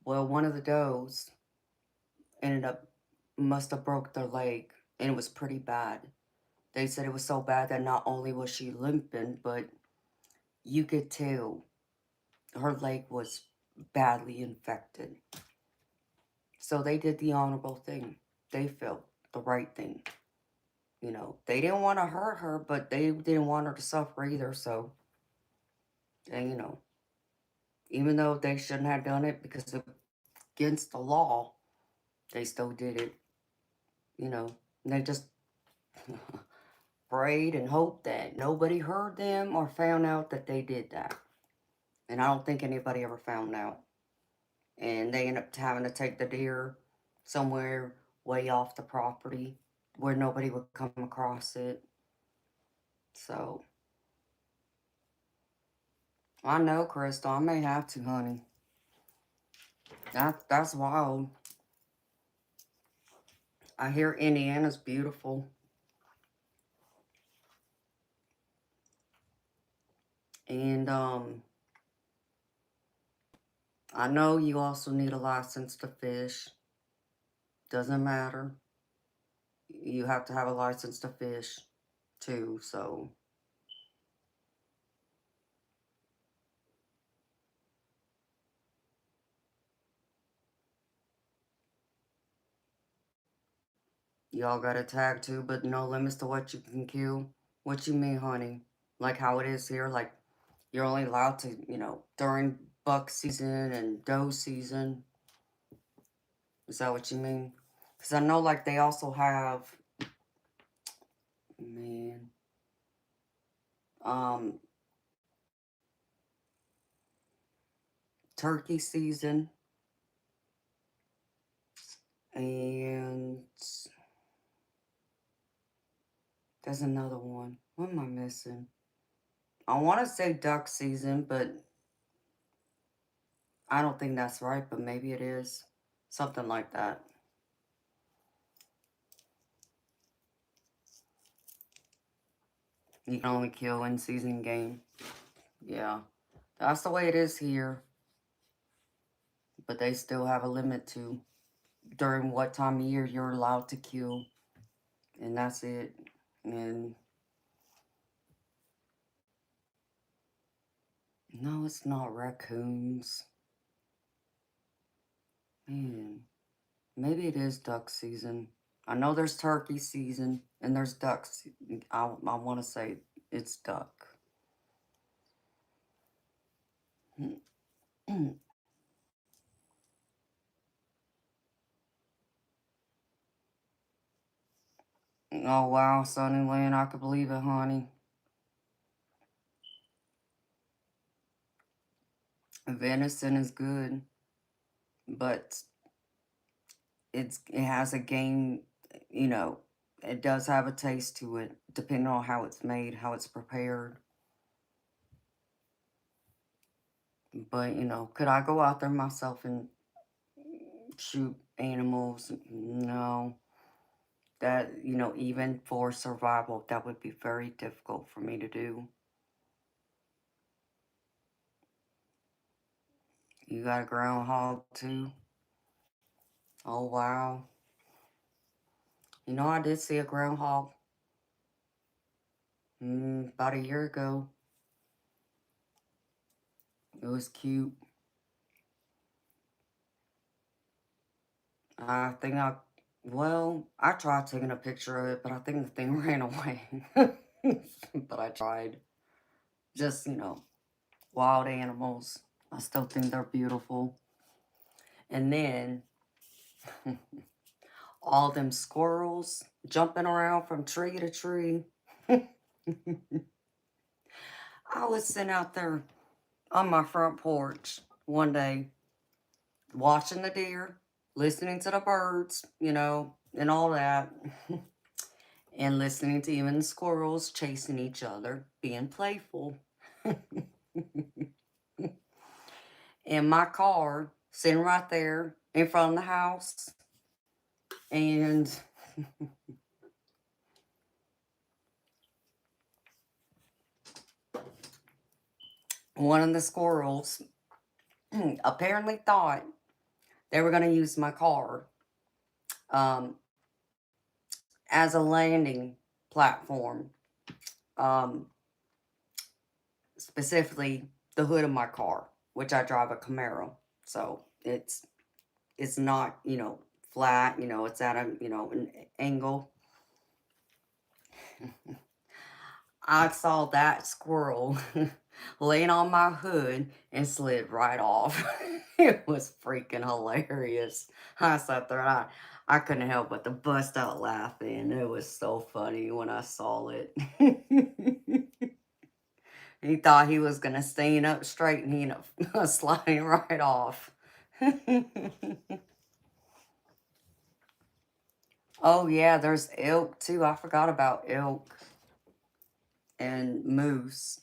Speaker 1: Well, one of the does ended up, must have broke their leg. And it was pretty bad. They said it was so bad that not only was she limping, but you could tell her leg was badly infected. So they did the honorable thing. They felt the right thing. They didn't want to hurt her, but they didn't want her to suffer either. So, and even though they shouldn't have done it because it's against the law, they still did it. And they just prayed and hoped that nobody heard them or found out that they did that. And I don't think anybody ever found out. And they ended up having to take the deer somewhere way off the property where nobody would come across it. So, I know, Crystal, I may have to, honey. That's wild. I hear Indiana's beautiful. And, I know you also need a license to fish. Doesn't matter. You have to have a license to fish, too, so. Y'all got a tag, too, but no limits to what you can kill. What you mean, honey? Like how it is here? Like, you're only allowed to, during buck season and doe season. Is that what you mean? Because I know, like, they also have, man, um, turkey season. And there's another one. What am I missing? I want to say duck season, but I don't think that's right, but maybe it is. Something like that. You can only kill in season game. Yeah. That's the way it is here. But they still have a limit to during what time of year you're allowed to kill. And that's it. And no, it's not raccoons. Man, maybe it is duck season. I know there's turkey season and there's ducks. I want to say it's duck. Oh, wow, Sunny Lane, I could believe it, honey. Venison is good, but it has a game, you know, it does have a taste to it, depending on how it's made, how it's prepared. But, could I go out there myself and shoot animals? No. That, even for survival, that would be very difficult for me to do. You got a groundhog too? Oh, wow. I did see a groundhog about a year ago. It was cute. I think I tried taking a picture of it, but I think the thing ran away. But I tried. Just, wild animals. I still think they're beautiful. And then all them squirrels jumping around from tree to tree. I was sitting out there on my front porch one day watching the deer, listening to the birds, and all that. And listening to even the squirrels chasing each other, being playful. And my car sitting right there in front of the house. And one of the squirrels apparently thought they were going to use my car um, as a landing platform. Um, specifically, the hood of my car, which I drive a Camaro. So it's not, flat, it's at an angle. I saw that squirrel laying on my hood and slid right off. It was freaking hilarious. I sat there and I couldn't help but to bust out laughing. It was so funny when I saw it. He thought he was going to stand up straight and he ended up sliding right off. Oh, yeah, there's elk, too. I forgot about elk and moose.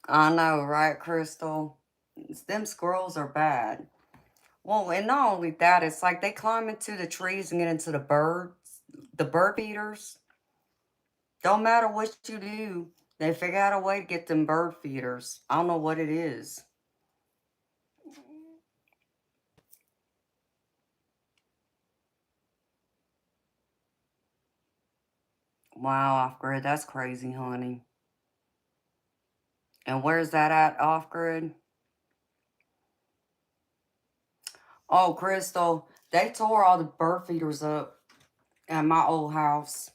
Speaker 1: I know, right, Crystal? Them squirrels are bad. Well, and not only that, it's like they climb into the trees and get into the birds, the bird feeders. Don't matter what you do, they figure out a way to get them bird feeders. I don't know what it is. Wow, off grid, that's crazy, honey. And where's that at, off grid? Oh, Crystal, they tore all the bird feeders up at my old house.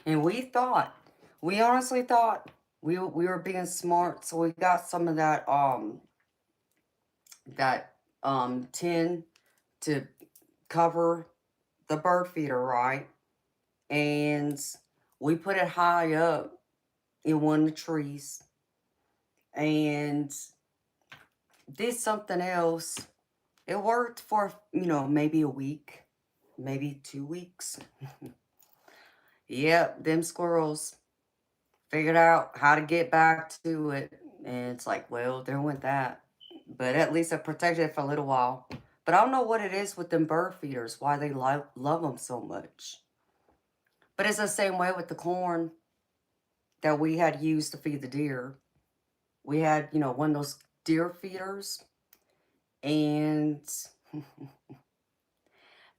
Speaker 1: And we honestly thought we were being smart, so we got some of that tin to cover the bird feeder, right? And we put it high up in one of the trees and did something else. It worked for, maybe a week, maybe 2 weeks. Yep, them squirrels figured out how to get back to it. And it's like, well, there went that. But at least it protected it for a little while. But I don't know what it is with them bird feeders, why they love them so much. But it's the same way with the corn that we had used to feed the deer. We had, one of those deer feeders, and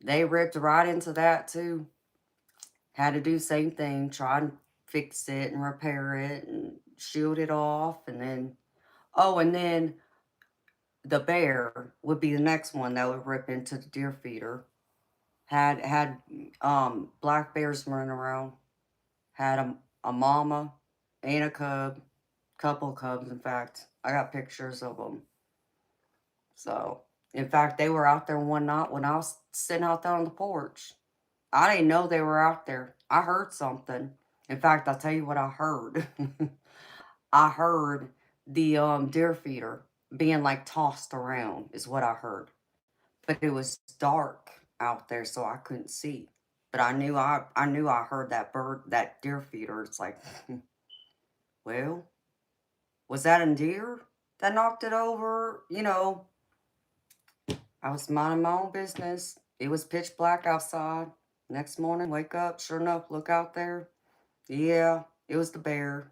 Speaker 1: they ripped right into that too. Had to do the same thing, try and fix it and repair it and shield it off. And then, oh, and then the bear would be the next one that would rip into the deer feeder. Had black bears running around. Had a mama and a cub, couple cubs, in fact. I got pictures of them. So, in fact, they were out there one night when I was sitting out there on the porch. I didn't know they were out there. I heard something. In fact, I'll tell you what I heard. I heard the deer feeder being like tossed around is what I heard. But it was dark out there, so I couldn't see. But I knew I heard that bird, that deer feeder. It's like, well, was that a deer that knocked it over? I was minding my own business. It was pitch black outside. Next morning, wake up, sure enough, look out there. Yeah, it was the bear.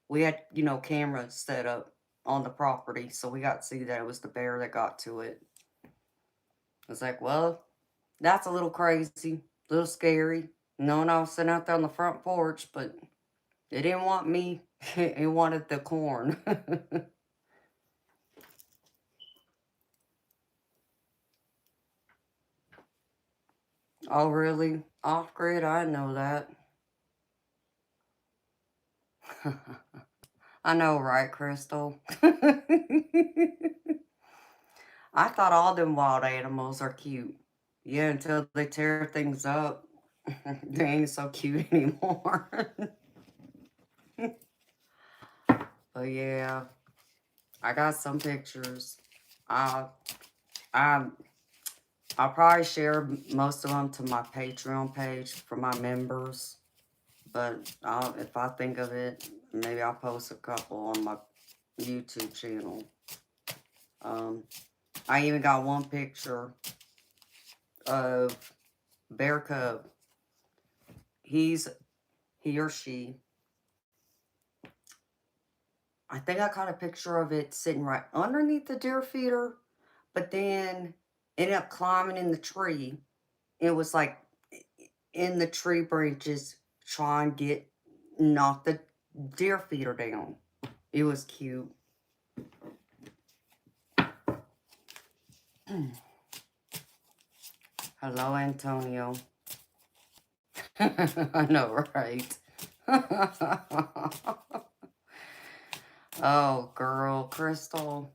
Speaker 1: We had, cameras set up on the property, so we got to see that it was the bear that got to it. I was like, well, that's a little crazy, a little scary. No, I was sitting out there on the front porch, but it didn't want me. It wanted the corn. Oh, really? Off grid? I know that. I know, right, Crystal? I thought all them wild animals are cute. Yeah, until they tear things up. They ain't so cute anymore. But yeah, I got some pictures. I, I, I'll probably share most of them to my Patreon page for my members. But if I think of it, maybe I'll post a couple on my YouTube channel. Um, I even got one picture of Bear Cub. He or she, I think I caught a picture of it sitting right underneath the deer feeder, but then ended up climbing in the tree. It was like in the tree branches trying to knock the deer feeder down. It was cute. Hello, Antonio. I know, right? Oh, girl, Crystal.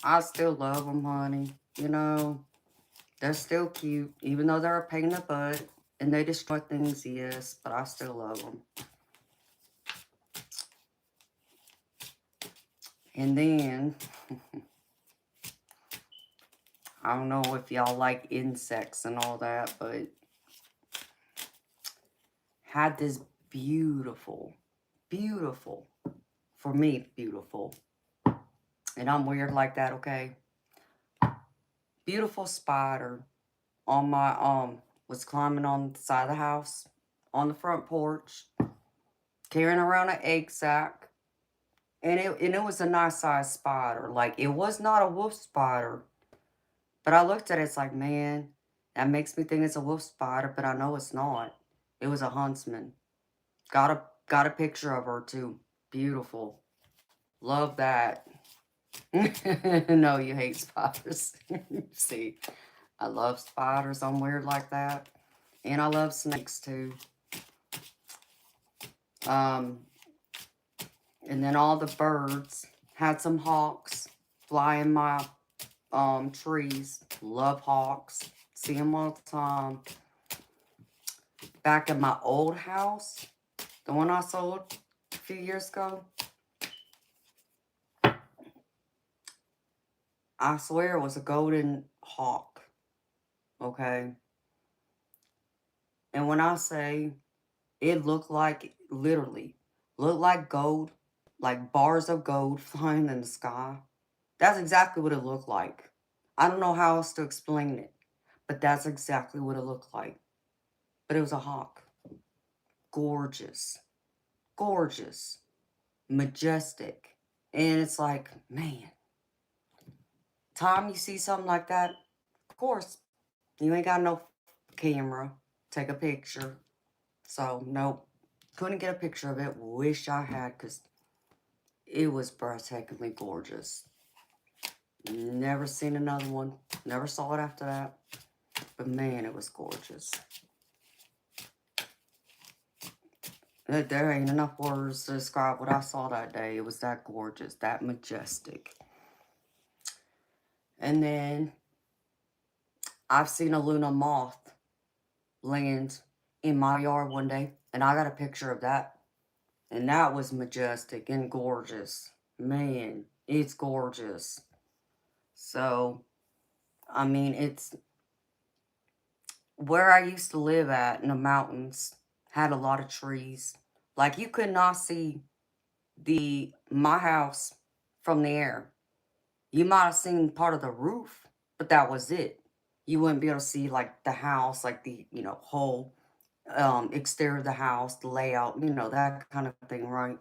Speaker 1: I still love them, honey. They're still cute, even though they're a pain in the butt. And they destroy things, yes, but I still love them. And then, I don't know if y'all like insects and all that, but had this beautiful, beautiful, for me, beautiful, and I'm weird like that, okay? Beautiful spider on my, was climbing on the side of the house, on the front porch, carrying around an egg sack. And it was a nice sized spider. Like, it was not a wolf spider. But I looked at it, it's like, man, that makes me think it's a wolf spider, but I know it's not. It was a huntsman. Got a picture of her too. Beautiful. Love that. No, you hate spiders. See, I love spiders. I'm weird like that. And I love snakes too. And then all the birds. Had some hawks fly in my trees. Love hawks. See them all the time. Back in my old house, the one I sold a few years ago, I swear it was a golden hawk. Okay. And when I say it looked like, literally, looked like gold, like bars of gold flying in the sky. That's exactly what it looked like. I don't know how else to explain it, but that's exactly what it looked like. But it was a hawk. Gorgeous. Gorgeous. Majestic. And it's like, man, time you see something like that, of course, you ain't got no camera. Take a picture. So, nope. Couldn't get a picture of it. Wish I had, because it was breathtakingly gorgeous. Never seen another one. Never saw it after that. But man, it was gorgeous. There ain't enough words to describe what I saw that day. It was that gorgeous, that majestic. And then I've seen a Luna moth land in my yard one day. And I got a picture of that. And that was majestic and gorgeous. Man, it's gorgeous. So, I mean, it's where I used to live at in the mountains, had a lot of trees. Like, you could not see my house from the air. You might have seen part of the roof, but that was it. You wouldn't be able to see like the house, like the, whole exterior of the house, the layout, that kind of thing, right?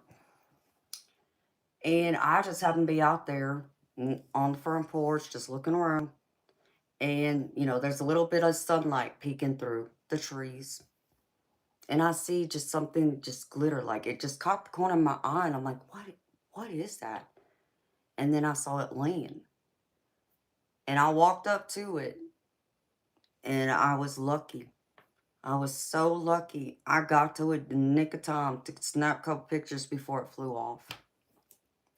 Speaker 1: And I just happened to be out there on the front porch, just looking around. And, there's a little bit of sunlight peeking through the trees. And I see just something just glitter, like it just caught the corner of my eye. And I'm like, what is that? And then I saw it land. And I walked up to it. And I was lucky. I was so lucky. I got to it in the nick of time to snap a couple pictures before it flew off.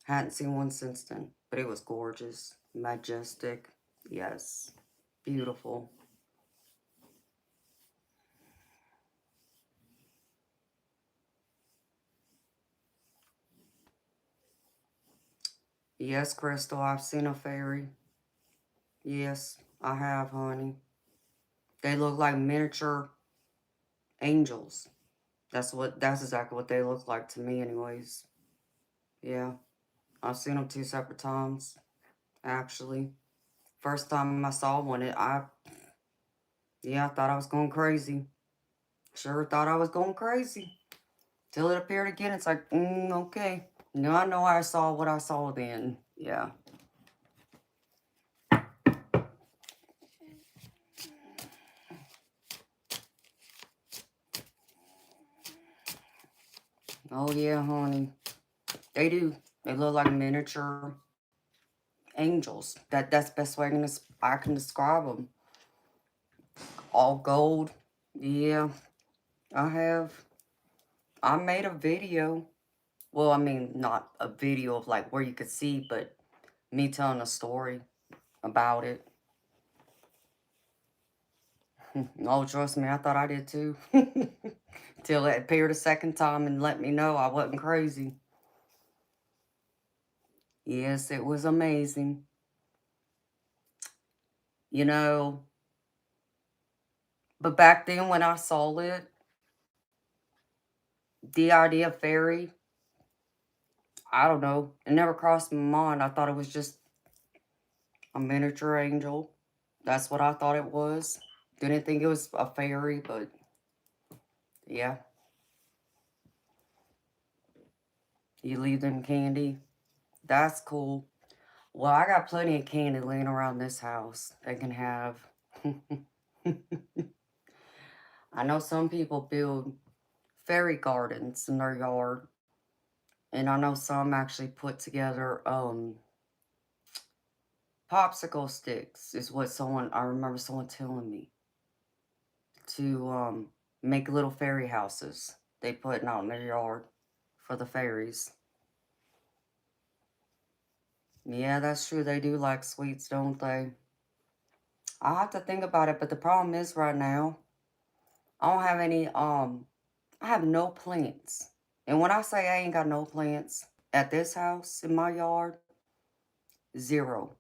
Speaker 1: Hadn't seen one since then. But it was gorgeous. Majestic. Yes. Beautiful. Yes, Crystal, I've seen a fairy. Yes, I have, honey. They look like miniature angels. That's exactly what they look like to me anyways. Yeah. I've seen them 2 separate times, actually. First time I saw one, I thought I was going crazy. Sure thought I was going crazy. Till it appeared again, it's like, okay. Now I know I saw what I saw then. Yeah. Oh yeah, honey. They do. They look like miniature angels. That's the best way I can describe them. All gold. Yeah, I have. I made a video. Well, I mean, not a video of like where you could see, but me telling a story about it. Oh, trust me, I thought I did too. Till it appeared a second time and let me know I wasn't crazy. Yes, it was amazing. you know. But back then when I saw it, the idea of fairy, I don't know, it never crossed my mind. I thought it was just a miniature angel. That's what I thought it was. Didn't think it was a fairy, but yeah, you leave them candy. That's cool. Well, I got plenty of candy laying around this house they can have. I know some people build fairy gardens in their yard, and I know some actually put together popsicle sticks is what someone I remember someone telling me to make little fairy houses they put out in their yard for the fairies. Yeah, that's true. They do like sweets, don't they? I'll have to think about it, but the problem is right now, I don't have any I have no plants. And when I say I ain't got no plants at this house in my yard, zero.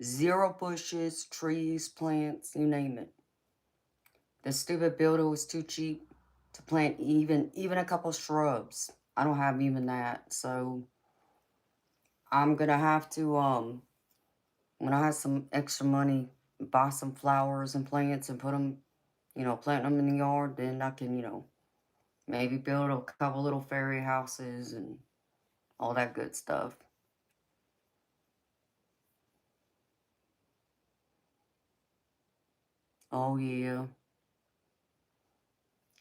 Speaker 1: Zero bushes, trees, plants, you name it. The stupid builder was too cheap to plant even a couple shrubs. I don't have even that. So I'm gonna have to when I have some extra money, buy some flowers and plants and put them, plant them in the yard, then I can, maybe build a couple little fairy houses and all that good stuff. Oh yeah,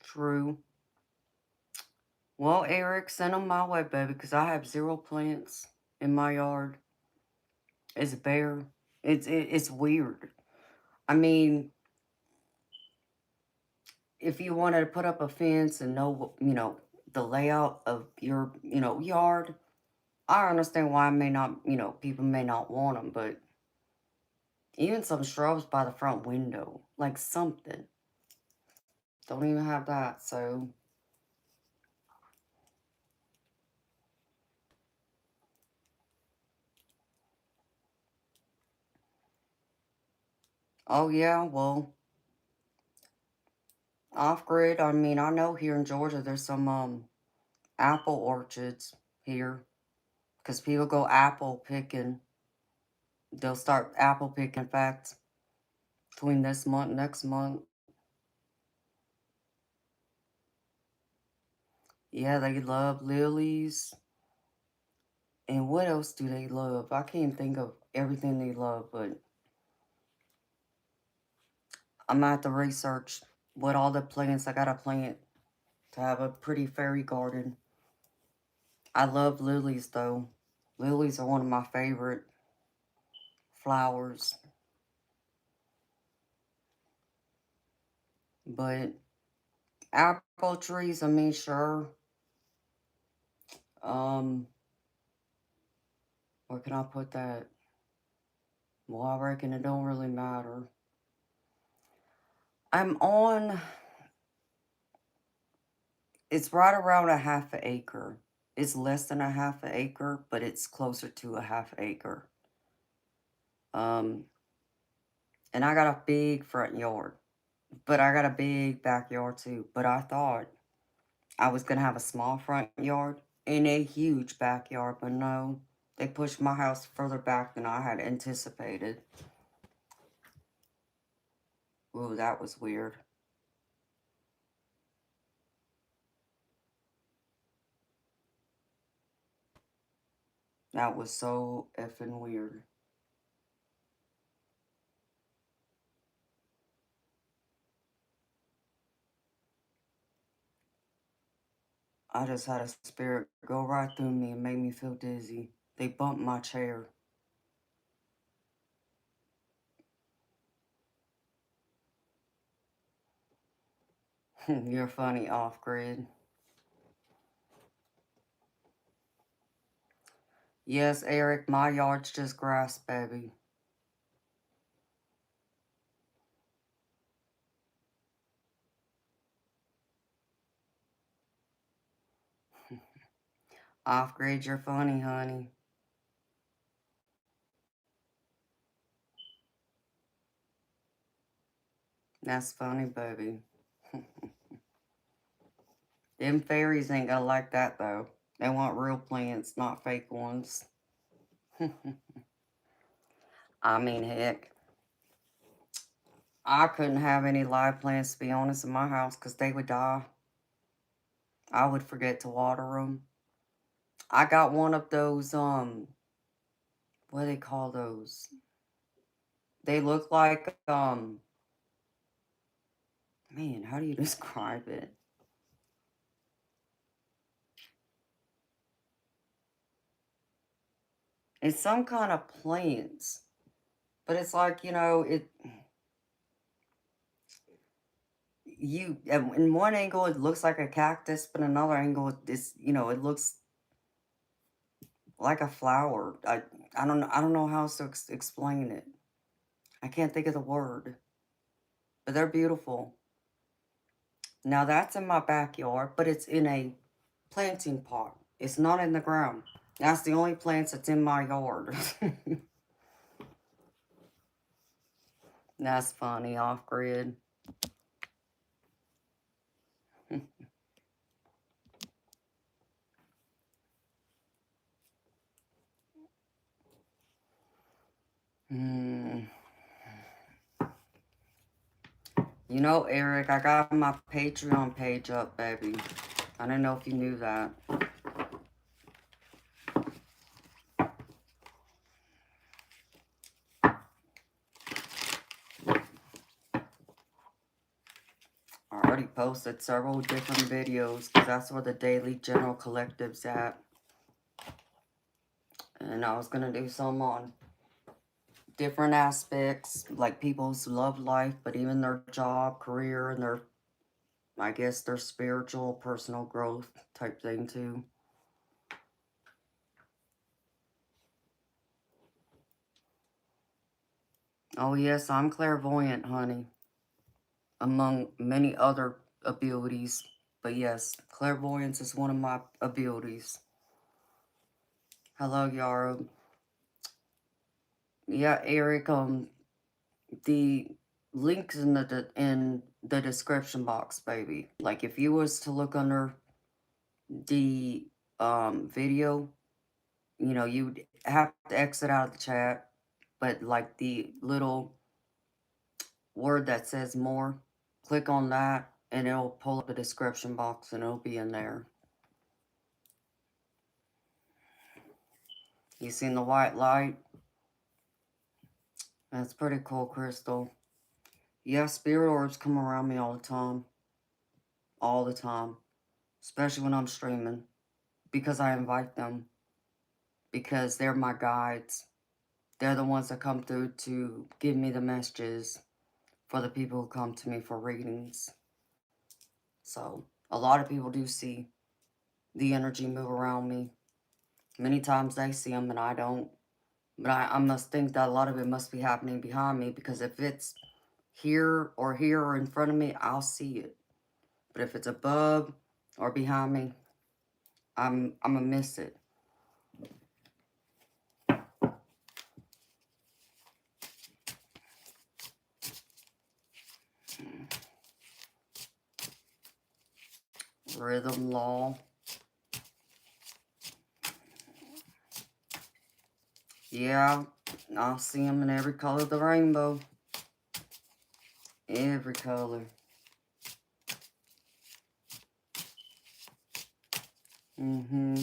Speaker 1: true. Well, Eric, send them my way, baby, because I have zero plants in my yard. It's bare. It's weird. I mean, if you wanted to put up a fence and know, the layout of your, yard, I understand why people may not want them, but even some shrubs by the front window, like something, don't even have that. So, oh yeah, well, off grid. I mean, I know here in Georgia there's some apple orchards here because people go apple picking. They'll start apple picking. In fact, between this month, next month. Yeah, they love lilies. And what else do they love? I can't think of everything they love, but I'm gonna have to research what all the plants I gotta plant to have a pretty fairy garden. I love lilies though. Lilies are one of my favorite flowers. But apple trees, I mean, sure. Um, where can I put that? Well, I reckon it don't really matter. I'm on, it's right around a half an acre. It's less than a half an acre, but it's closer to a half acre. Um, and I got a big front yard, but I got a big backyard too. But I thought I was gonna have a small front yard and a huge backyard, but no, they pushed my house further back than I had anticipated. Ooh, that was weird. That was so effing weird. I just had a spirit go right through me and make me feel dizzy. They bumped my chair. You're funny, off grid. Yes, Eric, my yard's just grass, baby. Off grid, you're funny, honey. That's funny, baby. Them fairies ain't gonna like that, though. They want real plants, not fake ones. I mean, heck, I couldn't have any live plants, to be honest, in my house because they would die. I would forget to water them. I got one of those, what do they call those? They look like, man, how do you describe it? It's some kind of plants, but it's like, in one angle it looks like a cactus, but another angle it looks like a flower. I don't know how else to explain it. I can't think of the word, but they're beautiful. Now that's in my backyard, but it's in a planting pot. It's not in the ground. That's the only plants that's in my yard. That's funny, off grid. Hmm. Eric, I got my Patreon page up, baby. I don't know if you knew that. I already posted several different videos because that's where the Daily General Collective's at. And I was going to do some on different aspects, like people's love life, but even their job, career, and their spiritual, personal growth type thing too. Oh yes, I'm clairvoyant, honey, among many other abilities. But yes, clairvoyance is one of my abilities. Hello, Yara. Yeah, Eric, the links in the description box, baby. Like if you was to look under the video, you'd have to exit out of the chat, but like the little word that says more, click on that and it'll pull up the description box and it'll be in there. You seen the white light? That's pretty cool, Crystal. Yeah, spirit orbs come around me all the time. All the time. Especially when I'm streaming. Because I invite them. Because they're my guides. They're the ones that come through to give me the messages for the people who come to me for readings. So, a lot of people do see the energy move around me. Many times they see them and I don't. But I must think that a lot of it must be happening behind me because if it's here or in front of me, I'll see it. But if it's above or behind me, I'm gonna miss it. Rhythm law. Yeah, I'll see them in every color of the rainbow. Every color. Mm-hmm.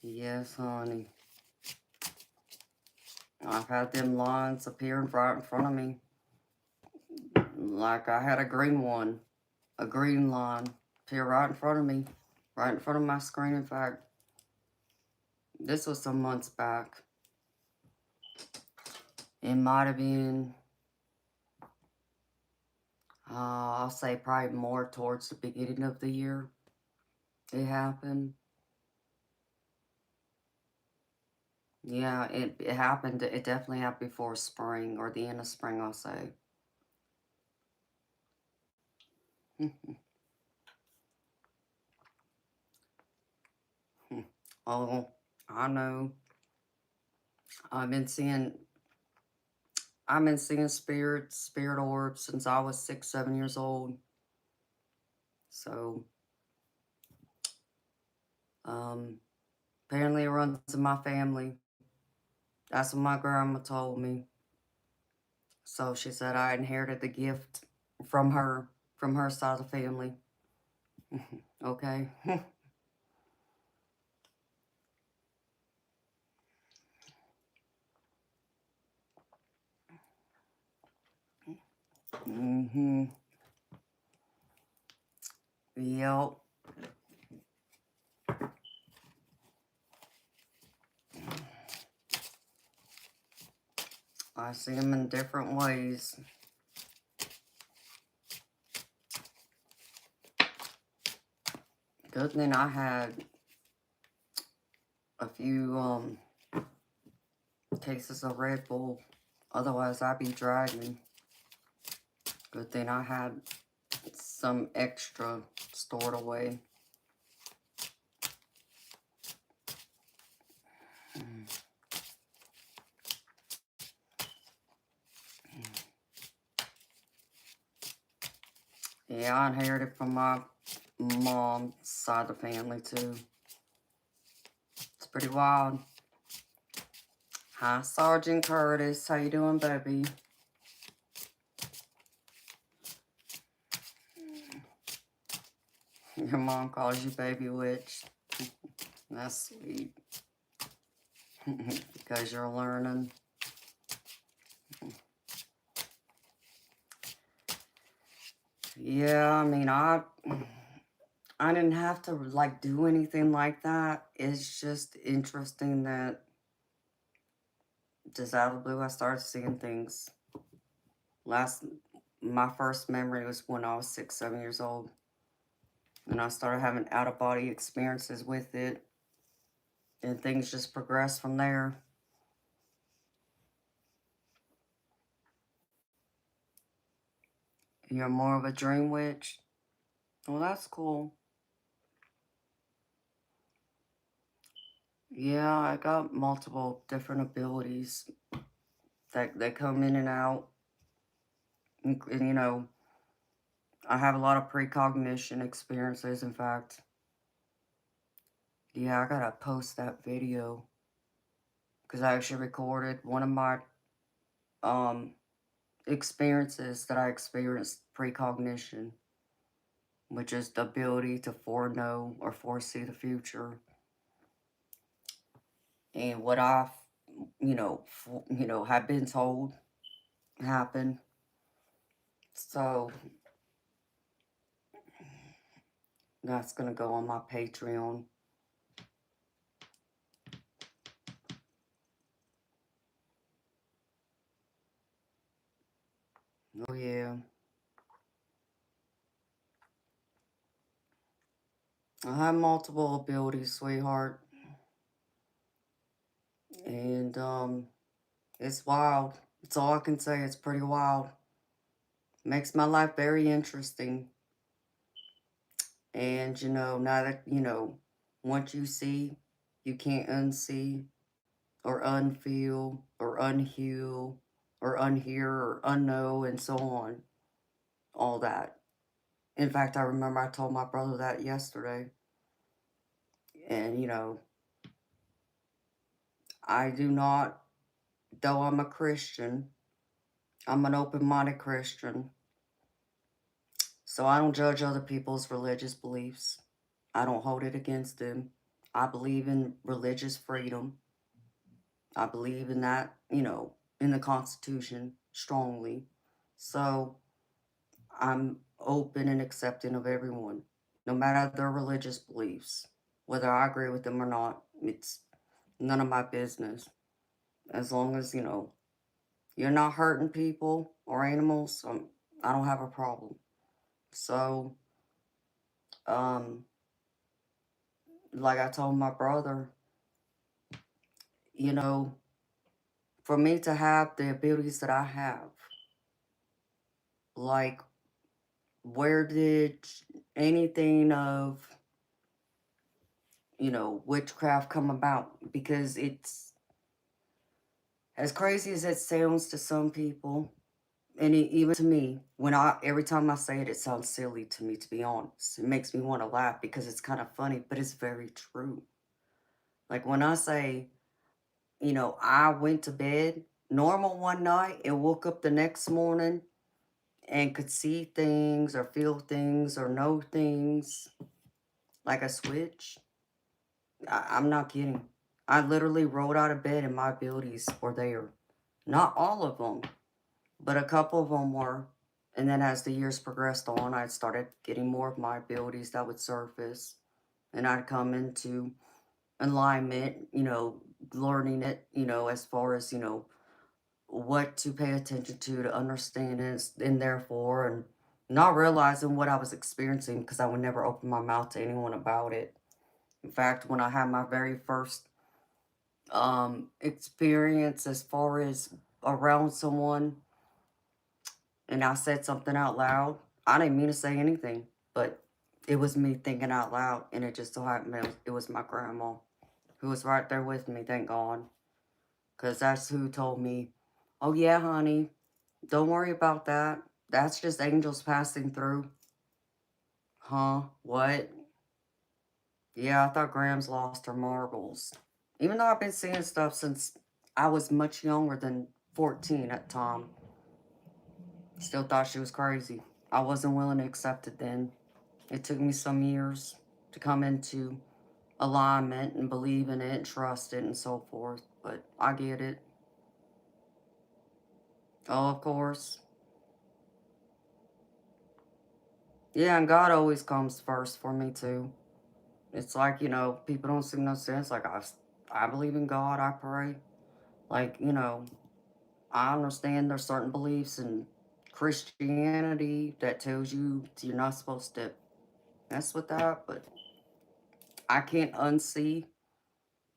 Speaker 1: Yes, honey. I've had them lines appearing right in front of me. Like I had a green one. A green line appear right in front of me. Right in front of my screen, in fact. This was some months back. It might have been, I'll say probably more towards the beginning of the year. It happened. Yeah, it happened. It definitely happened before spring or the end of spring, I'll say. Oh, I know. I've been seeing I've been seeing spirit orbs since I was 6, 7 years old. So, um, apparently it runs in my family. That's what my grandma told me. So she said I inherited the gift from her side of the family. Okay. Mm-hmm. Yep. I see them in different ways. Good thing I had a few cases of Red Bull. Otherwise, I'd be dragging. Good thing I had some extra stored away. Yeah, I inherited from my mom's side of the family, too. It's pretty wild. Hi, Sergeant Curtis. How you doing, baby? Your mom calls you baby witch. That's sweet. Because you're learning. Yeah, I mean, I didn't have to, like, do anything like that. It's just interesting that just out of the blue, I started seeing things. My first memory was when I was 6, 7 years old. And I started having out-of-body experiences with it. And things just progressed from there. You're more of a dream witch? Well, that's cool. Yeah, I got multiple different abilities that come in and out. And, you know, I have a lot of precognition experiences, in fact. Yeah, I gotta post that video. Because I actually recorded one of my um experiences that I experienced precognition, which is the ability to foreknow or foresee the future. And what I've, have been told happened. So that's gonna go on my Patreon. Oh yeah. I have multiple abilities, sweetheart. And it's wild. That's all I can say. It's pretty wild. Makes my life very interesting. And now that once you see, you can't unsee or unfeel or unheal or unhear or unknow and so on. All that. In fact, I remember I told my brother that yesterday. And I do not, though I'm a Christian, I'm an open-minded Christian. So I don't judge other people's religious beliefs. I don't hold it against them. I believe in religious freedom. I believe in that, in the Constitution strongly. So I'm open and accepting of everyone, no matter their religious beliefs. Whether I agree with them or not, it's none of my business. As long as, you're not hurting people or animals, I don't have a problem. So, um, like I told my brother, you know, for me to have the abilities that I have, like where did anything of, witchcraft come about? Because it's, as crazy as it sounds to some people, and even to me, every time I say it, it sounds silly to me, to be honest. It makes me want to laugh because it's kind of funny, but it's very true. Like when I say, I went to bed normal one night and woke up the next morning and could see things or feel things or know things like a switch. I'm not kidding. I literally rolled out of bed and my abilities were there. Not all of them, but a couple of them were. And then as the years progressed on, I started getting more of my abilities that would surface. And I'd come into alignment, learning it, as far as, what to pay attention to understand it, and therefore, and not realizing what I was experiencing because I would never open my mouth to anyone about it. In fact, when I had my very first experience as far as around someone and I said something out loud, I didn't mean to say anything, but it was me thinking out loud, and it just so happened it was my grandma who was right there with me, thank God, because that's who told me, oh yeah, honey, don't worry about that. That's just angels passing through. Huh? What? Yeah, I thought Grams lost her marbles. Even though I've been seeing stuff since I was much younger than 14 at the time. Still thought she was crazy. I wasn't willing to accept it then. It took me some years to come into alignment and believe in it and trust it and so forth. But I get it. Oh, of course. Yeah, and God always comes first for me too. It's like, people don't see no sense. Like, I believe in God, I pray. Like, I understand there's certain beliefs in Christianity that tells you you're not supposed to mess with that, but I can't unsee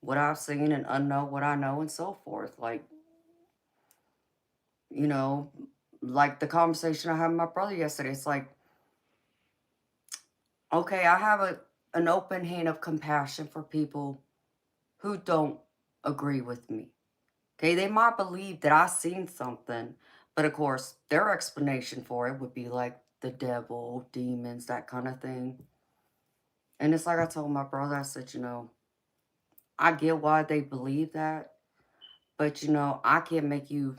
Speaker 1: what I've seen and unknow what I know and so forth. Like, you know, like the conversation I had with my brother yesterday, it's like, okay, I have an open hand of compassion for people who don't agree with me. Okay, they might believe that I seen something, but of course, their explanation for it would be like the devil, demons, that kind of thing. And it's like I told my brother, I said, I get why they believe that, but I can't make you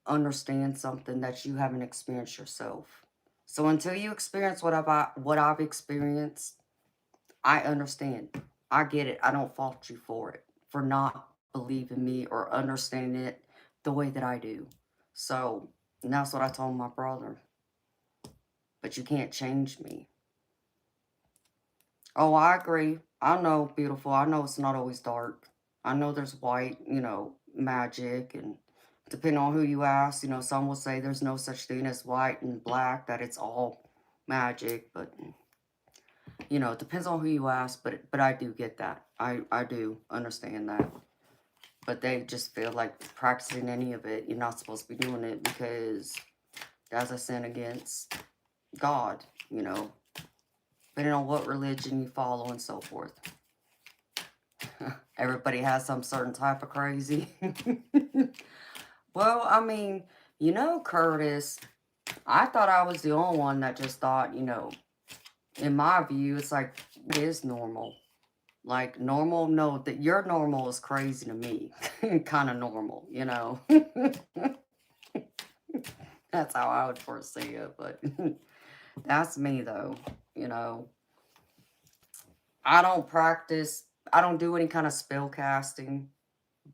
Speaker 1: understand something that you haven't experienced yourself. So until you experience what I've experienced, I understand. I get it. I don't fault you for it, for not believing me or understanding it the way that I do. So, and that's what I told my brother. But you can't change me. Oh, I agree. I know, beautiful. I know it's not always dark. I know there's white, magic, and depending on who you ask, some will say there's no such thing as white and black, that it's all magic, but it depends on who you ask, but I do get that. I do understand that. But they just feel like practicing any of it, you're not supposed to be doing it because that's a sin against God, depending on what religion you follow and so forth. Everybody has some certain type of crazy. Well, I mean, Curtis, I thought I was the only one that just thought, in my view, it's like, it is normal. Like, normal, no, that your normal is crazy to me. Kind of normal, That's how I would foresee it, but that's me, though, you know. I don't do any kind of spell casting,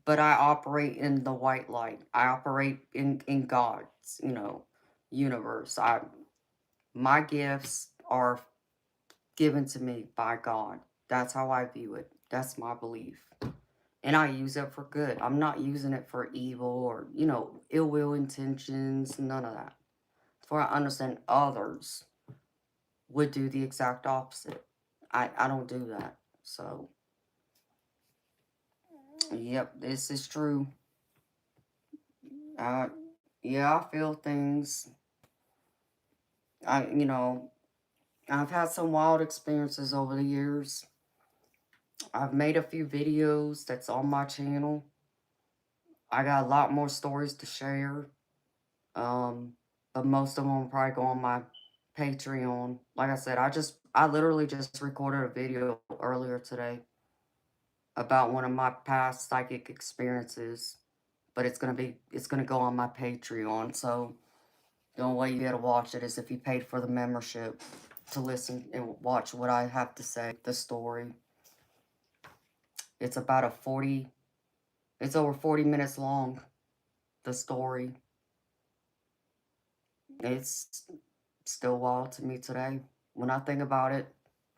Speaker 1: but I operate in the white light. I operate in God's, universe. My gifts are given to me by God. That's how I view it. That's my belief. And I use it for good. I'm not using it for evil or, ill will intentions, none of that. For I understand others would do the exact opposite. I don't do that. So, yep, this is true. Uh, yeah, I feel things. You know, I've had some wild experiences over the years. I've made a few videos that's on my channel. I got a lot more stories to share. Um, but most of them will probably go on my Patreon. Like I said, I literally just recorded a video earlier today about one of my past psychic experiences. But it's gonna go on my Patreon. So the only way you gotta watch it is if you paid for the membership to listen and watch what I have to say, the story. It's about it's over 40 minutes long, the story. It's still wild to me today when I think about it.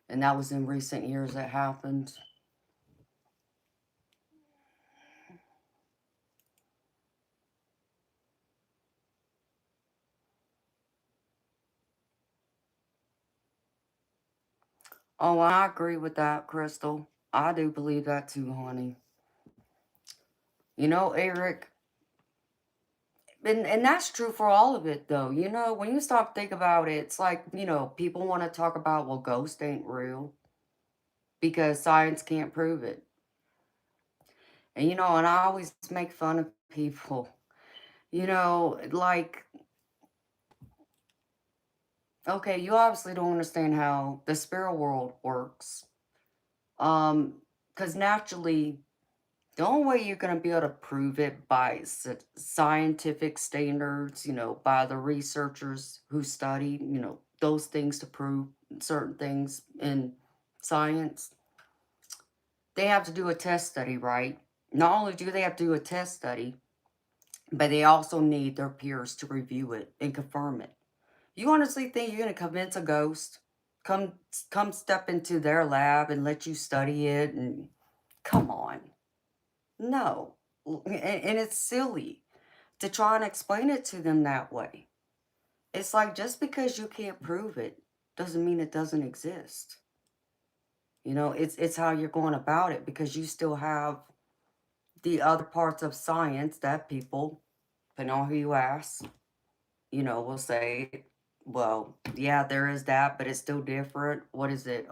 Speaker 1: And that was in recent years that happened. Oh, I agree with that, Crystal. I do believe that too, honey. You know, Eric, and that's true for all of it, though. You know, when you stop think about it, it's like, you know, people want to talk about, well, ghosts ain't real because science can't prove it. And, you know, and I always make fun of people. You know, like, okay, you obviously don't understand how the spirit world works. Because naturally, the only way you're going to be able to prove it by scientific standards, you know, by the researchers who study, you know, those things to prove certain things in science, they have to do a test study, right? Not only do they have to do a test study, but they also need their peers to review it and confirm it. You honestly think you're going to convince a ghost come come step into their lab and let you study it? And come on. No. And it's silly to try and explain it to them that way. It's like just because you can't prove it doesn't mean it doesn't exist. You know, it's how you're going about it because you still have the other parts of science that people, depending on who you ask, you know, will say, well, yeah, there is that, but it's still different. What is it?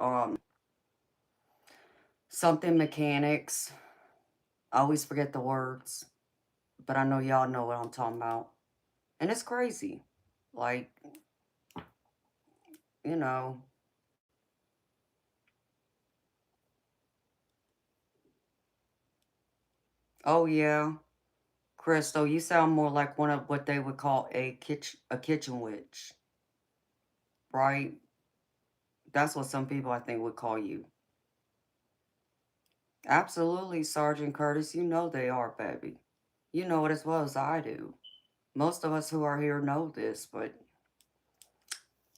Speaker 1: Something mechanics. I always forget the words, but I know y'all know what I'm talking about. And it's crazy. Like, you know, oh yeah, Crystal, you sound more like one of what they would call a kitchen witch, right? That's what some people I think would call you. Absolutely, Sergeant Curtis, you know they are, baby. You know it as well as I do. Most of us who are here know this, but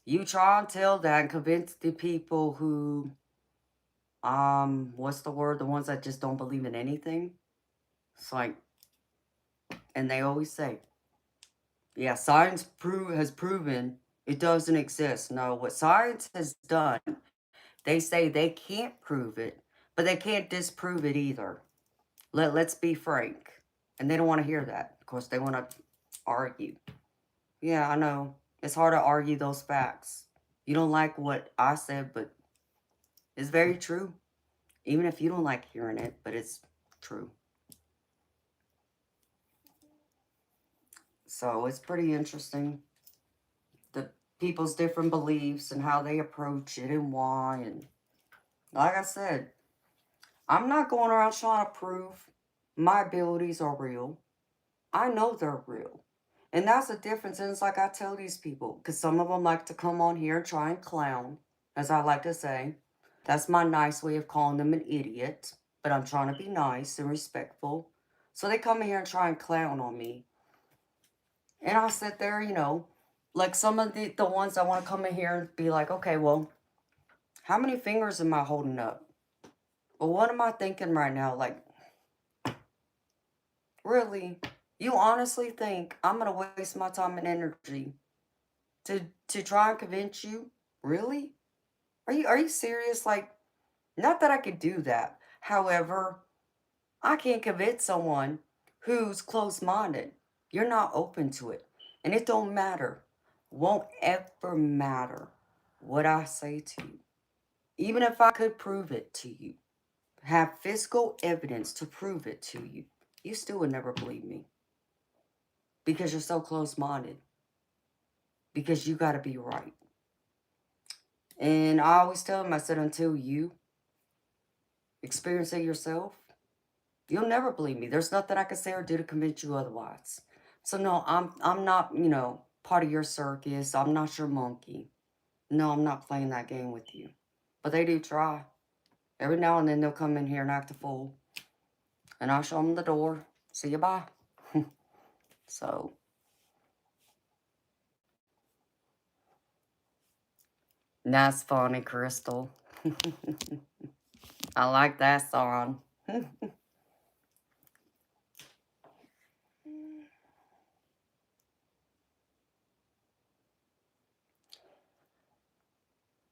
Speaker 1: you try and tell that and convince the people who, what's the word? The ones that just don't believe in anything. It's like, and they always say, yeah, science has proven it doesn't exist. No, what science has done, they say they can't prove it, but they can't disprove it either. Let's be frank. And they don't want to hear that. Of course, they want to argue. Yeah, I know. It's hard to argue those facts. You don't like what I said, but it's very true. Even if you don't like hearing it, but it's true. So it's pretty interesting. The people's different beliefs and how they approach it and why. And like I said, I'm not going around trying to prove my abilities are real. I know they're real. And that's the difference. And it's like I tell these people, because some of them like to come on here and try and clown, as I like to say. That's my nice way of calling them an idiot. But I'm trying to be nice and respectful. So they come in here and try and clown on me. And I'll sit there, you know, like some of the ones that want to come in here and be like, okay, well, how many fingers am I holding up? Well, what am I thinking right now? Like, really? You honestly think I'm going to waste my time and energy to try and convince you? Really? Are you serious? Like, not that I could do that. However, I can't convince someone who's closed-minded. You're not open to it. And it don't matter Won't ever matter what I say to you. Even if I could prove it to you, have physical evidence to prove it to you, you still would never believe me. Because you're so close-minded. Because you got to be right. And I always tell them, I said, until you experience it yourself, you'll never believe me. There's nothing I can say or do to convince you otherwise. So no, I'm not, part of your circus. I'm not your monkey. No, I'm not playing that game with you. But they do try. Every now and then they'll come in here and act a fool. And I'll show them the door. See you, bye. So, that's funny, Crystal. I like that song.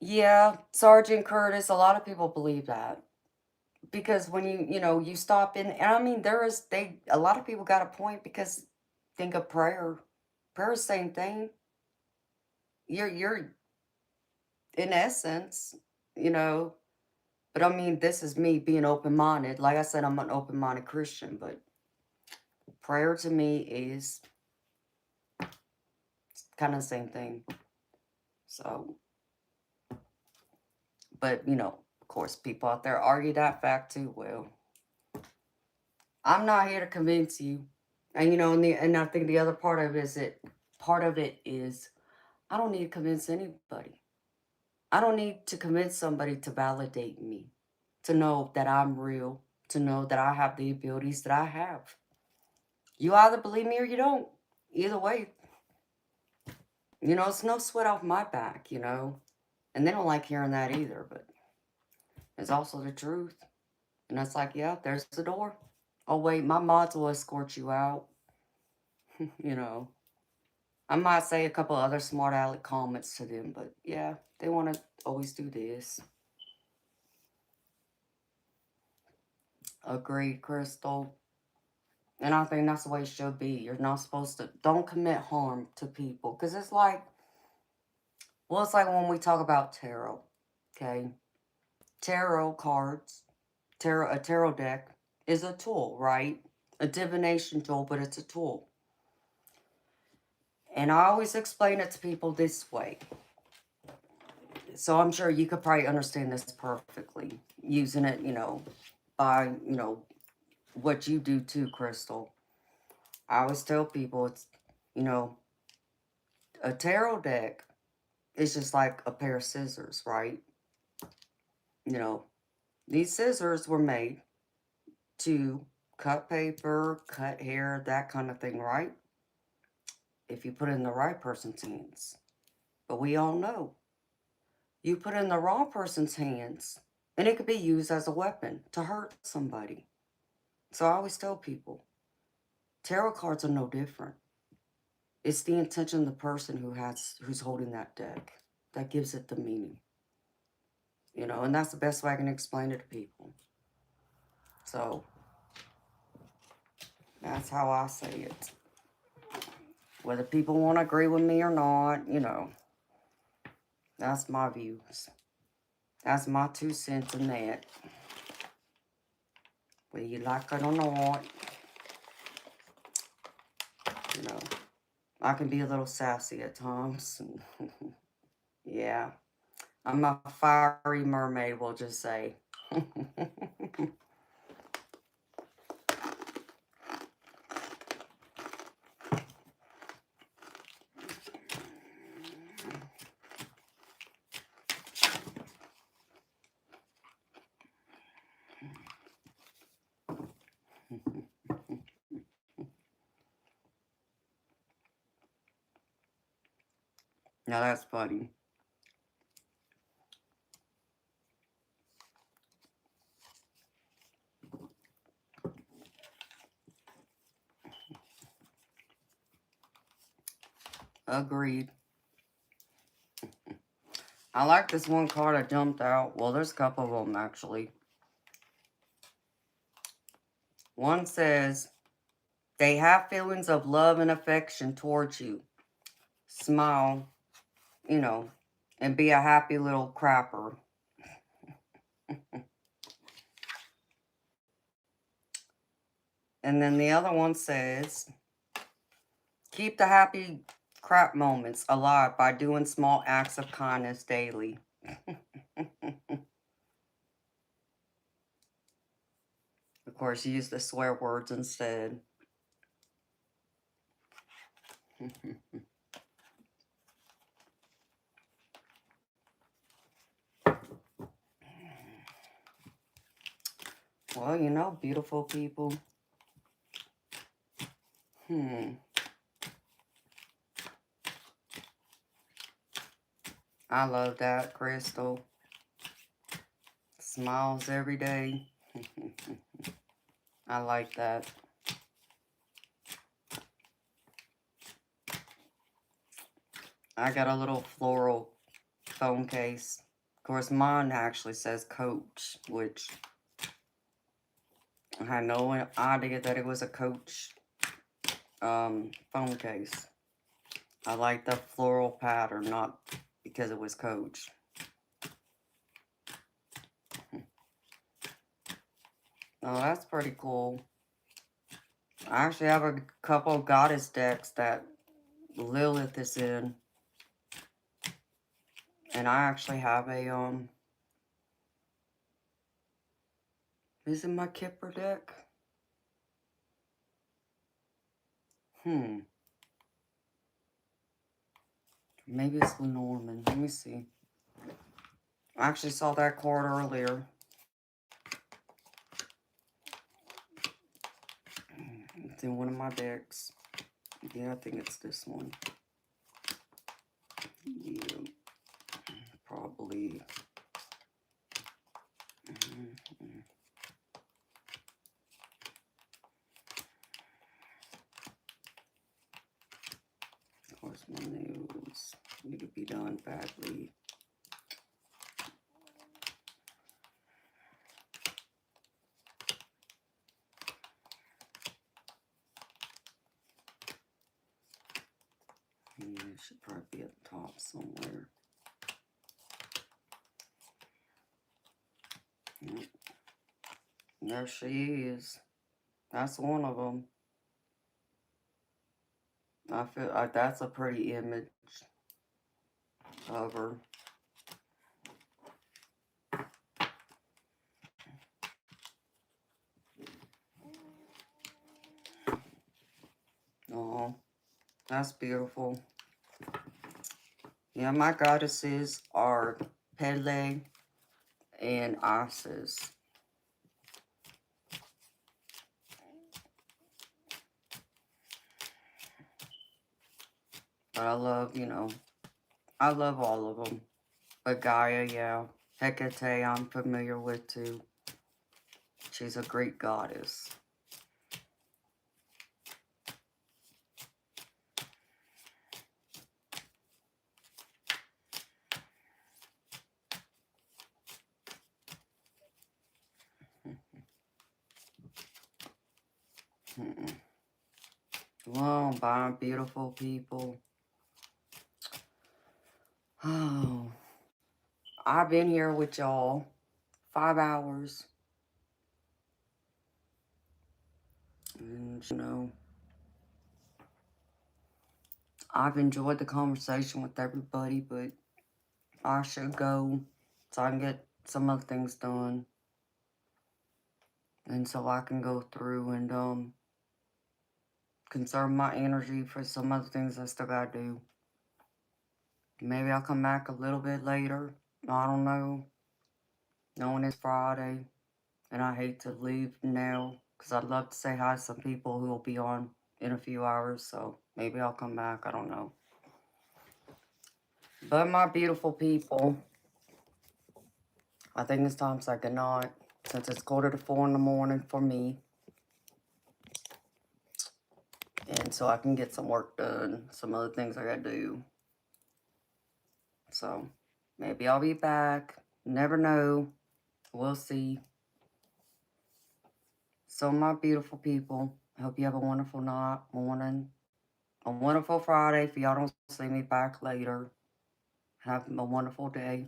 Speaker 1: Yeah, Sergeant Curtis, a lot of people believe that. Because when you stop in, and I mean, a lot of people got a point because think of prayer. Prayer is the same thing. You're in essence, you know, but I mean, this is me being open-minded. Like I said, I'm an open-minded Christian, but prayer to me is kind of the same thing. So, but, of course, people out there argue that fact too. Well, I'm not here to convince you. And, and I think the other part of it is I don't need to convince anybody. I don't need to convince somebody to validate me, to know that I'm real, to know that I have the abilities that I have. You either believe me or you don't. Either way, it's no sweat off my back, And they don't like hearing that either, but it's also the truth. And it's like, yeah, there's the door. Oh, wait, my mods will escort you out. I might say a couple other smart aleck comments to them, but yeah, they want to always do this. Agreed, Crystal. And I think that's the way it should be. You're not supposed to, don't commit harm to people. Because it's like when we talk about tarot, okay? Tarot cards, a tarot deck is a tool, right? A divination tool, but it's a tool. And I always explain it to people this way. So I'm sure you could probably understand this perfectly. Using it, by, what you do too, Crystal. I always tell people it's, a tarot deck is just like a pair of scissors, right? These scissors were made to cut paper, cut hair, that kind of thing, right? If you put it in the right person's hands. But we all know you put it in the wrong person's hands and it could be used as a weapon to hurt somebody. So I always tell people, tarot cards are no different. It's the intention of the person who's holding that deck that gives it the meaning. And that's the best way I can explain it to people. So that's how I say it. Whether people want to agree with me or not, that's my views. That's my 2 cents in that. Whether you like it or not, I can be a little sassy at times. Yeah. I'm a fiery mermaid, we'll just say. Now that's funny. Agreed. I like this one card I jumped out. Well, there's a couple of them, actually. One says, they have feelings of love and affection towards you. smile, you know, and be a happy little crapper. And then the other one says, keep the happy crap moments alive by doing small acts of kindness daily. Of course, use the swear words instead. Well, you know, beautiful people. I love that, Crystal. Smiles every day. I like that. I got a little floral phone case. Of course, mine actually says Coach, which I had no idea that it was a Coach phone case. I like the floral pattern, not because it was Coach. Oh, that's pretty cool. I actually have a couple of goddess decks that Lilith is in. And I actually have a, is it my Kipper deck? Maybe it's Lenormand. Let me see. I actually saw that card earlier. It's in one of my decks. Yeah, I think it's this one. Yeah, probably. Of course, my nails need to be done badly. Yeah, it should probably be at the top somewhere. Yep. There she is. That's one of them. I feel like that's a pretty image of her. Oh, that's beautiful. Yeah, my goddesses are Pele and Isis. But I love, you know, I love all of them. But Gaia, yeah. Hecate, I'm familiar with too. She's a Greek goddess. Well, bye, beautiful people. Oh, I've been here with y'all 5 hours. And, you know, I've enjoyed the conversation with everybody, but I should go so I can get some other things done. And so I can go through and conserve my energy for some other things I still gotta do. Maybe I'll come back a little bit later. I don't know. Knowing it's Friday. And I hate to leave now because I'd love to say hi to some people who will be on in a few hours. So maybe I'll come back. I don't know. But my beautiful people, I think it's time to say goodnight since it's 3:45 in the morning for me. And so I can get some work done. Some other things I gotta do. So maybe I'll be back. Never know. We'll see. So my beautiful people, I hope you have a wonderful night, morning, a wonderful Friday. If y'all don't see me back later, have a wonderful day.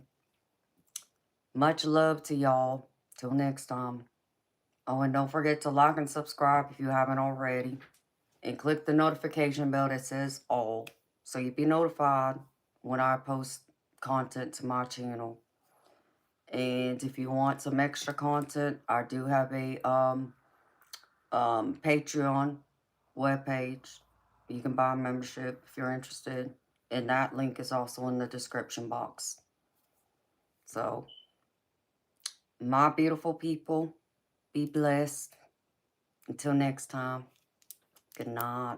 Speaker 1: Much love to y'all. Till next time. Oh, and don't forget to like and subscribe if you haven't already. And click the notification bell that says all, so you'll be notified when I post content to my channel. And if you want some extra content, I do have a Patreon webpage. You can buy a membership if you're interested. And that link is also in the description box. So, my beautiful people, be blessed. Until next time, good night.